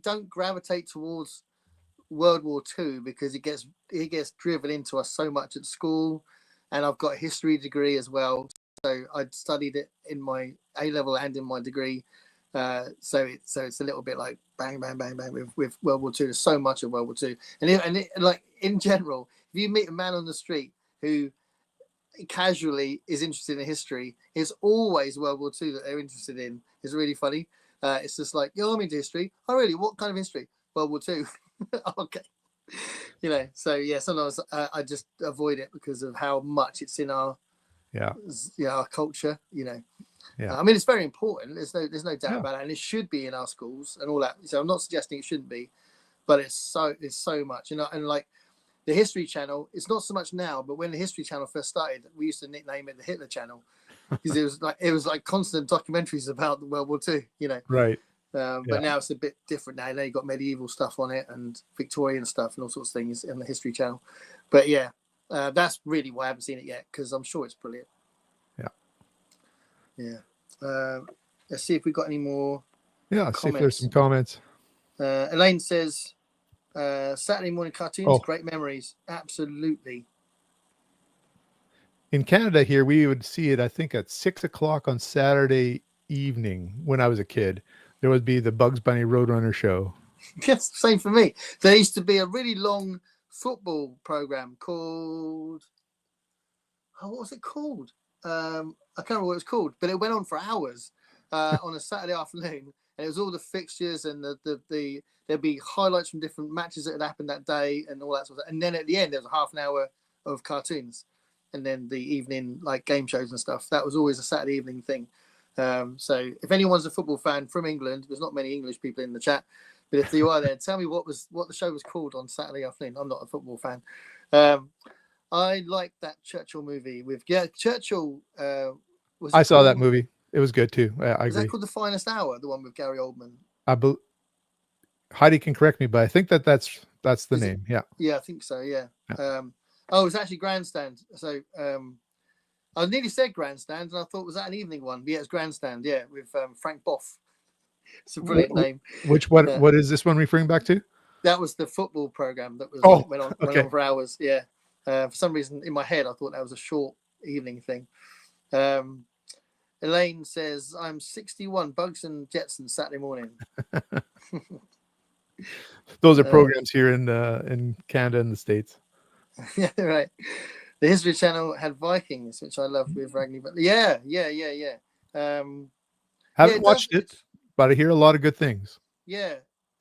don't gravitate towards World War II because it gets driven into us so much at school, and I've got a history degree as well. So I studied it in my A level and in my degree. So it's a little bit like bang with World War II. There's so much of World War II, and like in general, if you meet a man on the street who casually is interested in history, it's always World War II that they're interested in. It's really funny. It's just like, yo, I'm into history. Oh, really? What kind of history? World War II. Okay. So yeah, sometimes I just avoid it because of how much it's in our our culture. I mean, it's very important. There's no doubt about it, and it should be in our schools and all that. So I'm not suggesting it shouldn't be, but it's so much. And like the History Channel, it's not so much now, but when the History Channel first started, we used to nickname it the Hitler Channel because it was like constant documentaries about the World War II. Right. But now it's a bit different. Now you've got medieval stuff on it and Victorian stuff and all sorts of things in the History Channel. But yeah, that's really why I haven't seen it yet, because I'm sure it's brilliant. Yeah. Let's see if we've got any more. Yeah, see if there's some comments. Elaine says, Saturday morning cartoons, great memories. Absolutely. In Canada here, we would see it, I think, at 6:00 on Saturday evening when I was a kid. There would be the Bugs Bunny Roadrunner show. Yes, same for me. There used to be a really long football program called, what was it called? I can't remember what it was called, but it went on for hours on a Saturday afternoon, and it was all the fixtures and there'd be highlights from different matches that had happened that day and all that sort of stuff. And then at the end, there was a half an hour of cartoons, and then the evening like game shows and stuff. That was always a Saturday evening thing. So if anyone's a football fan from England, there's not many English people in the chat, but if you are there, tell me what the show was called on Saturday afternoon. I'm not a football fan. I like that Churchill movie with Churchill. I saw that movie. It was good too. I agree. Is that called The Finest Hour? The one with Gary Oldman. Heidi can correct me, but I think that's the name. Yeah, I think so. Yeah. It's actually Grandstand. So I nearly said Grandstand, and I thought, was that an evening one? But yeah, it's Grandstand. Yeah, with Frank Boff. It's a brilliant name. What is this one referring back to? That was the football program that was went on for hours. Yeah. For some reason in my head, I thought that was a short evening thing. Elaine says, I'm 61, Bugs and Jetsons Saturday morning. Those are programs here in Canada and the States. Yeah, right. The History Channel had Vikings, which I loved with Ragnar. Yeah. Haven't watched it, but I hear a lot of good things. Yeah.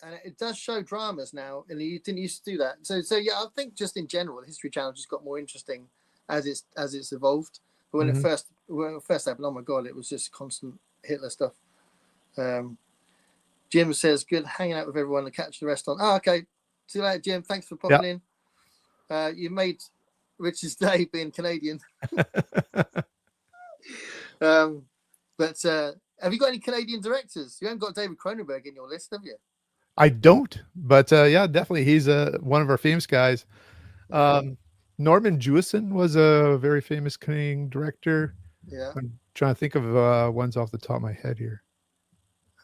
And it does show dramas now, and you didn't used to do that. So yeah, I think just in general, the History Channel just got more interesting as it's evolved. But when it first happened, oh my god, it was just constant Hitler stuff. Jim says, "Good hanging out with everyone to catch the rest on." Oh, okay. See you later, Jim. Thanks for popping in. You made Richard's day being Canadian. But have you got any Canadian directors? You haven't got David Cronenberg in your list, have you? I don't, but yeah, definitely he's one of our famous guys. Norman Jewison was a very famous Canadian director. Yeah. I'm trying to think of ones off the top of my head here.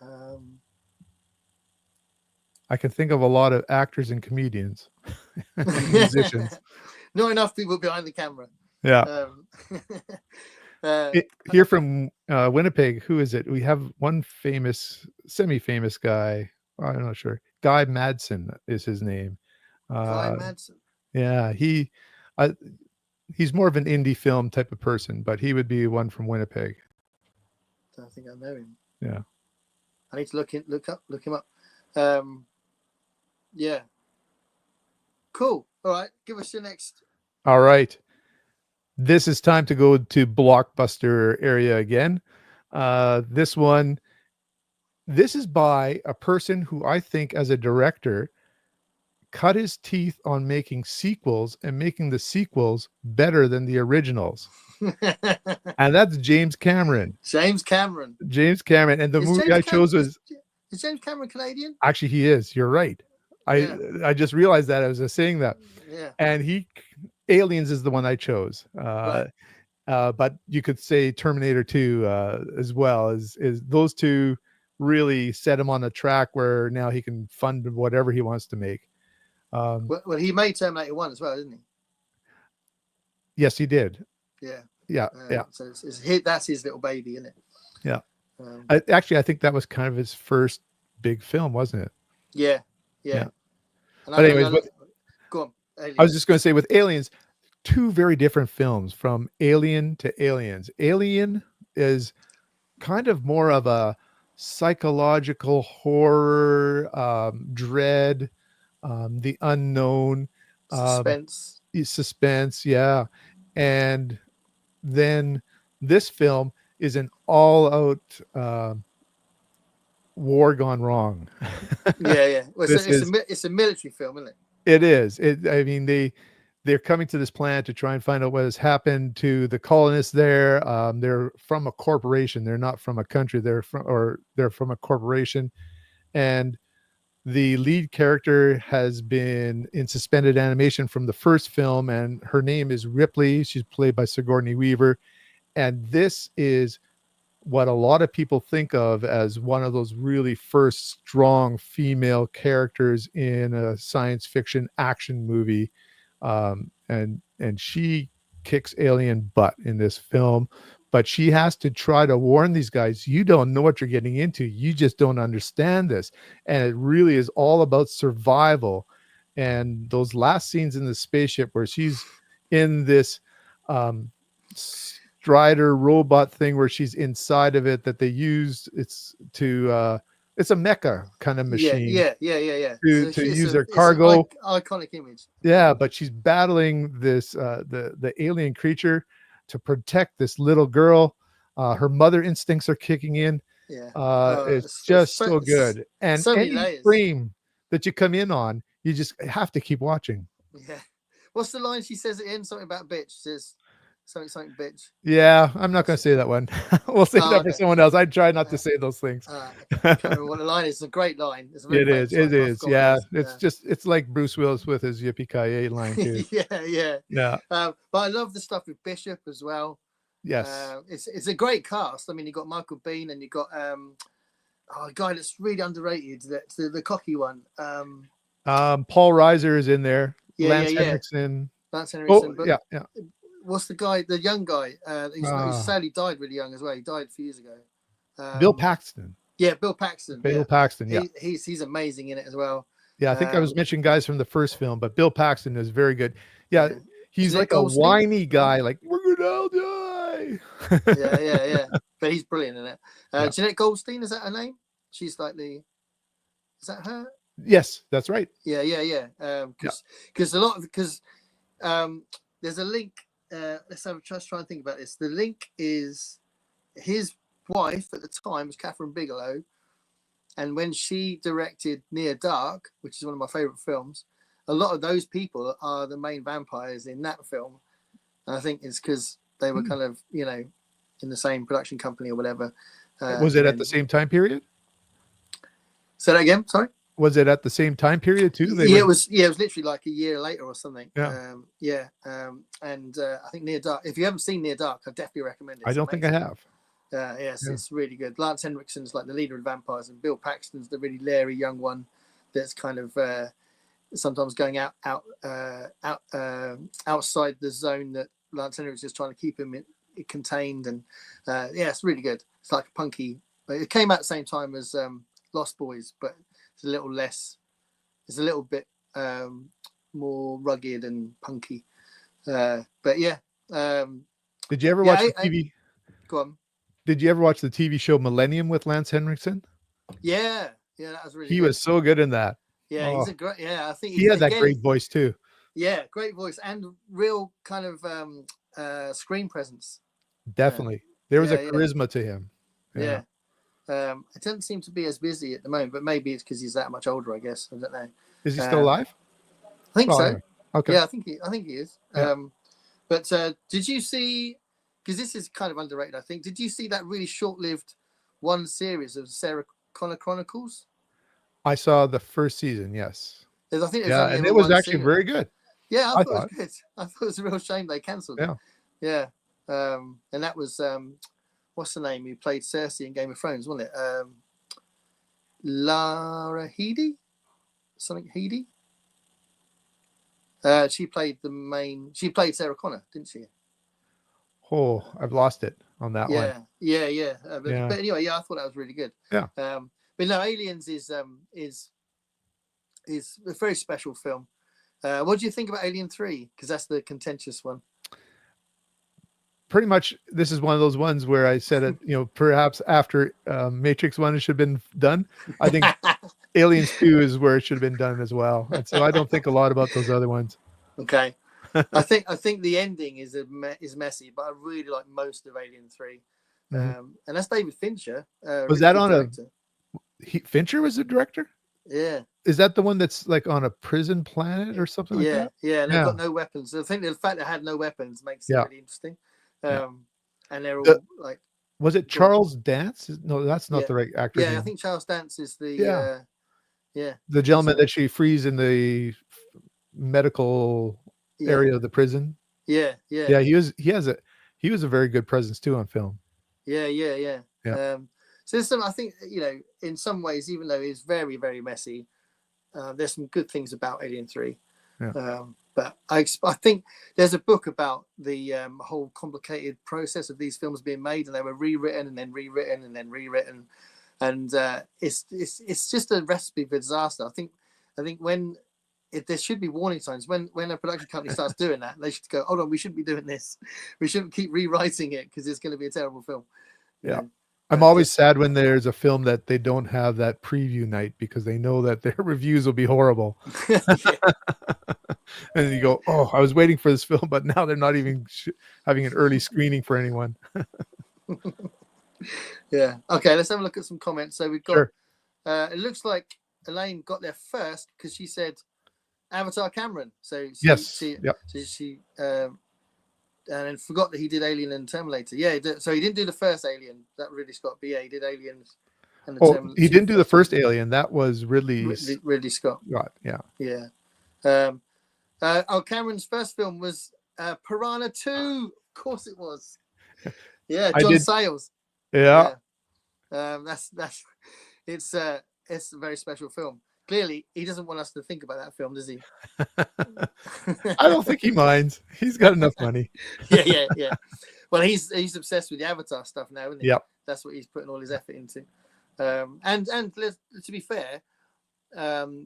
Um, I can think of a lot of actors and comedians and musicians. Not enough people behind the camera. Yeah. Um, Here from Winnipeg, who is it? We have one famous, semi-famous guy. I'm not sure. Guy Madsen is his name. Guy Uh, Madsen. yeah, uh, he's more of an indie film type of person, but he would be one from Winnipeg. Don't think I know him. Yeah. I need to look him up. Yeah. Cool. All right. Give us your next. All right. This is time to go to blockbuster area again. This is by a person who I think as a director cut his teeth on making sequels and making the sequels better than the originals. And that's James Cameron. James Cameron. And the movie I chose was... Is James Cameron Canadian? Actually, he is. You're right. I just realized that as I was saying that. Yeah. And Aliens is the one I chose. Right. But you could say Terminator 2 as well. Is those two really set him on a track where now he can fund whatever he wants to make. Well, he made Terminator 1 as well, didn't he? Yes, he did. Yeah. Yeah. So that's his little baby, isn't it? Yeah. I think that was kind of his first big film, wasn't it? Yeah. But anyways, go on. Aliens. I was just going to say with Aliens, two very different films from Alien to Aliens. Alien is kind of more of a psychological horror, dread, the unknown, suspense. Yeah. And then this film is an all-out war gone wrong. Yeah. Well, it's a military film, isn't it? It is. I mean, they're coming to this planet to try and find out what has happened to the colonists there. They're from a corporation. They're not from a country. They're from a corporation. And the lead character has been in suspended animation from the first film, and her name is Ripley. She's played by Sigourney Weaver. And this is what a lot of people think of as one of those really first strong female characters in a science fiction action movie. And she kicks alien butt in this film, but she has to try to warn these guys, you don't know what you're getting into. You just don't understand this. And it really is all about survival. And those last scenes in the spaceship where she's in this Strider robot thing where she's inside of it that they used, it's a mecha kind of machine. Yeah. To use their cargo. Iconic image. Yeah, but she's battling this the alien creature to protect this little girl. Her mother instincts are kicking in. Yeah. It's just so good. And so any frame that you come in on, you just have to keep watching. Yeah. What's the line she says it in? Something about bitch. She says something bitch. Yeah, I'm not going to say that one. We'll save that for someone else. I try not to say those things. I can't remember what the line is. It's a great line. It is. Yeah. It's like Bruce Willis with his yippee-ki-yay line too. Yeah. But I love the stuff with Bishop as well. Yes. It's a great cast. I mean, you got Michael Biehn and you got a guy that's really underrated. That's the cocky one. Paul Reiser is in there. Lance Henriksen. Yeah. What's the guy? The young guy. He sadly died really young as well. He died a few years ago. Bill Paxton. Yeah, Bill Paxton. Paxton. Yeah, he's amazing in it as well. Yeah, I think I was mentioning guys from the first film, but Bill Paxton is very good. Yeah, he's like a whiny guy, like we're gonna all die. yeah. But he's brilliant in it. Jeanette Goldstein, is that her name? She's like is that her? Yes, that's right. Yeah. Because there's a link. Let's try and think about this. The link is his wife at the time was Catherine Bigelow, and when she directed Near Dark, which is one of my favorite films, a lot of those people are the main vampires in that film. And I think it's because they were kind of in the same production company or whatever. Was it at the same time period? Say that again. Sorry. Was it at the same time period too? Yeah, it was literally like a year later or something. Yeah. And I think Near Dark. If you haven't seen Near Dark, I definitely recommend it. I don't think I have. Yes, it's really good. Lance Henriksen's like the leader of vampires, and Bill Paxton's the really leery young one that's kind of sometimes going outside the zone that Lance Henriksen's trying to keep him contained. And it's really good. It's like a punky. It came out at the same time as Lost Boys, but it's a little less. It's a little bit more rugged and punky. But yeah. Did you ever watch the TV? Go on. Did you ever watch the TV show Millennium with Lance Henriksen? Yeah, that was really. He was so good in that. Yeah, he's a great. Yeah, I think he had that great voice too. Yeah, great voice and real kind of screen presence. Definitely, there was a charisma to him. Yeah. It doesn't seem to be as busy at the moment, but maybe it's because he's that much older. I guess I don't know. Is he still alive? I think so. Okay. Yeah, I think he is. Yeah. But did you see? Because this is kind of underrated, I think. Did you see that really short-lived one series of Sarah Connor Chronicles? I saw the first season. Yes. I think and it was actually very good. Yeah, I thought it was good. I thought it was a real shame they cancelled it. Yeah. And that was what's the name who played Cersei in Game of Thrones, wasn't it? Lara Headey? Something Headey? She played Sarah Connor, didn't she? Oh, I've lost it on that one. Yeah. But anyway, I thought that was really good. Yeah. But no, Aliens is a very special film. What do you think about Alien 3? Because that's the contentious one. Pretty much, this is one of those ones where I said it, perhaps after Matrix 1 should have been done. I think Aliens 2 is where it should have been done as well. And so I don't think a lot about those other ones. Okay. I think the ending is messy, but I really like most of Alien 3. And that's David Fincher. Was that on Fincher was the director? Yeah. Is that the one that's like on a prison planet or something like that? Yeah, and they've got no weapons. I think the fact they had no weapons makes it really interesting. And they're all like. Was it Charles Dance? No, that's not the right actor. Yeah, I think Charles Dance is the. The gentleman that she frees in the medical area of the prison. Yeah. He was a very good presence too on film. Yeah. So there's some, I think, in some ways, even though it's very, very messy, there's some good things about Alien 3. Yeah. But I think there's a book about the whole complicated process of these films being made, and they were rewritten and then rewritten and then rewritten, and it's just a recipe for disaster. I think if there should be warning signs when a production company starts doing that, they should go, hold on, we shouldn't be doing this. We shouldn't keep rewriting it because it's going to be a terrible film. Yeah. I'm always sad when there's a film that they don't have that preview night because they know that their reviews will be horrible. And you go, oh, I was waiting for this film, but now they're not even having an early screening for anyone. Yeah. Okay, let's have a look at some comments. So we've got, it looks like Elaine got there first because she said Avatar Cameron. So she and then forgot that he did Alien and Terminator. Yeah, so he didn't do the first Alien, that Ridley Scott. But yeah, he did Aliens. And the he didn't do the first Alien. That was Ridley Scott. Scott. Yeah. Cameron's first film was Piranha 2. Of course it was. Yeah, John Sayles. Yeah. It's a very special film. Clearly, he doesn't want us to think about that film, does he? I don't think he minds. He's got enough money. Yeah. Well, he's obsessed with the Avatar stuff now, isn't he? Yep. That's what he's putting all his effort into. And to be fair,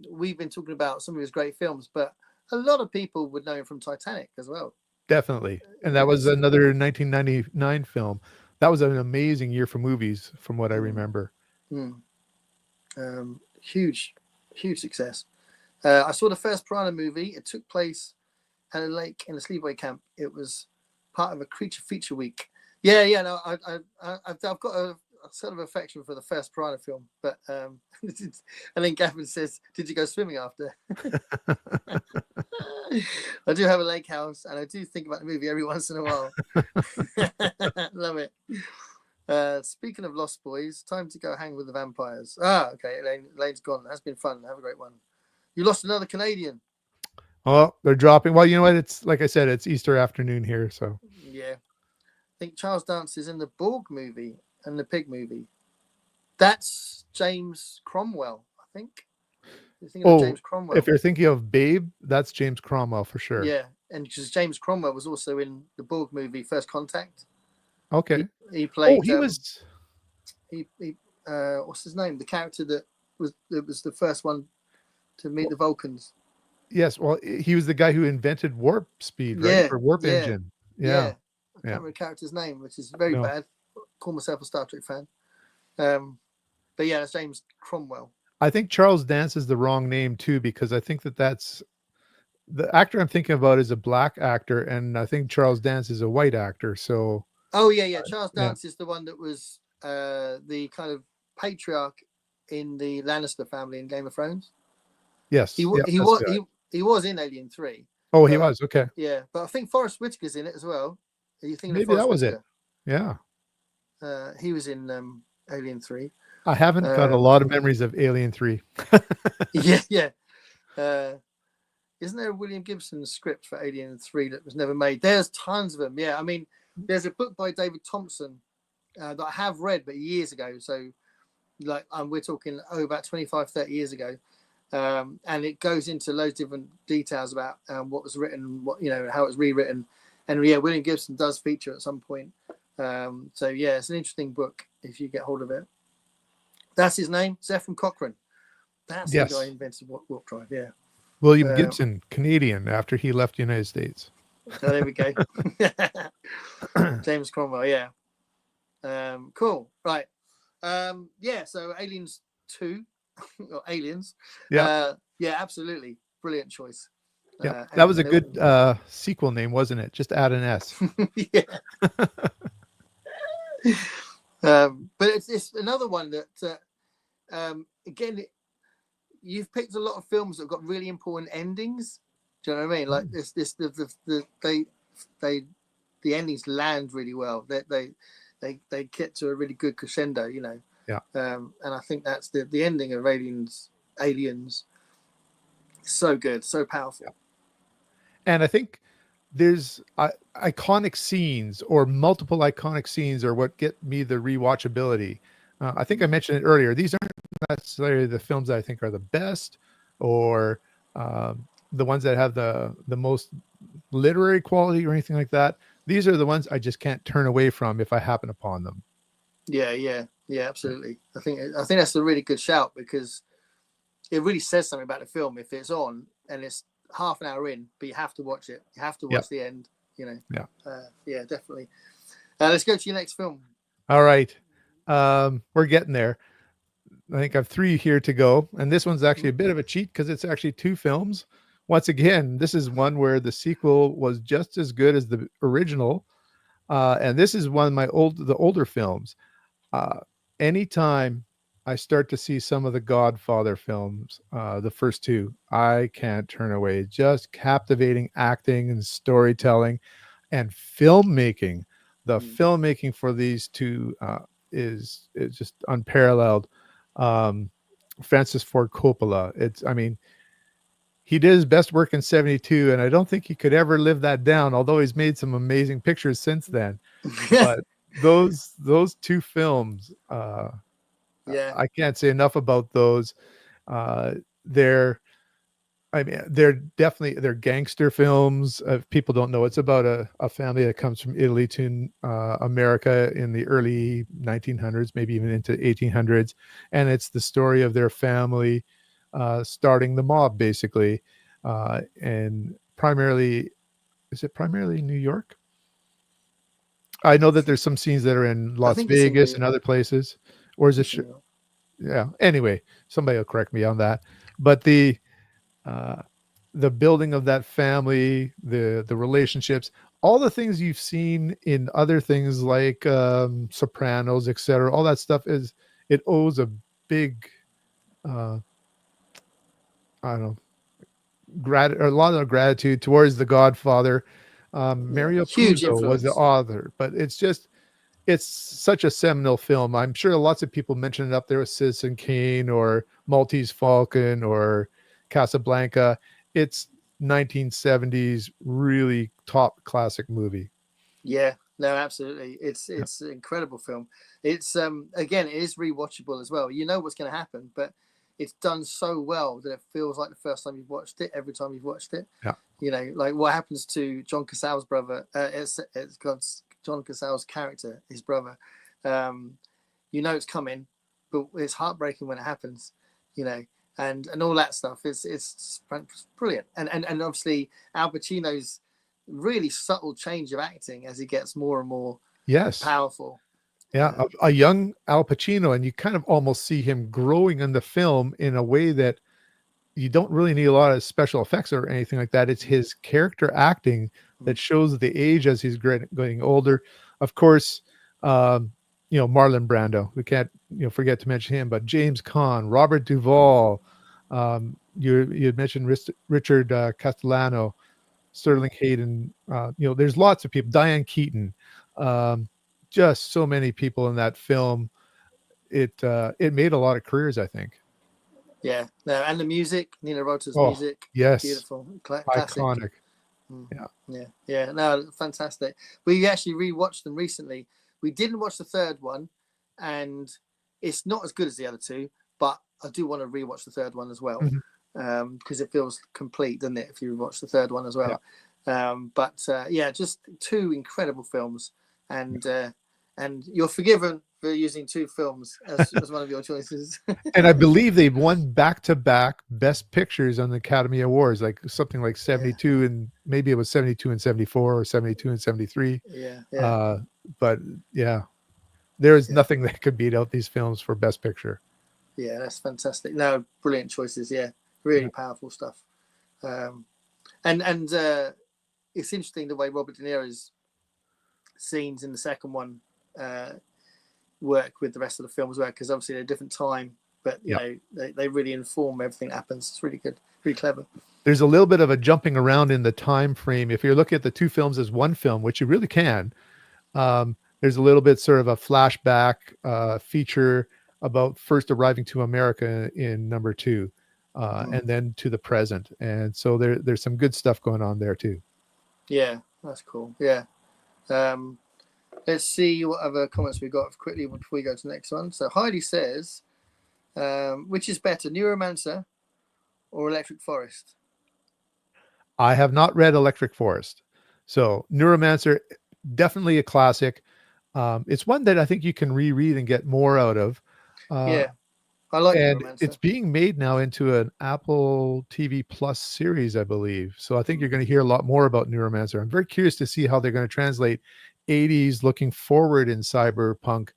we've been talking about some of his great films, but a lot of people would know him from Titanic as well. Definitely. And that was another 1999 film. That was an amazing year for movies, from what I remember. Huge success. I saw the first Piranha movie. It took place at a lake in a sleepaway camp. It was part of a creature feature week. No, I've got a sort of affection for the first Piranha film, but and then Gavin says, "Did you go swimming after?" I do have a lake house, and I do think about the movie every once in a while. Love it. Speaking of Lost Boys, time to go hang with the vampires. Ah, okay. Elaine's gone. That's been fun. Have a great one. You lost another Canadian. Oh, they're dropping. Well, you know what? It's like I said, it's Easter afternoon here, so Yeah. I think Charles Dance is in the Borg movie and the Pig movie. That's James Cromwell, I think. You're thinking of James Cromwell. if you're thinking of Babe, that's James Cromwell for sure. Yeah, and because James Cromwell was also in the Borg movie First Contact. Okay. He played. He was. He what's his name? The character that was the first one to meet the Vulcans. Yes, well, he was the guy who invented warp speed, right? Yeah, Or warp engine. Yeah. I can't remember the character's name, which is very bad. Call myself a Star Trek fan. But yeah, it's James Cromwell. I think Charles Dance is the wrong name too, because I think that's the actor I'm thinking about is a black actor, and I think Charles Dance is a white actor. So. Oh yeah. Charles Dance is the one that was the kind of patriarch in the Lannister family in Game of Thrones. Yes, he was in Alien 3. Oh, he was. Okay. Yeah, but I think Forrest Whitaker's in it as well. Are you thinking maybe of Forrest that was Whitaker? It? Yeah. He was in Alien 3. I haven't got a lot of memories of Alien 3. Yeah. Isn't there a William Gibson script for Alien 3 that was never made? There's tons of them. Yeah, I mean, there's a book by David Thompson that I have read, but years ago. So, like, we're talking about 25, 30 years ago. And it goes into loads of different details about what was written, how it was rewritten. And yeah, William Gibson does feature at some point. So yeah, it's an interesting book if you get hold of it. That's his name, Zephyr Cochrane. That's the guy who invented warp drive. Yeah, William Gibson, Canadian, after he left the United States. Oh, there we go. James Cromwell. Yeah. Cool. Right. Yeah. So Aliens 2 or Aliens. Yeah. Yeah. Absolutely. Brilliant choice. Yeah, that was a good sequel name, wasn't it? Just add an S. Yeah. But it's another one that again, you've picked a lot of films that have got really important endings. Do you know what I mean? Like the endings land really well. They get to a really good crescendo. Yeah. And I think that's the ending of Aliens. So good, so powerful. Yeah. And I think there's iconic scenes or multiple iconic scenes are what get me the rewatchability. I think I mentioned it earlier. These aren't necessarily the films that I think are the best or the ones that have the most literary quality or anything like that. These are the ones I just can't turn away from if I happen upon them. Yeah, absolutely. I think that's a really good shout because it really says something about the film if it's on and it's half an hour in, but you have to watch it. You have to watch the end. Yeah, definitely. Let's go to your next film. All right, we're getting there. I think I have 3 here to go, and this one's actually a bit of a cheat because it's actually 2 films. Once again, this is one where the sequel was just as good as the original, and this is one of my older films. Anytime I start to see some of the Godfather films, the first 2, I can't turn away. Just captivating acting and storytelling and filmmaking. The filmmaking for these 2 is just unparalleled. Francis Ford Coppola. He did his best work in 1972, and I don't think he could ever live that down, although he's made some amazing pictures since then. But those 2 films, I can't say enough about those. They're gangster films. If people don't know, it's about a family that comes from Italy to America in the early 1900s, maybe even into 1800s. And it's the story of their family starting the mob, basically. And is it primarily New York? I know that there's some scenes that are in Las Vegas and other places. Or is it? Yeah. Anyway, somebody will correct me on that. But the building of that family, the relationships, all the things you've seen in other things like Sopranos, etc. All that stuff it owes a big, I don't know, a lot of gratitude towards The Godfather. Mario Puzo was the author, but it's just it's such a seminal film. I'm sure lots of people mention it up there with Citizen Kane or Maltese Falcon or Casablanca. It's 1970s really top classic movie. Yeah, no, absolutely. Yeah. It's an incredible film. It's again, it is rewatchable as well. You know what's going to happen, but it's done so well that it feels like the first time you've watched it. Every time you've watched it, Yeah. you know, like what happens to John Cassell's brother. It's got John Cassell's character, his brother. Um, you know it's coming, but it's heartbreaking when it happens. You know, and all that stuff. It's brilliant. And obviously Al Pacino's really subtle change of acting as he gets more and more Yes. powerful. Yeah. A young Al Pacino, and you kind of almost see him growing in the film in a way that you don't really need a lot of special effects or anything like that. It's his character acting that shows the age as he's getting older. Of course, Marlon Brando. We can't forget to mention him, but James Caan, Robert Duvall. You had mentioned Richard Castellano, Sterling Hayden. There's lots of people. Diane Keaton. Just so many people in that film. It made a lot of careers, I think. Yeah, no, and the music, Nina Rota's Oh, music, yes. beautiful, classic. Iconic. Yeah. No, fantastic. We actually rewatched them recently. We didn't watch the third one, and it's not as good as the other two, but I do want to rewatch the third one as well, because it feels complete, doesn't it? If you watch the third one as well. Yeah. Just two incredible films, and you're forgiven for using two films as one of your choices. And I believe they've won back-to-back Best Pictures on the Academy Awards, like something like 72 and maybe it was 72 and 74 or 72 and 73. Yeah. But yeah, there is nothing that could beat out these films for Best Picture. Yeah, that's fantastic. No, brilliant choices. Yeah, really powerful stuff. And it's interesting the way Robert De Niro's scenes in the second one work with the rest of the film as well, because obviously they're a different time, but you know they really inform everything that happens. It's really good, really clever. There's a little bit of a jumping around in the time frame. If you're looking at the two films as one film, which you really can, there's a little bit sort of a flashback feature about first arriving to America in number two, and then to the present. And so there's some good stuff going on there too. Yeah, that's cool. Yeah. Let's see what other comments we got quickly before we go to the next one. So Heidi says, which is better, Neuromancer or Electric Forest? I have not read Electric Forest. So Neuromancer, definitely a classic. It's one that I think you can reread and get more out of. Yeah, I like and Neuromancer. It's being made now into an Apple TV Plus series, I believe. So I think you're going to hear a lot more about Neuromancer. I'm very curious to see how they're going to translate 80s looking forward in cyberpunk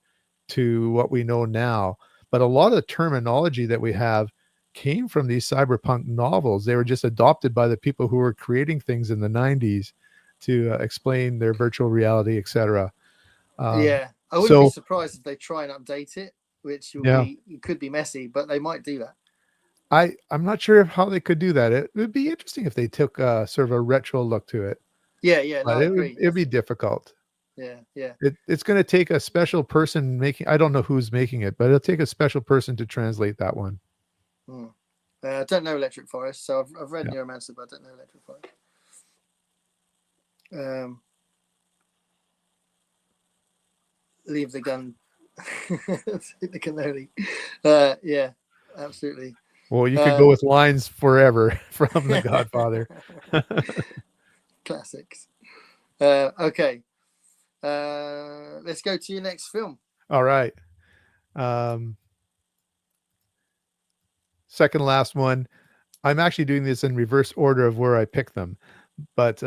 to what we know now. But a lot of the terminology that we have came from these cyberpunk novels. They were just adopted by the people who were creating things in the 90s to explain their virtual reality, etc. I wouldn't be surprised if they try and update it, which could be messy, but they might do that. I'm not sure how they could do that. It would be interesting if they took sort of a retro look to it. Yeah, no, I agree. It'd be difficult. Yeah. It's going to take a special person making. I don't know who's making it, but it'll take a special person to translate that one. I don't know Electric Forest, so I've read Neuromancer, but I don't know Electric Forest. Leave the gun. The cannoli. Yeah, absolutely. Well, you could go with lines forever from The Godfather. Classics. Okay. Let's go to your next film. All right. Second last one. I'm actually doing this in reverse order of where I picked them. But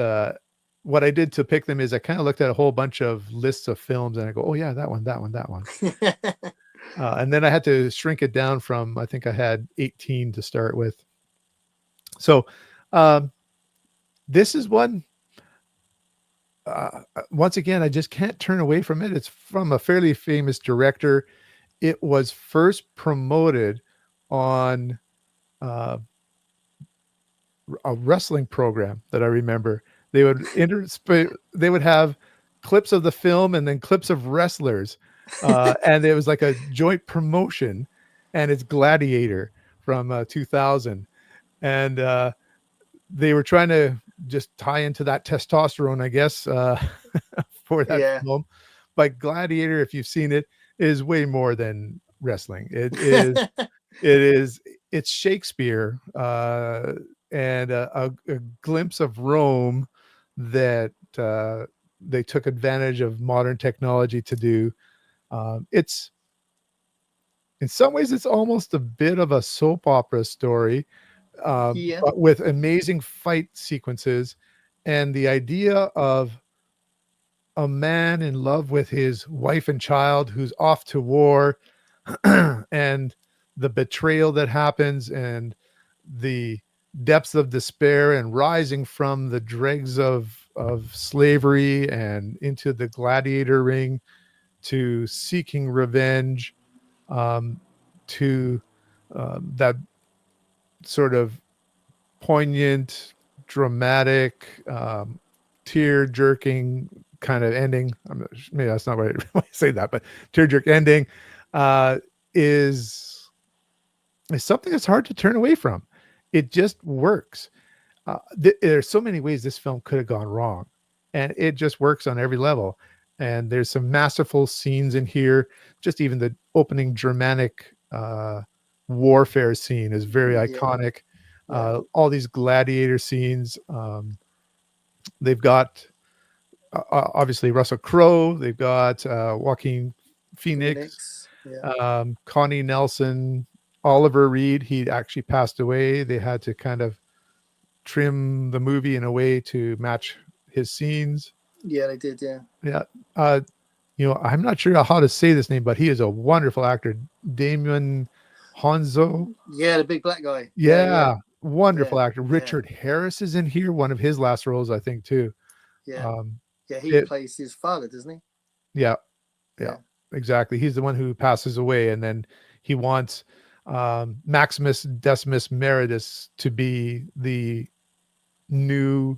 what I did to pick them is I kind of looked at a whole bunch of lists of films and I go, oh yeah, that one. And then I had to shrink it down from, I think I had 18 to start with. So this is one, once again, I just can't turn away from it. It's from a fairly famous director. It was first promoted on a wrestling program that I remember. They would have clips of the film and then clips of wrestlers, and it was like a joint promotion, and it's Gladiator from 2000, and they were trying to just tie into that testosterone, I guess, for that Yeah. film. But Gladiator, if you've seen it, is way more than wrestling. It is it is it's Shakespeare, and a glimpse of Rome that they took advantage of modern technology to do. It's in some ways it's almost a bit of a soap opera story, Yeah. but with amazing fight sequences, and the idea of a man in love with his wife and child who's off to war, and the betrayal that happens, and the depths of despair, and rising from the dregs of slavery and into the gladiator ring, to seeking revenge, um, to that sort of poignant, dramatic, tear jerking kind of ending. Maybe that's not what I say that, but tear jerk ending uh, is is something that's hard to turn away from. It just works. There's so many ways this film could have gone wrong, and it just works on every level. And there's some masterful scenes in here. Just even the opening Germanic warfare scene is very Yeah. iconic. Yeah. All these gladiator scenes. They've got obviously Russell Crowe. They've got Joaquin Phoenix, Phoenix. Yeah. Connie Nelson, Oliver Reed. He actually passed away. They had to kind of trim the movie in a way to match his scenes. Yeah, they did. Yeah. Yeah. Uh, I'm not sure how to say this name, but he is a wonderful actor. Damon Honzo. Yeah, the big black guy. Yeah. Yeah. Yeah. Yeah. Wonderful actor. Yeah. Richard Harris is in here. One of his last roles, I think, too. Yeah. Um, Yeah. He it, plays his father, doesn't yeah. he? Yeah. Yeah. Exactly. He's the one who passes away, and then he wants Maximus Decimus Meritus to be the new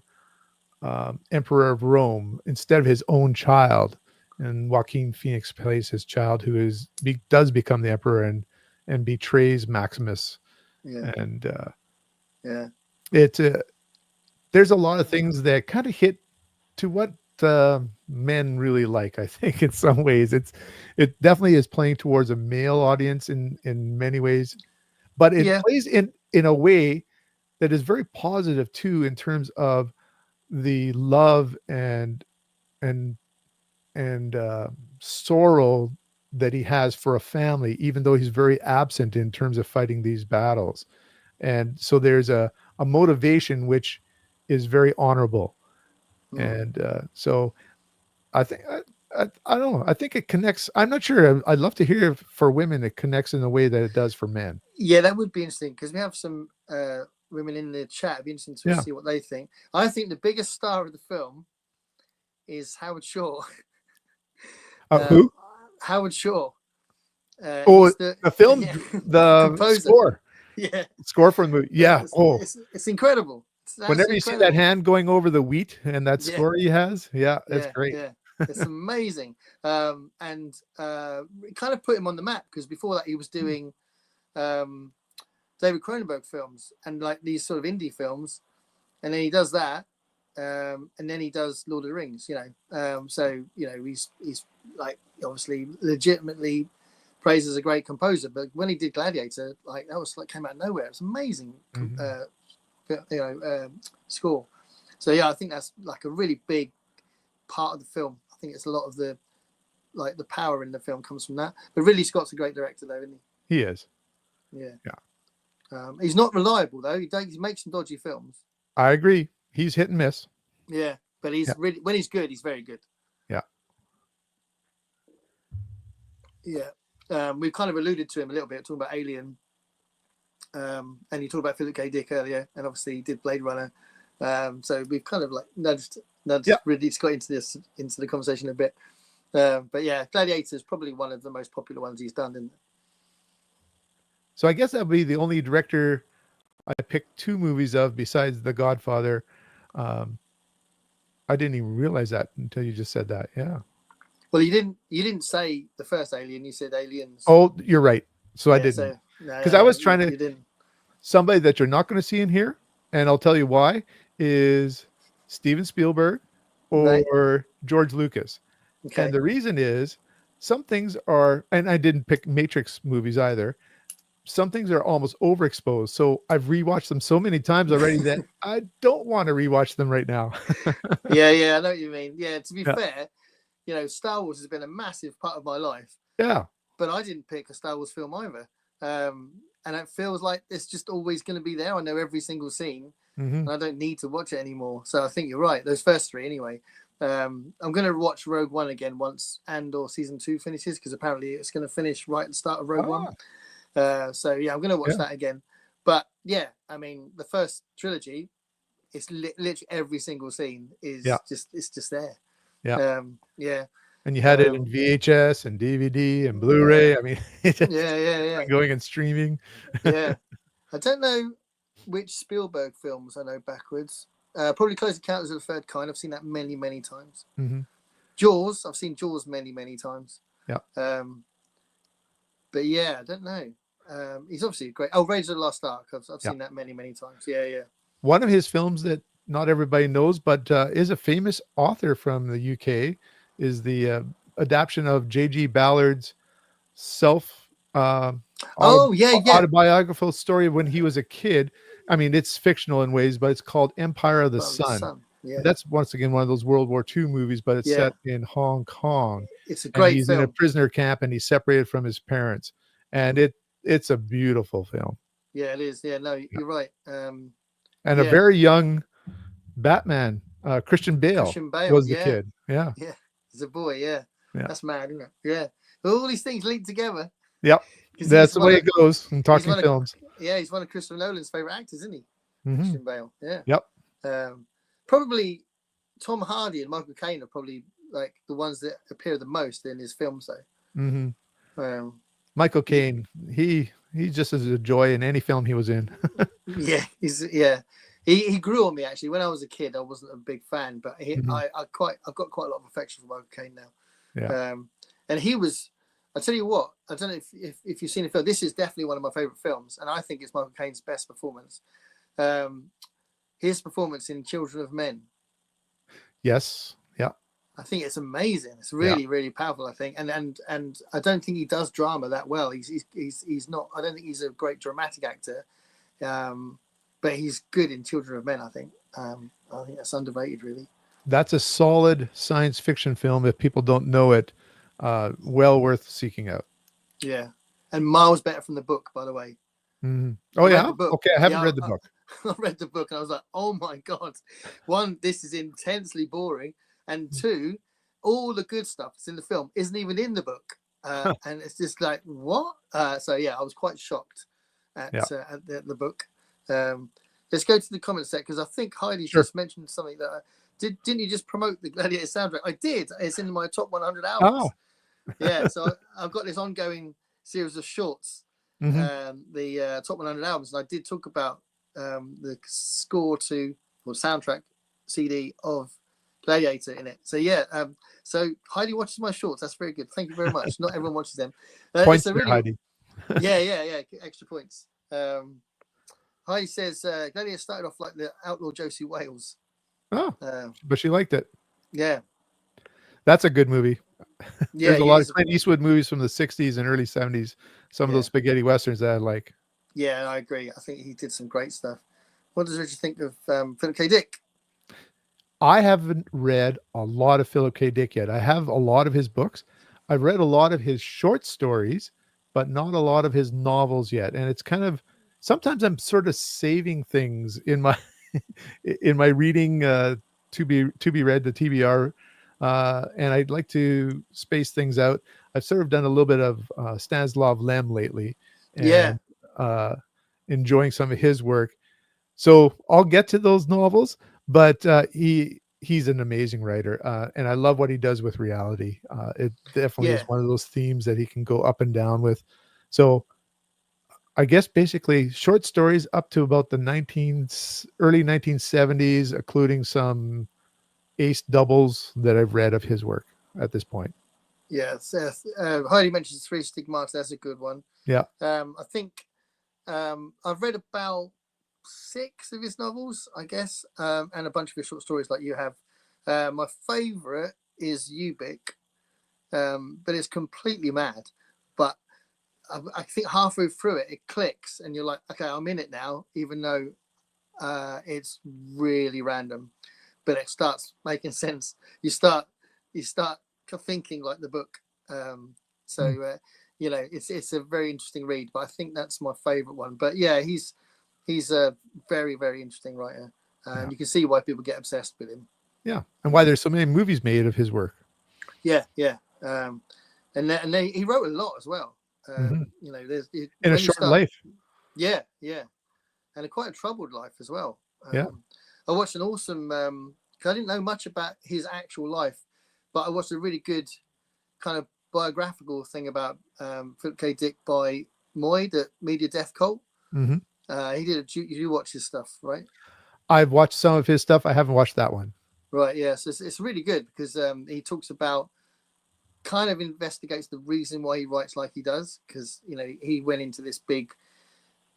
emperor of Rome instead of his own child. And Joaquin Phoenix plays his child, who does become the emperor and betrays Maximus. Yeah. And Yeah. it there's a lot of things that kind of hit to what men really like. I think in some ways it definitely is playing towards a male audience in many ways, but it Yeah. plays in a way that is very positive too, in terms of the love and and sorrow that he has for a family, even though he's very absent in terms of fighting these battles. And so there's a motivation which is very honorable. Mm. And so I think I don't know. I think it connects. I'm not sure. I'd love to hear if for women it connects in the way that it does for men. Yeah, that would be interesting because we have some women in the chat. It'd be interesting to Yeah. see what they think. I think the biggest star of the film is Howard Shaw. Who? Howard Shaw. Oh, He's the film, yeah, the the composer. score, Yeah, score from the movie. Yeah. it's incredible. Whenever you see that hand going over the wheat and that Yeah. score he has, yeah, that's Yeah, great. yeah, it's amazing. And it kind of put him on the map because before that he was doing David Cronenberg films and like these sort of indie films, and then he does that, and then he does Lord of the Rings. So he's like obviously legitimately praised as a great composer. But when he did Gladiator, like that was like came out of nowhere. It's amazing, score. So yeah, I think that's like a really big part of the film. I think it's a lot of the power in the film comes from that. But Ridley Scott's a great director, though, isn't He is. he? Yeah. Yeah. He's not reliable though. He makes some dodgy films. I agree. He's hit and miss. Yeah, but he's really when he's good, he's very good. Yeah. Yeah. We've kind of alluded to him a little bit talking about Alien, and you talked about Philip K. Dick earlier, and obviously he did Blade Runner. So we've kind of like nudged Ridley Scott into the conversation a bit. But yeah, Gladiator is probably one of the most popular ones he's done, isn't it? So I guess that would be the only director I picked two movies of besides The Godfather. I didn't even realize that until you just said that. Yeah. Well, you didn't say the first Alien. You said Aliens. Oh, you're right. So I Yeah. didn't, So no, because no, I no. was You, trying to, you didn't. somebody that you're not going to see in here, and I'll tell you why, is Steven Spielberg Right. or George Lucas. And Okay. the reason is some things are, and I didn't pick Matrix movies either. Some things are almost overexposed. So I've rewatched them so many times already that I don't want to rewatch them right now. Yeah. Yeah. I know what you mean. Yeah. To be Yeah. fair, Star Wars has been a massive part of my life, Yeah. but I didn't pick a Star Wars film either. And it feels like it's just always going to be there. I know every single scene, Hmm. and I don't need to watch it anymore. So I think you're right. Those first three, anyway. I'm going to watch Rogue One again once and/or season 2 finishes, because apparently it's going to finish right at the start of Rogue One. Ah, So yeah, I'm going to watch yeah. that again. But yeah, I mean, the first trilogy, it's literally every single scene Yeah. is just it's just there. Yeah. Yeah. And you had it in Um, VHS and DVD and yeah. Blu-ray. I mean, it's just Yeah. Yeah. Yeah. going and streaming. Yeah. I don't know which Spielberg films I know backwards. Probably Close Encounters of the Third Kind. I've seen that many, many times. Hmm. Jaws. I've seen Jaws many, many times. Yeah. But yeah, I don't know. He's obviously great. Oh, Raiders of the Lost Ark. I've Yeah. seen that many, many times. Yeah, yeah. One of his films that not everybody knows, but is a famous author from the UK, is the adaptation of J.G. Ballard's self Oh, yeah, yeah. autobiographical story when he was a kid. I mean, it's fictional in ways, but it's called Empire of the Well, the Sun. Sun. Yeah, And that's once again one of those World War II movies, but it's yeah. set in Hong Kong, It's a and great he's in a film. prisoner camp and he's separated from his parents, and it's a beautiful film. Yeah, it is. Yeah, no, Yeah. you're right. And a Yeah, very young Batman, Christian Bale Christian Bale. was the Yeah, kid. Yeah. yeah. He's a boy. Yeah, Yeah. that's mad, isn't it? Yeah. All these things linked together Yep. because That's the way it goes in he's talking one of films. he's one of Christopher Nolan's favorite actors, isn't he? Hmm. Christian Bale. Yeah. Yep. Probably Tom Hardy and Michael Caine are probably like the ones that appear the most in his films, though. Hmm. Um, Michael Caine, he just is a joy in any film he was in. yeah, he grew on me actually. When I was a kid, I wasn't a big fan, but Mhm. I've got quite a lot of affection for Michael Caine now. Yeah. And he was. I tell you what, I don't know if you've seen the film. This is definitely one of my favorite films, and I think it's Michael Caine's best performance. His performance in Children of Men. Yes. Yeah. I think it's amazing. It's Yeah. really, really powerful. I think, and I don't think he does drama that well. He's not. I don't think he's a great dramatic actor, but he's good in Children of Men. I think that's underrated, really. That's a solid science fiction film. If people don't know it, well worth seeking out. Yeah, and miles better from the book, by the way. Mhm. I Oh read yeah. the book. Okay, I haven't Yeah, read the book. I read the book and I was like, oh my god, one, this is intensely boring, and two, all the good stuff that's in the film isn't even in the book, and it's just like what? So yeah, I was quite shocked at Yeah. the book. Let's go to the comments set because I think Heidi Sure. just mentioned something that didn't you just promote the Gladiator soundtrack? I did. It's in my top 100 albums. Oh. Yeah, so I've got this ongoing series of shorts, Mhm. the top 100 albums, and I did talk about the score to or soundtrack CD of Gladiator in it. So yeah, so Heidi watches my shorts. That's very good. Thank you very much. Not everyone watches them. Points It's a there, really, Heidi. yeah, extra points. Heidi says Gladiator started off like the outlaw Josie Wales. Oh, but she liked it. Yeah, That's a good movie. yeah. There's a lot of Clint Eastwood movies from the 60s and early 70s. Some of those spaghetti westerns that I like. Yeah, I agree. I think he did some great stuff. What does Richard think of Philip K. Dick? I haven't read a lot of Philip K. Dick yet. I have a lot of his books. I've read a lot of his short stories, but not a lot of his novels yet. And it's kind of sometimes I'm sort of saving things in my in my reading to be read, the TBR, and I'd like to space things out. I've sort of done a little bit of Stanislav Lem lately, and enjoying some of his work. So I'll get to those novels, but he's an amazing writer, and I love what he does with reality. It definitely is one of those themes that he can go up and down with. So I guess basically short stories up to about the early 1970s, including some ace doubles that I've read of his work at this point. Yeah, Heidi mentions Three Stigmata. That's a good one. Yeah. I think I've read about 6 of his novels, I guess, and a bunch of his short stories like you have. My favourite is Ubik, but it's completely mad. But I think halfway through it, it clicks, and you're like, okay, I'm in it now, even though it's really random, but it starts making sense. You start thinking like the book. It's a very interesting read. But I think that's my favourite one. But yeah, he's a very, very interesting writer, and you can see why people get obsessed with him. Yeah, and why there's so many movies made of his work. Yeah. And he wrote a lot as well. There's in a short life. Yeah, and quite a troubled life as well. I watched an awesome. I didn't know much about his actual life, but I watched a really good kind of biographical thing about Philip K. Dick by Moy, the Media Death Cult. He did. You watch his stuff, right? I've watched some of his stuff. I haven't watched that one. Right. Yeah. So it's really good because he talks about, kind of investigates the reason why he writes like he does, because he went into this big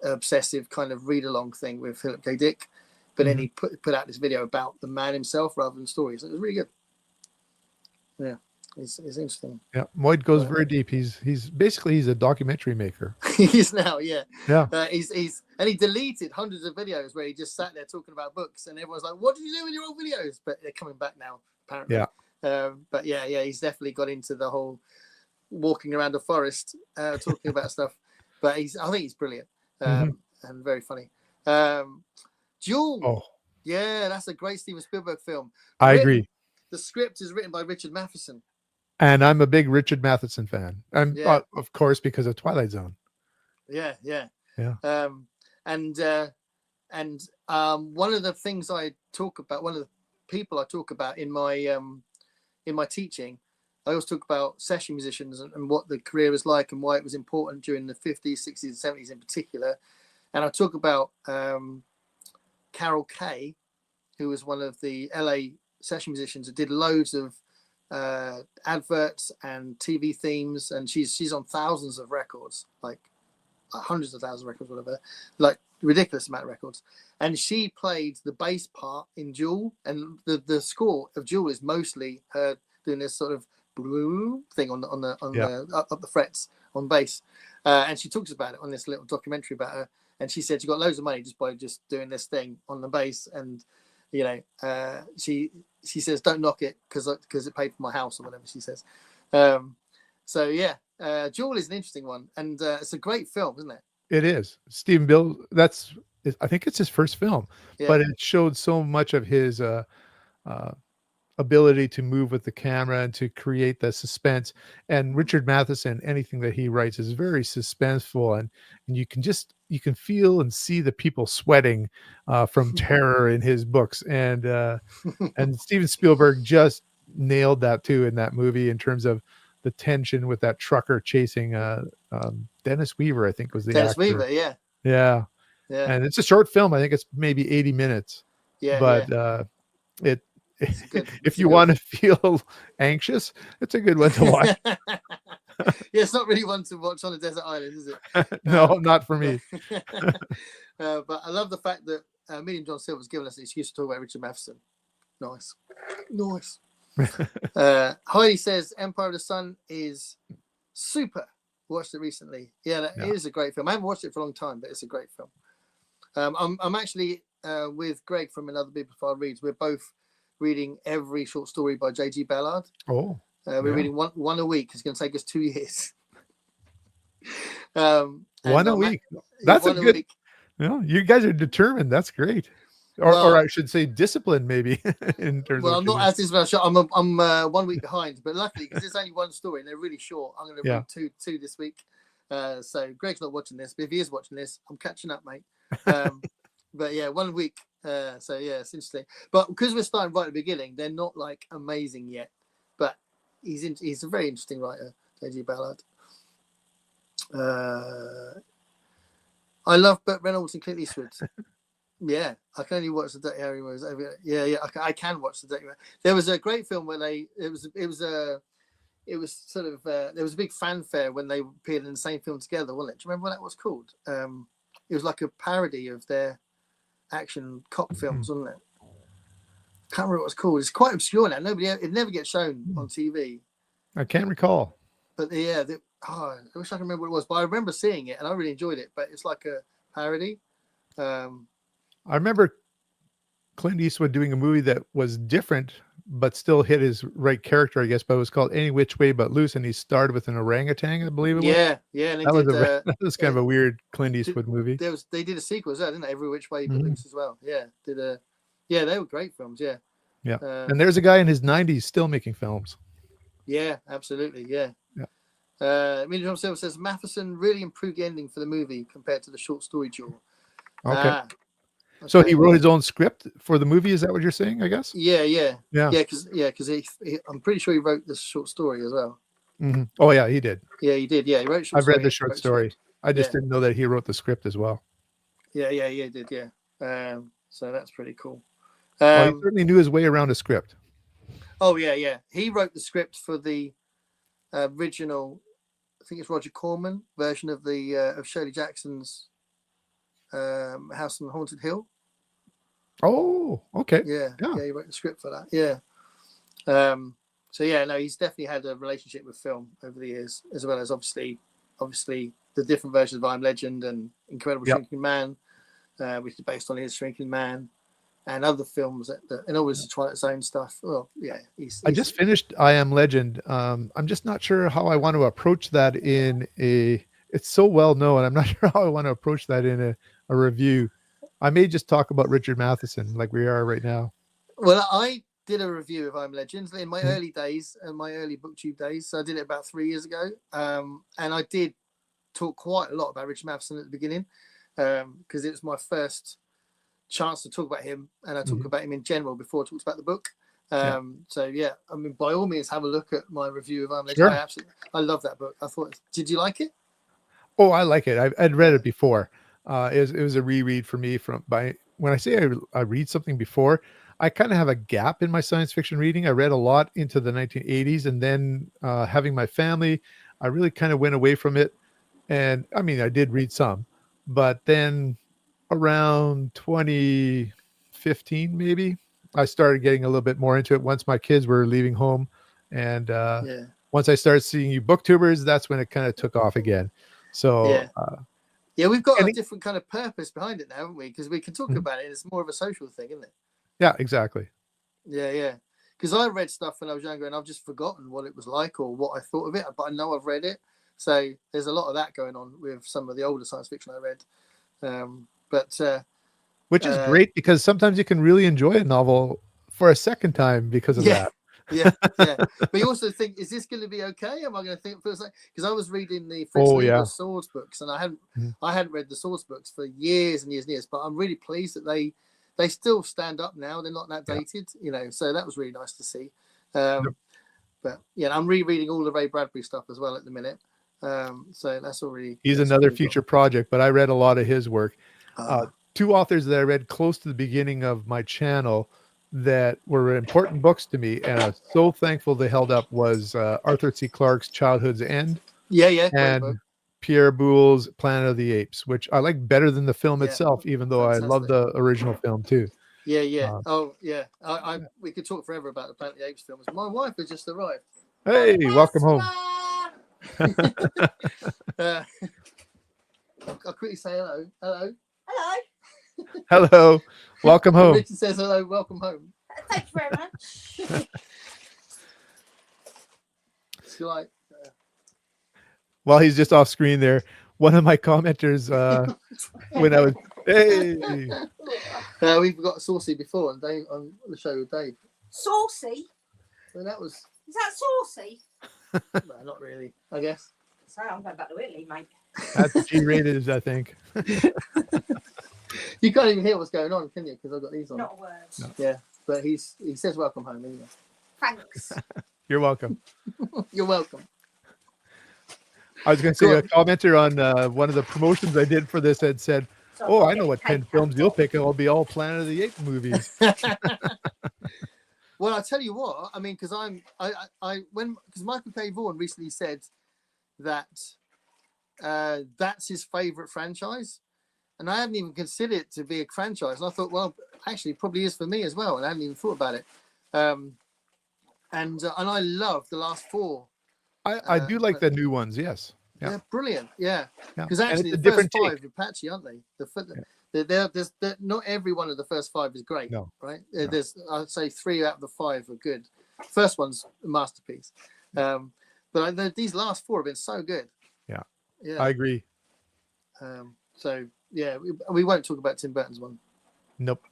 obsessive kind of read along thing with Philip K. Dick, but then he put out this video about the man himself rather than stories. It was really good. Yeah, it's interesting. Yeah, Moyd goes very deep. He's a documentary maker. He's now, yeah. He's and he deleted hundreds of videos where he just sat there talking about books, and everyone's like, "What did you do with your old videos?" But they're coming back now, apparently. Yeah. But yeah, he's definitely got into the whole walking around the forest talking about stuff. But I think he's brilliant and very funny. Jewel. Oh, yeah, that's a great Steven Spielberg film. I agree. The script is written by Richard Matheson. And I'm a big Richard Matheson fan. Of course, because of Twilight Zone. Yeah. And one of the things I talk about, one of the people I talk about in my teaching, I always talk about session musicians and what the career was like and why it was important during the 50s, 60s, and 70s in particular. And I talk about Carol Kay, who was one of the LA session musicians that did loads of adverts and TV themes, and she's on thousands of records, like hundreds of thousands of records, whatever, like ridiculous amount of records. And she played the bass part in Jewel, and the score of Jewel is mostly her doing this sort of thing on the up the frets on bass, and she talks about it on this little documentary about her. And she said she got loads of money just by just doing this thing on the bass, and she says don't knock it because it paid for my house or whatever she says. Jewel is an interesting one, and it's a great film, isn't it? It is. Stephen Bill, I think it's his first film, but it showed so much of his ability to move with the camera and to create the suspense. And Richard Matheson, anything that he writes is very suspenseful, and you can feel and see the people sweating from terror in his books. And Steven Spielberg just nailed that too in that movie in terms of the tension with that trucker chasing Dennis Weaver, I think was the Dennis actor. Weaver, yeah. And it's a short film. I think it's maybe 80 minutes. But if you want to feel anxious, it's a good one to watch. It's not really one to watch on a desert island, is it? No, not for me. But I love the fact that me and John Silver's given us an excuse to talk about Richard Matheson. Nice. Heidi says Empire of the Sun is super. Watched it recently. It is a great film. I haven't watched it for a long time, but it's a great film. I'm actually with Greg from Another Bibliophile Reads. We're both reading every short story by J.G. Ballard. We're reading one a week. It's going to take us 2 years. One a week. That's a good. You guys are determined. That's great. Or I should say disciplined, maybe. In terms of I'm not as disciplined. I'm 1 week behind, but luckily because it's only one story and they're really short, I'm going to read two this week. So Greg's not watching this, but if he is watching this, I'm catching up, mate. But 1 week. It's interesting. But because we're starting right at the beginning, they're not like amazing yet. But he's a very interesting writer, J.G. Ballard. I love Burt Reynolds and Clint Eastwood. Yeah, I can only watch the Dirty Harry movies. Yeah. I can watch the Dirty Harry. There was a great film where it was sort of there was a big fanfare when they appeared in the same film together, wasn't it? Do you remember what that was called? It was like a parody of their action cop films, wasn't it? Can't remember what it's called. It's quite obscure now. It never gets shown on TV. I can't recall. But I wish I could remember what it was. But I remember seeing it and I really enjoyed it. But it's like a parody. I remember Clint Eastwood doing a movie that was different, but still hit his right character, I guess. But it was called Any Which Way But Loose, and he starred with an orangutan, I believe it was. Yeah. And That was kind of a weird Clint Eastwood movie. They did a sequel as well, didn't they? Every Which Way But Loose as well. Yeah, they were great films. Yeah. And there's a guy in his 90s still making films. Yeah, absolutely. Yeah. Medium Silver says Matheson really improved the ending for the movie compared to the short story duel. Okay. So he wrote his own script for the movie. Is that what you're saying? I guess. Yeah. Because I'm pretty sure he wrote this short story as well. Mm-hmm. Oh yeah, he did. Yeah, he did. Yeah, he wrote. I've read the short story. I just didn't know that he wrote the script as well. Yeah, he did. Yeah. So that's pretty cool. He certainly knew his way around a script. Oh yeah. He wrote the script for the original, I think it's Roger Corman version of the of Shirley Jackson's House on Haunted Hill. Oh, okay. Yeah, he wrote the script for that. Yeah. So he's definitely had a relationship with film over the years, as well as obviously the different versions of I Am Legend and Incredible Shrinking Man, which is based on his Shrinking Man, and other films and always the Twilight Zone stuff. Well, yeah. I just finished I Am Legend. I'm just not sure how I want to approach that it's so well known. I'm not sure how I want to approach that in a review. I may just talk about Richard Matheson like we are right now. Well, I did a review of I Am Legend in my early days and my early BookTube days. So I did it about 3 years ago. And I did talk quite a lot about Richard Matheson at the beginning because it was my first chance to talk about him, and I talk about him in general before I talked about the book. So I mean, by all means, have a look at my review of I Am Legend. Sure. I love that book. Did you like it? Oh, I like it. I'd read it before. It was a reread for me when I say I read something before, I kind of have a gap in my science fiction reading. I read a lot into the 1980s, and then having my family, I really kind of went away from it. And I mean, I did read some, but then around 2015, maybe, I started getting a little bit more into it once my kids were leaving home. And once I started seeing you booktubers, that's when it kind of took off again. So we've got a different kind of purpose behind it now, haven't we? Because we can talk about it. It's more of a social thing, isn't it? Yeah, exactly. Yeah. Because I read stuff when I was younger and I've just forgotten what it was like or what I thought of it, but I know I've read it. So there's a lot of that going on with some of the older science fiction I read. Which is great, because sometimes you can really enjoy a novel for a second time because of that. Yeah. But you also think, is this going to be okay? Am I going to think? Because I was reading the Fritz Leiber Swords books, and I hadn't read the Swords books for years and years and years. But I'm really pleased that they still stand up now. They're not that dated, So that was really nice to see. But I'm rereading all the Ray Bradbury stuff as well at the minute. So that's already. He's another future project, but I read a lot of his work. Two authors that I read close to the beginning of my channel that were important books to me, and I was so thankful they held up, was Arthur C. Clarke's Childhood's End. And Pierre Boulle's Planet of the Apes, which I like better than the film itself, even though I love the original film too. We could talk forever about the Planet of the Apes films. My wife has just arrived. Hey, welcome home. I'll quickly say hello. Hello, welcome home. Richard says hello, welcome home. Thank you very much. While he's just off screen there, one of my commenters when I was we've got Saucy before on the show with Dave. Saucy? So that was. Is that saucy? No, not really, I guess. Sorry, I'm going back to Italy, mate. That's G-rated, I think. You can't even hear what's going on, can you? Because I've got these on. Not a word. No. Yeah, but he says welcome home anyway. Thanks. You're welcome. You're welcome. I was going to say, a commenter on one of the promotions I did for this had said, So Oh, I'll I know get what cake 10 films you'll cut off. pick. It'll be all Planet of the Apes movies. Well, I tell you what. I mean, because because Michael K. Vaughan recently said that that's his favorite franchise, and I hadn't even considered it to be a franchise. And I thought, well, actually, it probably is for me as well, and I hadn't even thought about it. And I love the last four. I do like the new ones. Yes. Yeah. They're brilliant. Yeah, Yeah. because And actually it's a the first different five take. are patchy, aren't they? Yeah. There's not every one of the first five is great. No. Right? No. There's I'd say 3 out of the 5 are good. First one's a masterpiece. But these last 4 have been so good. Yeah. Yeah. I agree. So yeah, we won't talk about Tim Burton's one, Nope.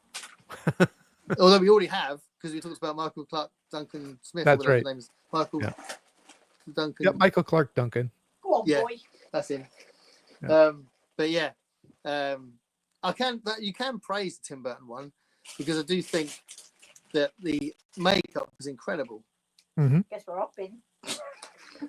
although we already have, because we talked about Michael Clark Duncan Smith. That's or whatever right. his name is. Michael Yeah. Duncan. Yep. Michael Clark Duncan. Go on, Yeah. boy. That's him. Yeah. But yeah, you can praise the Tim Burton one, because I do think that the makeup is incredible. Guess where I've been.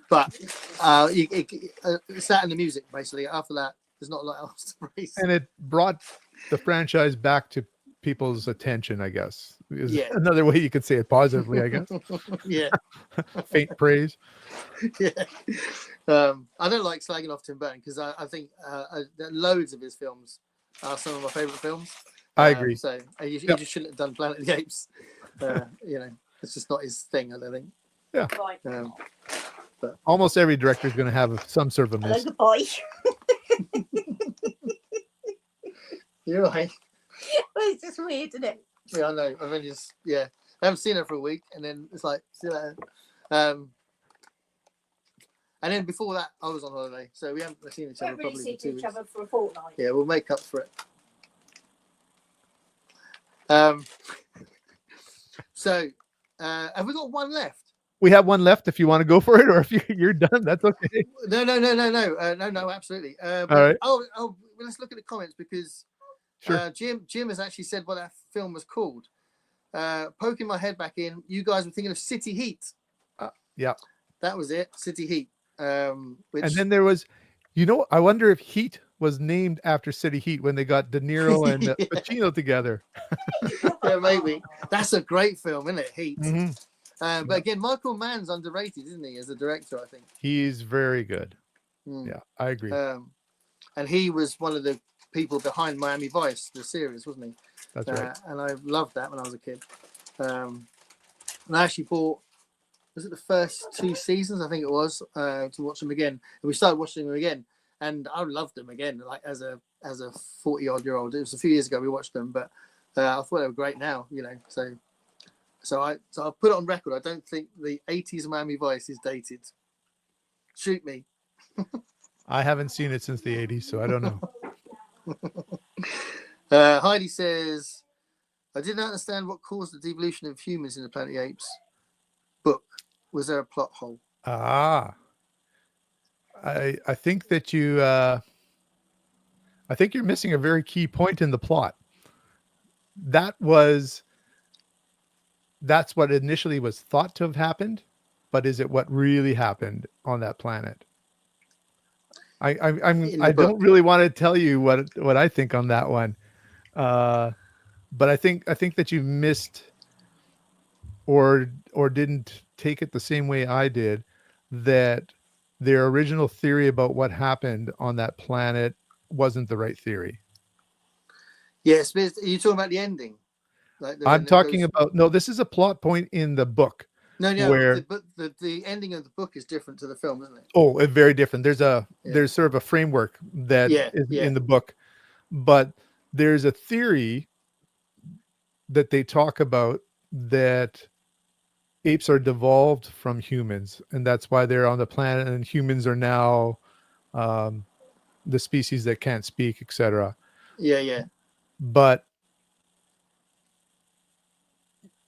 But it's that and the music, basically. After that, there's not a lot else to praise. And it brought the franchise back to people's attention, I guess. Is Yeah. another way you could say it positively, I guess. Yeah. Faint praise. Yeah. I don't like slagging off Tim Burton, because I think that loads of his films are some of my favorite films. I agree. So he just shouldn't have done Planet of the Apes. It's just not his thing, I don't think. Right. Almost every director is going to have some sort of a Hello, miss. goodbye. You're right. Well, it's just weird, isn't it? Yeah, I know. I've only just I haven't seen her for a week, and then it's like, see you later. And then before that, I was on holiday, so we haven't seen each We other haven't really probably seen for 2 each weeks. other for a fortnight. Yeah, we'll make up for it. So, have we got one left? We have one left if you want to go for it, or if you're done, that's okay. No, absolutely. All right. Oh, let's look at the comments, because Sure. Jim has actually said what that film was called. Poking my head back in, you guys were thinking of City Heat. Yeah. That was it, City Heat. Which, And then there was, I wonder if Heat was named after City Heat when they got De Niro and Yeah. Pacino together. yeah, maybe. That's a great film, isn't it? Heat. Mhm. But again, Michael Mann's underrated, isn't he, as a director, I think. He's very good. Mm. Yeah, I agree. And he was one of the people behind Miami Vice, the series, wasn't he? That's right. And I loved that when I was a kid. And I actually bought, was it the first 2 seasons? I think it was, to watch them again. And we started watching them again, and I loved them again. Like as a 40-odd-year-old, it was a few years ago we watched them, but I thought they were great now. So I'll put it on record. I don't think the 80s Miami Vice is dated. Shoot me. I haven't seen it since the 80s, so I don't know. Heidi says, I didn't understand what caused the devolution of humans in the Planet of the Apes book. Was there a plot hole? I think that I think you're missing a very key point in the plot. That's what initially was thought to have happened, but is it what really happened on that planet? I don't really want to tell you what I think on that one, but I think that you missed or didn't take it the same way I did, that their original theory about what happened on that planet wasn't the right theory. Yes, but are you talking about the ending? I'm talking about, no, this is a plot point in the book. No, where, but the ending of the book is different to the film, isn't it? Oh, it's very different. There's sort of a framework that is in the book, but there's a theory that they talk about that apes are devolved from humans, and that's why they're on the planet, and humans are now the species that can't speak, etc. Yeah. But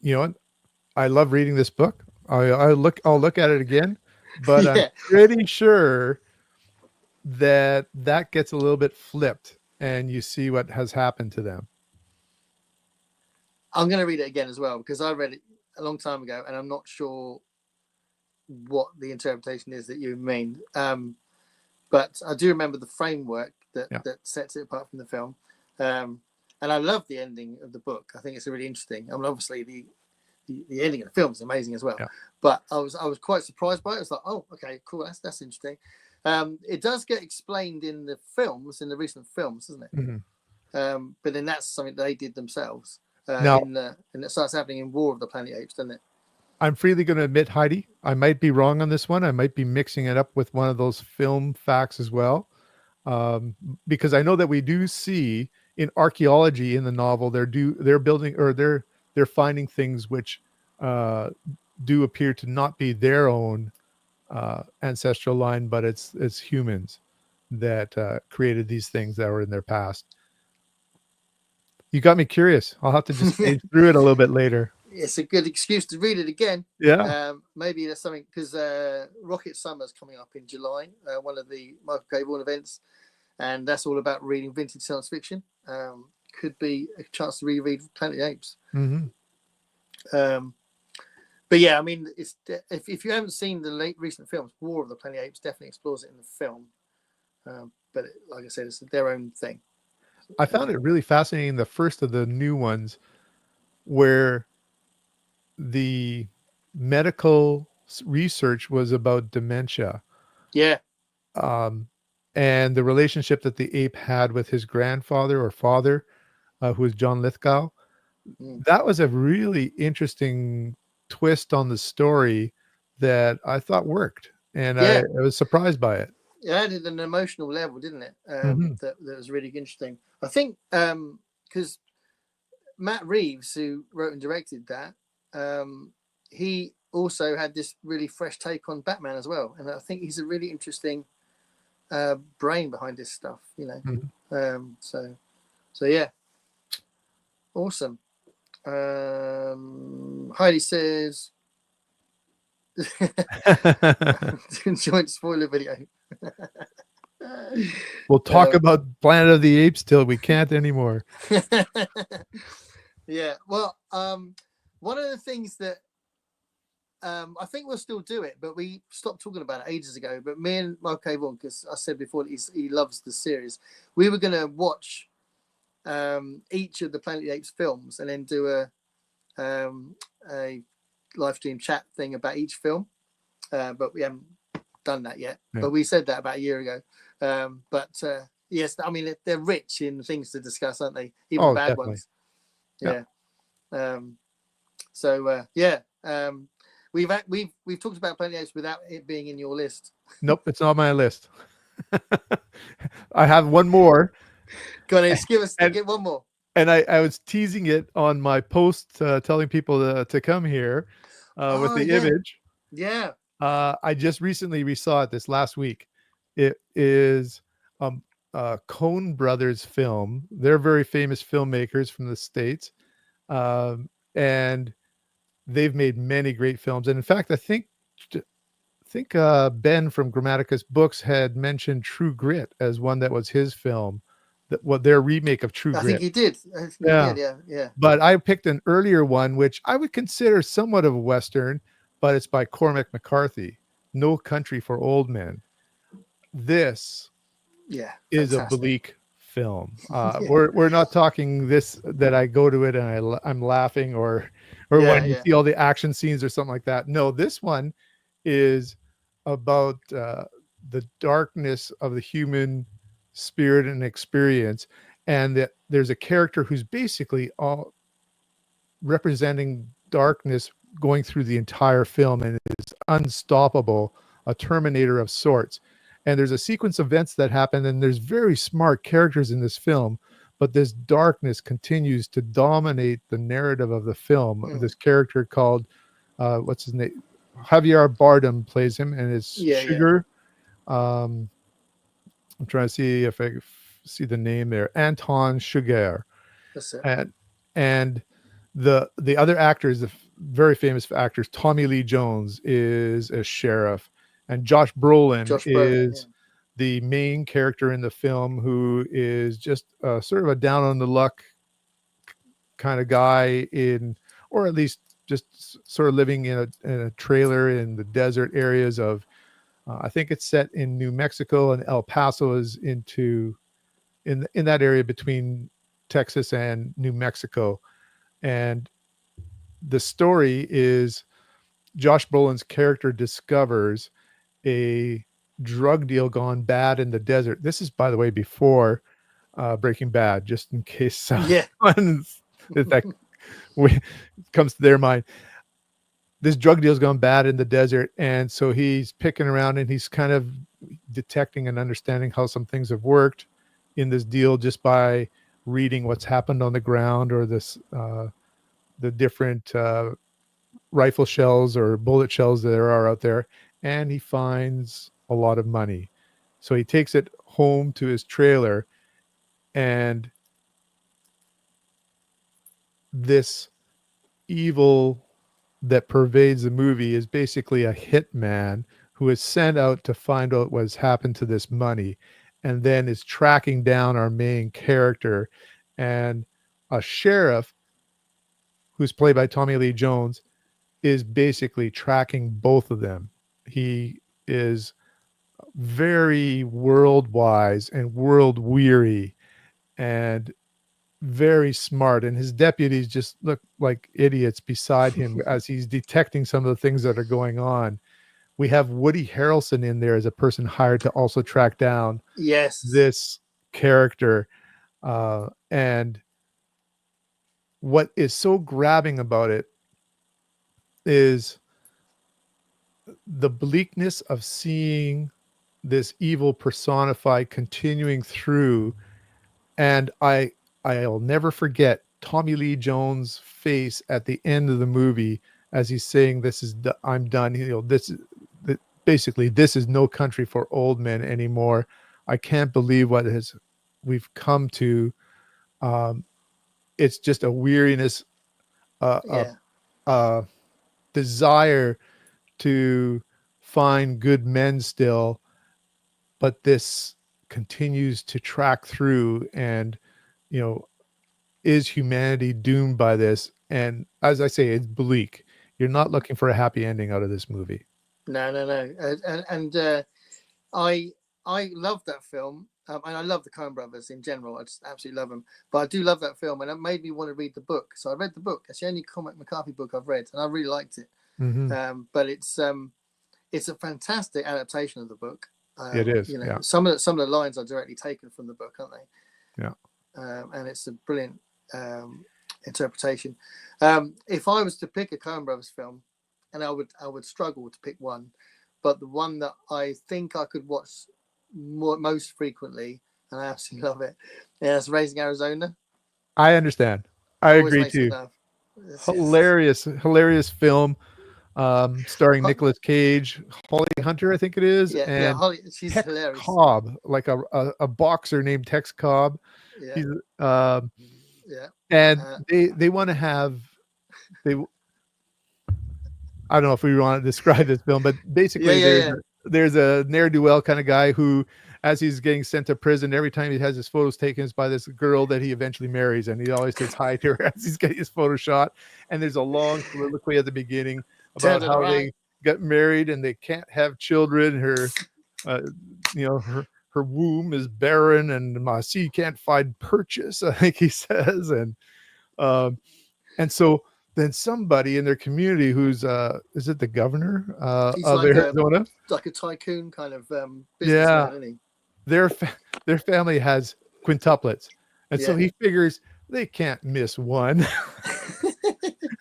you know what? I love reading this book. I'll look at it again, but I'm pretty sure that gets a little bit flipped, and you see what has happened to them. I'm going to read it again as well, because I read it a long time ago, and I'm not sure what the interpretation is that you mean. But I do remember the framework that sets it apart from the film. And I love the ending of the book. I think it's really interesting. I mean, obviously the ending of the film is amazing as well. Yeah. But I was quite surprised by it. I was like, oh, okay, cool. That's interesting. It does get explained in the films, in the recent films, doesn't it? Mm-hmm. But then that's something they did themselves. Now, And it starts happening in War of the Planet Apes, doesn't it? I'm freely going to admit, Heidi, I might be wrong on this one. I might be mixing it up with one of those film facts as well. Because I know that we do see in archaeology in the novel, they're building, or they're finding things which do appear to not be their own ancestral line, but it's humans that created these things that were in their past. You got me curious. I'll have to just page through it a little bit later. It's a good excuse to read it again. Yeah. Maybe there's something, because Rocket Summer's coming up in July, one of the Michael K. Vaughan events, and that's all about reading vintage science fiction. Could be a chance to reread Planet of the Apes. Mm-hmm. But yeah, I mean, it's if you haven't seen the recent films, War of the Planet of the Apes definitely explores it in the film. But like I said, it's their own thing. I found it really fascinating, the first of the new ones, where the medical research was about dementia. Yeah. And the relationship that the ape had with his grandfather or father, who was John Lithgow. That was a really interesting twist on the story that I thought worked. And I was surprised by it. It added an emotional level, didn't it? That was really interesting. I think because Matt Reeves, who wrote and directed that, he also had this really fresh take on Batman as well. And I think he's a really interesting brain behind this stuff, you know. So yeah, awesome. Heidi says joint spoiler video. We'll talk about Planet of the Apes till we can't anymore. Yeah, well, one of the things that I think we'll still do it, but we stopped talking about it ages ago. But me and Michael K. Vaughan, because I said before that he loves the series, we were going to watch each of the Planet of the Apes films and then do a live stream chat thing about each film. But we haven't done that yet. Yeah. But we said that about a year ago. But yes, I mean, they're rich in things to discuss, aren't they? Even bad definitely. ones. Yeah. We've talked about Planet of the Apes without it being in your list. Nope, it's not on my list. I have one more. Go on, get one more. And I was teasing it on my post, telling people to come here with the image. Yeah. I just recently resaw it this last week. It is a Coen Brothers film. They're very famous filmmakers from the States. And they've made many great films. And in fact, I think Ben from Grammaticus Books had mentioned True Grit as one that was his film, their remake of True Grit. I think he did. Yeah. But I picked an earlier one, which I would consider somewhat of a Western, but it's by Cormac McCarthy, No Country for Old Men. This is a bleak film. We're not talking this that I go to it and I'm laughing or when you see all the action scenes or something like that. No, this one is about the darkness of the human spirit and experience, and that there's a character who's basically all representing darkness going through the entire film and is unstoppable, a Terminator of sorts. And there's a sequence of events that happen, and there's very smart characters in this film, but this darkness continues to dominate the narrative of the film. This character called what's his name, Javier Bardem plays him, and it's Sugar. I'm trying to see if I see the name there, Anton Sugar. That's it. And the other actors, the very famous actors, Tommy Lee Jones is a sheriff, and Josh Brolin is the main character in the film, who is just sort of a down on the luck kind of guy or at least just sort of living in a trailer in the desert areas of, I think it's set in New Mexico, and El Paso is in that area between Texas and New Mexico. And the story is Josh Brolin's character discovers a drug deal gone bad in the desert. This is, by the way, before Breaking Bad, just in case Yeah. someone that comes to their mind. This drug deal's gone bad in the desert, and so he's picking around and he's kind of detecting and understanding how some things have worked in this deal just by reading what's happened on the ground, or this the different rifle shells or bullet shells that there are out there, and he finds a lot of money. So he takes it home to his trailer, and this evil that pervades the movie is basically a hitman who is sent out to find out what's happened to this money, and then is tracking down our main character. And a sheriff, who's played by Tommy Lee Jones, is basically tracking both of them. He is very world wise and world weary and very smart, and his deputies just look like idiots beside him as he's detecting some of the things that are going on. We have Woody Harrelson in there as a person hired to also track down this character. And what is so grabbing about it is the bleakness of seeing this evil personified continuing through. And I'll never forget Tommy Lee Jones' face at the end of the movie as he's saying, I'm done. Basically, this is no country for old men anymore. I can't believe we've come to. It's just a weariness, a desire to find good men still, but this continues to track through. And is humanity doomed by this? And as I say, it's bleak. You're not looking for a happy ending out of this movie. No. And I love that film, and I love the Coen brothers in general. I just absolutely love them. But I do love that film, and it made me want to read the book. So I read the book. It's the only Cormac McCarthy book I've read, and I really liked it. Mm-hmm. But it's a fantastic adaptation of the book. It is. Some of the lines are directly taken from the book, aren't they? Yeah. And it's a brilliant interpretation. If I was to pick a Coen brothers film, and I would struggle to pick one, but the one that I think I could watch most frequently, and I absolutely love it, is Raising Arizona. I understand. I agree too. Hilarious film, starring Nicolas Cage, Holly Hunter, I think it is, and Holly, she's Tex hilarious. Cobb, like a boxer named Tex Cobb. Yeah. He's, and they want to have I don't know if we want to describe this film, but basically there's a ne'er-do-well kind of guy who, as he's getting sent to prison, every time he has his photos taken, is by this girl that he eventually marries, and he always says hi to her as he's getting his photo shot. And there's a long soliloquy at the beginning about how they got married and they can't have children. Her her womb is barren, and my seed can't find purchase, I think he says. And so then somebody in their community who's is it the governor of Arizona? Like a tycoon kind of businessman, isn't he? Their family has quintuplets, and so he figures they can't miss one.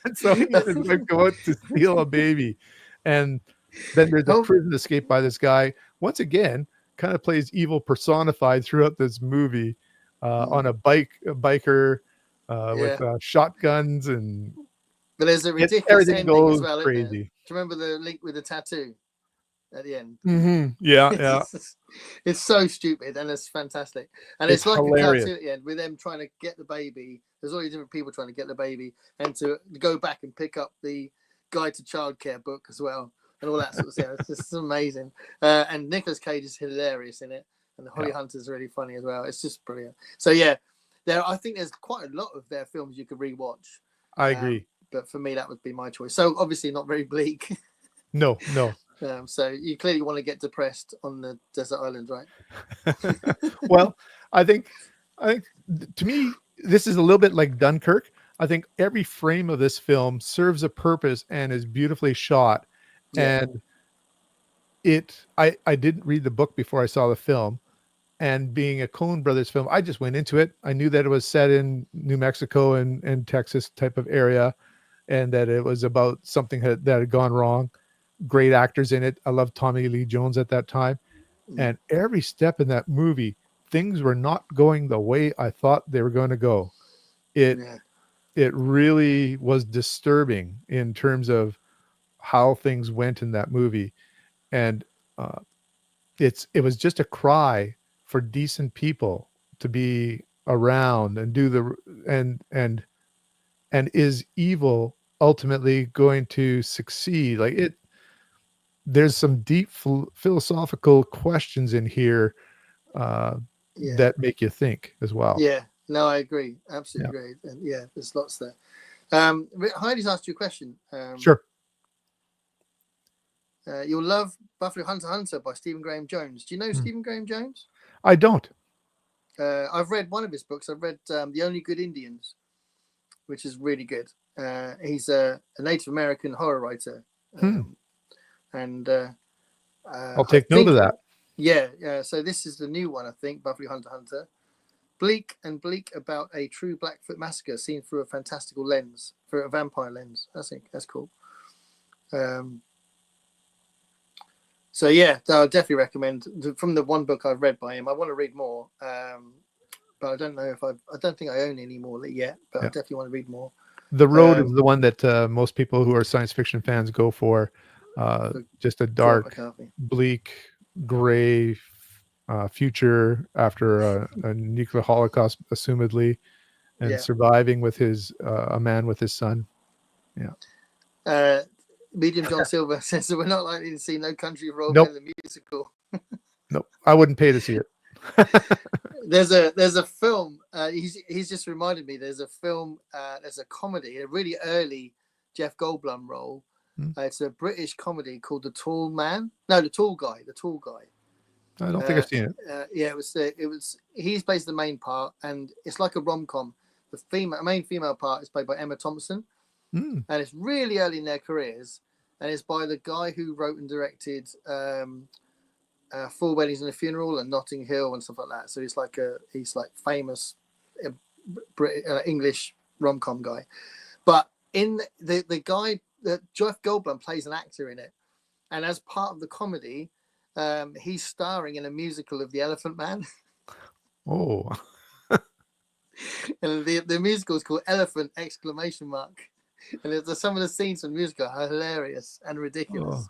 And so he just go out to steal a baby. And then there's a prison escape by this guy, once again kind of plays evil personified throughout this movie, on a biker with shotguns. And but there's a ridiculous everything ending goes as well, crazy. Do you remember the link with the tattoo at the end? Mm-hmm. Yeah. It's so stupid and it's fantastic. And it's like hilarious. A cartoon at the end with them trying to get the baby. There's all these different people trying to get the baby, and to go back and pick up the Guide to Childcare book as well, and all that sort of stuff. It's just amazing. And Nicolas Cage is hilarious in it, and the Holly Hunter's really funny as well. It's just brilliant. So I think there's quite a lot of their films you could rewatch. I agree. But for me, that would be my choice. So obviously not very bleak. No. So you clearly want to get depressed on the desert island, right? Well, I think to me, this is a little bit like Dunkirk. I think every frame of this film serves a purpose and is beautifully shot. Yeah. And I didn't read the book before I saw the film. And being a Coen Brothers film, I just went into it. I knew that it was set in New Mexico and Texas type of area, and that it was about something that had gone wrong. Great actors in it. I loved Tommy Lee Jones at that time. Mm. And every step in that movie, things were not going the way I thought they were going to go. Yeah. It really was disturbing in terms of how things went in that movie. And uh, it was just a cry for decent people to be around and do the and is evil ultimately going to succeed? Like it, there's some deep philosophical questions in here Yeah. that make you think as well. Yeah. No, I agree. Yeah. Absolutely agree. And yeah, there's lots there. Heidi's asked you a question. Sure. You'll love Buffalo Hunter Hunter by Stephen Graham Jones. Do you know Hmm. Stephen Graham Jones? I don't. I've read one of his books. I've read The Only Good Indians, which is really good. He's a Native American horror writer. And I'll take note of that. Yeah. So this is the new one, I think, Buffalo Hunter Hunter. Bleak about a true Blackfoot massacre seen through a fantastical lens, through a vampire lens. I think that's cool. So yeah, I would definitely recommend from the one book I've read by him. I want to read more, but I don't know if I don't think I own any more yet. But I definitely want to read more. The Road is the one that most people who are science fiction fans go for. Just a dark, bleak, gray future after a nuclear holocaust, assumedly, and surviving with a man with his son. Yeah. Medium John Silver says that we're not likely to see No Country for Old Nope. Men the musical. Nope, I wouldn't pay to see it. There's a film. He's just reminded me. There's a film. There's a comedy, a really early Jeff Goldblum role. It's a British comedy called The Tall Man. No, The Tall Guy. The Tall Guy. I don't think I've seen it. Yeah, it was. He's plays the main part, and it's like a rom-com. The main female part is played by Emma Thompson, and it's really early in their careers, and it's by the guy who wrote and directed Four Weddings and a Funeral and Notting Hill and stuff like that. So he's like famous English rom-com guy. But in the guy that Jeff Goldblum plays an actor in it, and as part of the comedy, he's starring in a musical of The Elephant Man. Oh. And the musical is called Elephant ! And some of the scenes from the musical are hilarious and ridiculous.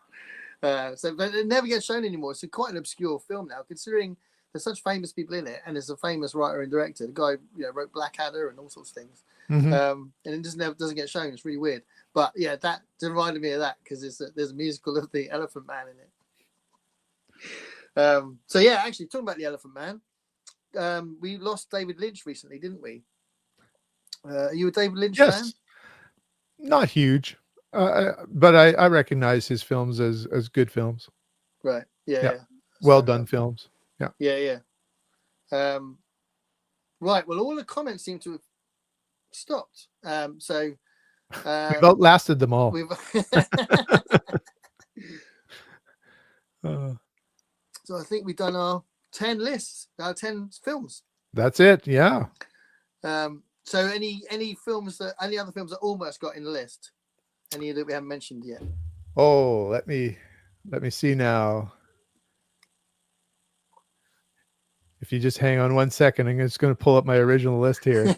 But it never gets shown anymore. It's quite an obscure film now, considering there's such famous people in it, and there's a famous writer and director. The guy wrote Blackadder and all sorts of things. And it doesn't get shown. It's really weird. But yeah, that reminded me of that because there's a musical of the Elephant Man in it. So yeah, actually talking about the Elephant Man, we lost David Lynch recently, didn't we? Are you a David Lynch fan? Not huge, but I recognize his films as good films. Right. Yeah. Well done films. Yeah. Right. Well, all the comments seem to have stopped. So we've outlasted them all. So I think we've done our 10 lists, our 10 films. That's it. Yeah. So any other films that almost got in the list? Any that we haven't mentioned yet? Oh, let me see now. If you just hang on 1 second, I'm just going to pull up my original list here.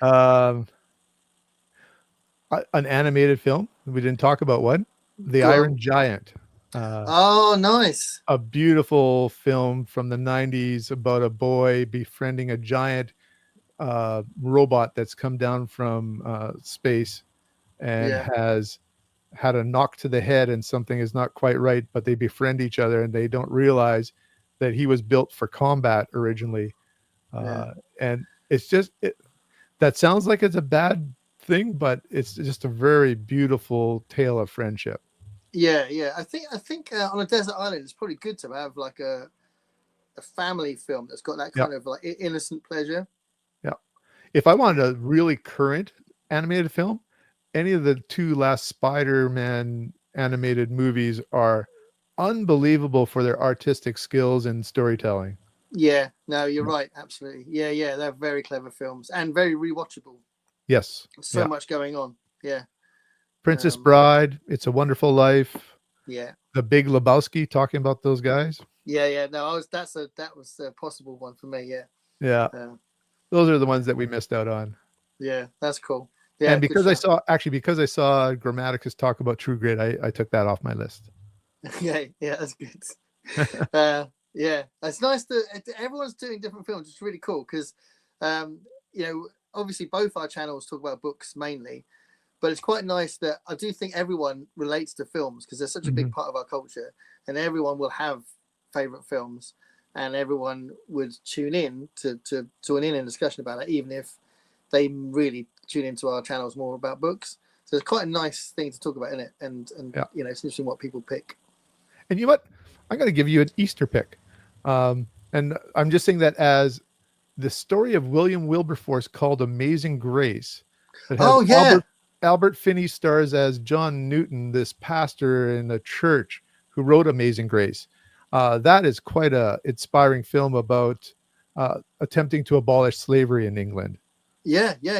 An animated film. We didn't talk about one. The Iron Giant. Oh, nice. A beautiful film from the 90s about a boy befriending a giant robot that's come down from space and has had a knock to the head, and something is not quite right, but they befriend each other and they don't realize that he was built for combat originally. And it's just that sounds like it's a bad thing, but it's just a very beautiful tale of friendship. Yeah. I think on a desert island, it's probably good to have like a family film that's got that kind of like innocent pleasure. if I wanted a really current animated film, any of the two last Spider-Man animated movies are unbelievable for their artistic skills and storytelling. Yeah, no, you're right. Absolutely. Yeah, yeah, they're very clever films and very rewatchable. Yes. So Yeah. much going on. Yeah. Princess Bride, It's a Wonderful Life, Yeah. The Big Lebowski, talking about those guys. Yeah, yeah. No, that was a possible one for me. Yeah. Yeah. Those are the ones that we missed out on. Yeah, that's cool. Yeah, And good because show. because I saw Grammaticus talk about True Grit, I took that off my list. Yeah, yeah, that's good. Yeah, it's nice that everyone's doing different films. It's really cool because, you know, obviously both our channels talk about books mainly, but it's quite nice that I do think everyone relates to films because they're such a big part of our culture, and everyone will have favorite films, and everyone would tune in to join in discussion about it, even if they really tune into our channels more about books. So it's quite a nice thing to talk about in it, and Yeah. you know, it's interesting what people pick. And you know what? I'm going to give you an Easter pick. And I'm just saying that as the story of William Wilberforce called Amazing Grace. That has Oh yeah, Albert Finney stars as John Newton, this pastor in a church who wrote Amazing Grace. That is quite a inspiring film about attempting to abolish slavery in England. yeah. Yeah,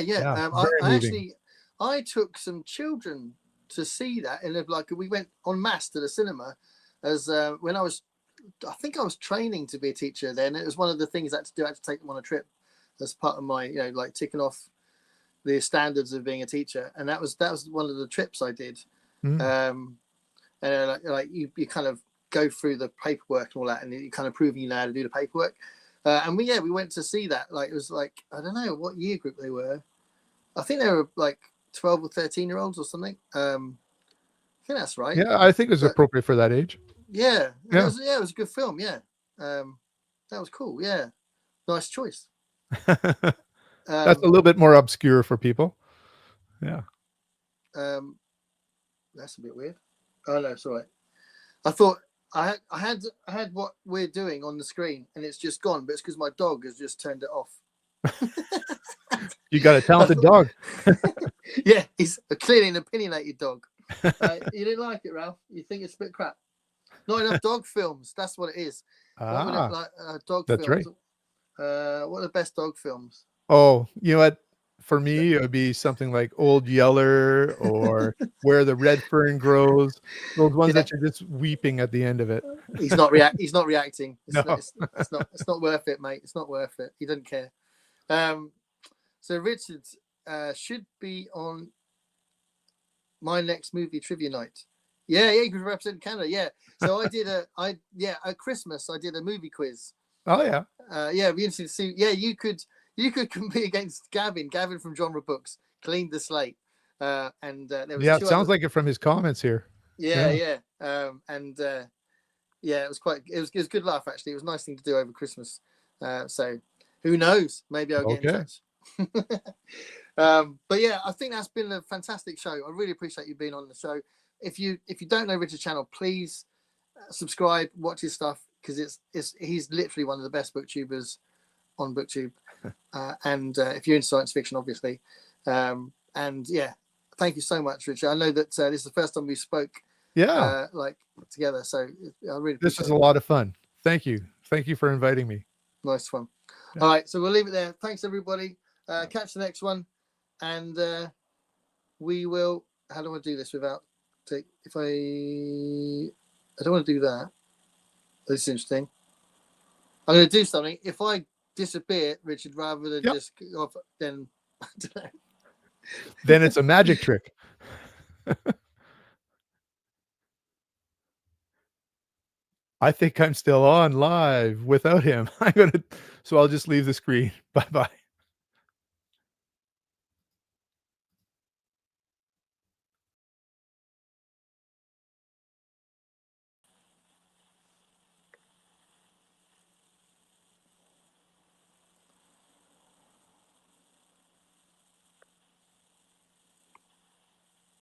I very moving. actually I took some children to see that, and like we went en masse to the cinema as when I think I was training to be a teacher then. It was one of the things I had to do. I had to take them on a trip as part of my, you know, like ticking off the standards of being a teacher, and that was one of the trips I did. And like you kind of go through the paperwork and all that, and you kind of proving you know how to do the paperwork. And we went to see that. Like it was like, I don't know what year group they were. I think they were like 12 or 13-year-olds or something. I think that's right. Yeah, I think it was But appropriate for that age. yeah, Yeah. it was a good film. Yeah, that was cool. Yeah, nice choice. That's a little bit more obscure for people. Yeah. That's a bit weird. Oh no, it's all right. I thought I had what we're doing on the screen, and it's just gone. But it's because my dog has just turned it off. You got a talented dog. Yeah, he's clearly an opinionated dog. You didn't like it, Ralph? You think it's a bit crap? Not enough dog films. That's what it is. What would it like? Dog That's films. right. What are the best dog films? Oh, you know what? For me, it would be something like Old Yeller or Where the Red Fern Grows. Those ones that you're just weeping at the end of it. He's not reacting. No. It's not worth it, mate. It's not worth it. He doesn't care. So Richard should be on my next movie trivia night. Yeah, you could represent Canada. Yeah. So I did at Christmas I did a movie quiz. Oh yeah. Yeah, it'd be interesting to see. Yeah, you could compete against Gavin from Genre Books, cleaned the slate. And there was it sounds like it from his comments here. Yeah. Yeah, it was good laugh actually. It was a nice thing to do over Christmas. So who knows? Maybe I'll get in touch. But yeah, I think that's been a fantastic show. I really appreciate you being on the show. If you don't know Richard's channel, please subscribe, watch his stuff, because he's literally one of the best booktubers on BookTube. And if you're into science fiction, obviously. And yeah, thank you so much, Richard. I know that this is the first time we spoke like together, so I really this is a lot of fun. Thank you for inviting me. Nice one. All right, so we'll leave it there. Thanks everybody. Catch the next one, and we will. How do I do this without if I don't want to do that. This is interesting. I'm going to do something. If I disappear, Richard, rather than just off, then I don't know. Then it's a magic trick. I think I'm still on live without him. So I'll just leave the screen. Bye-bye.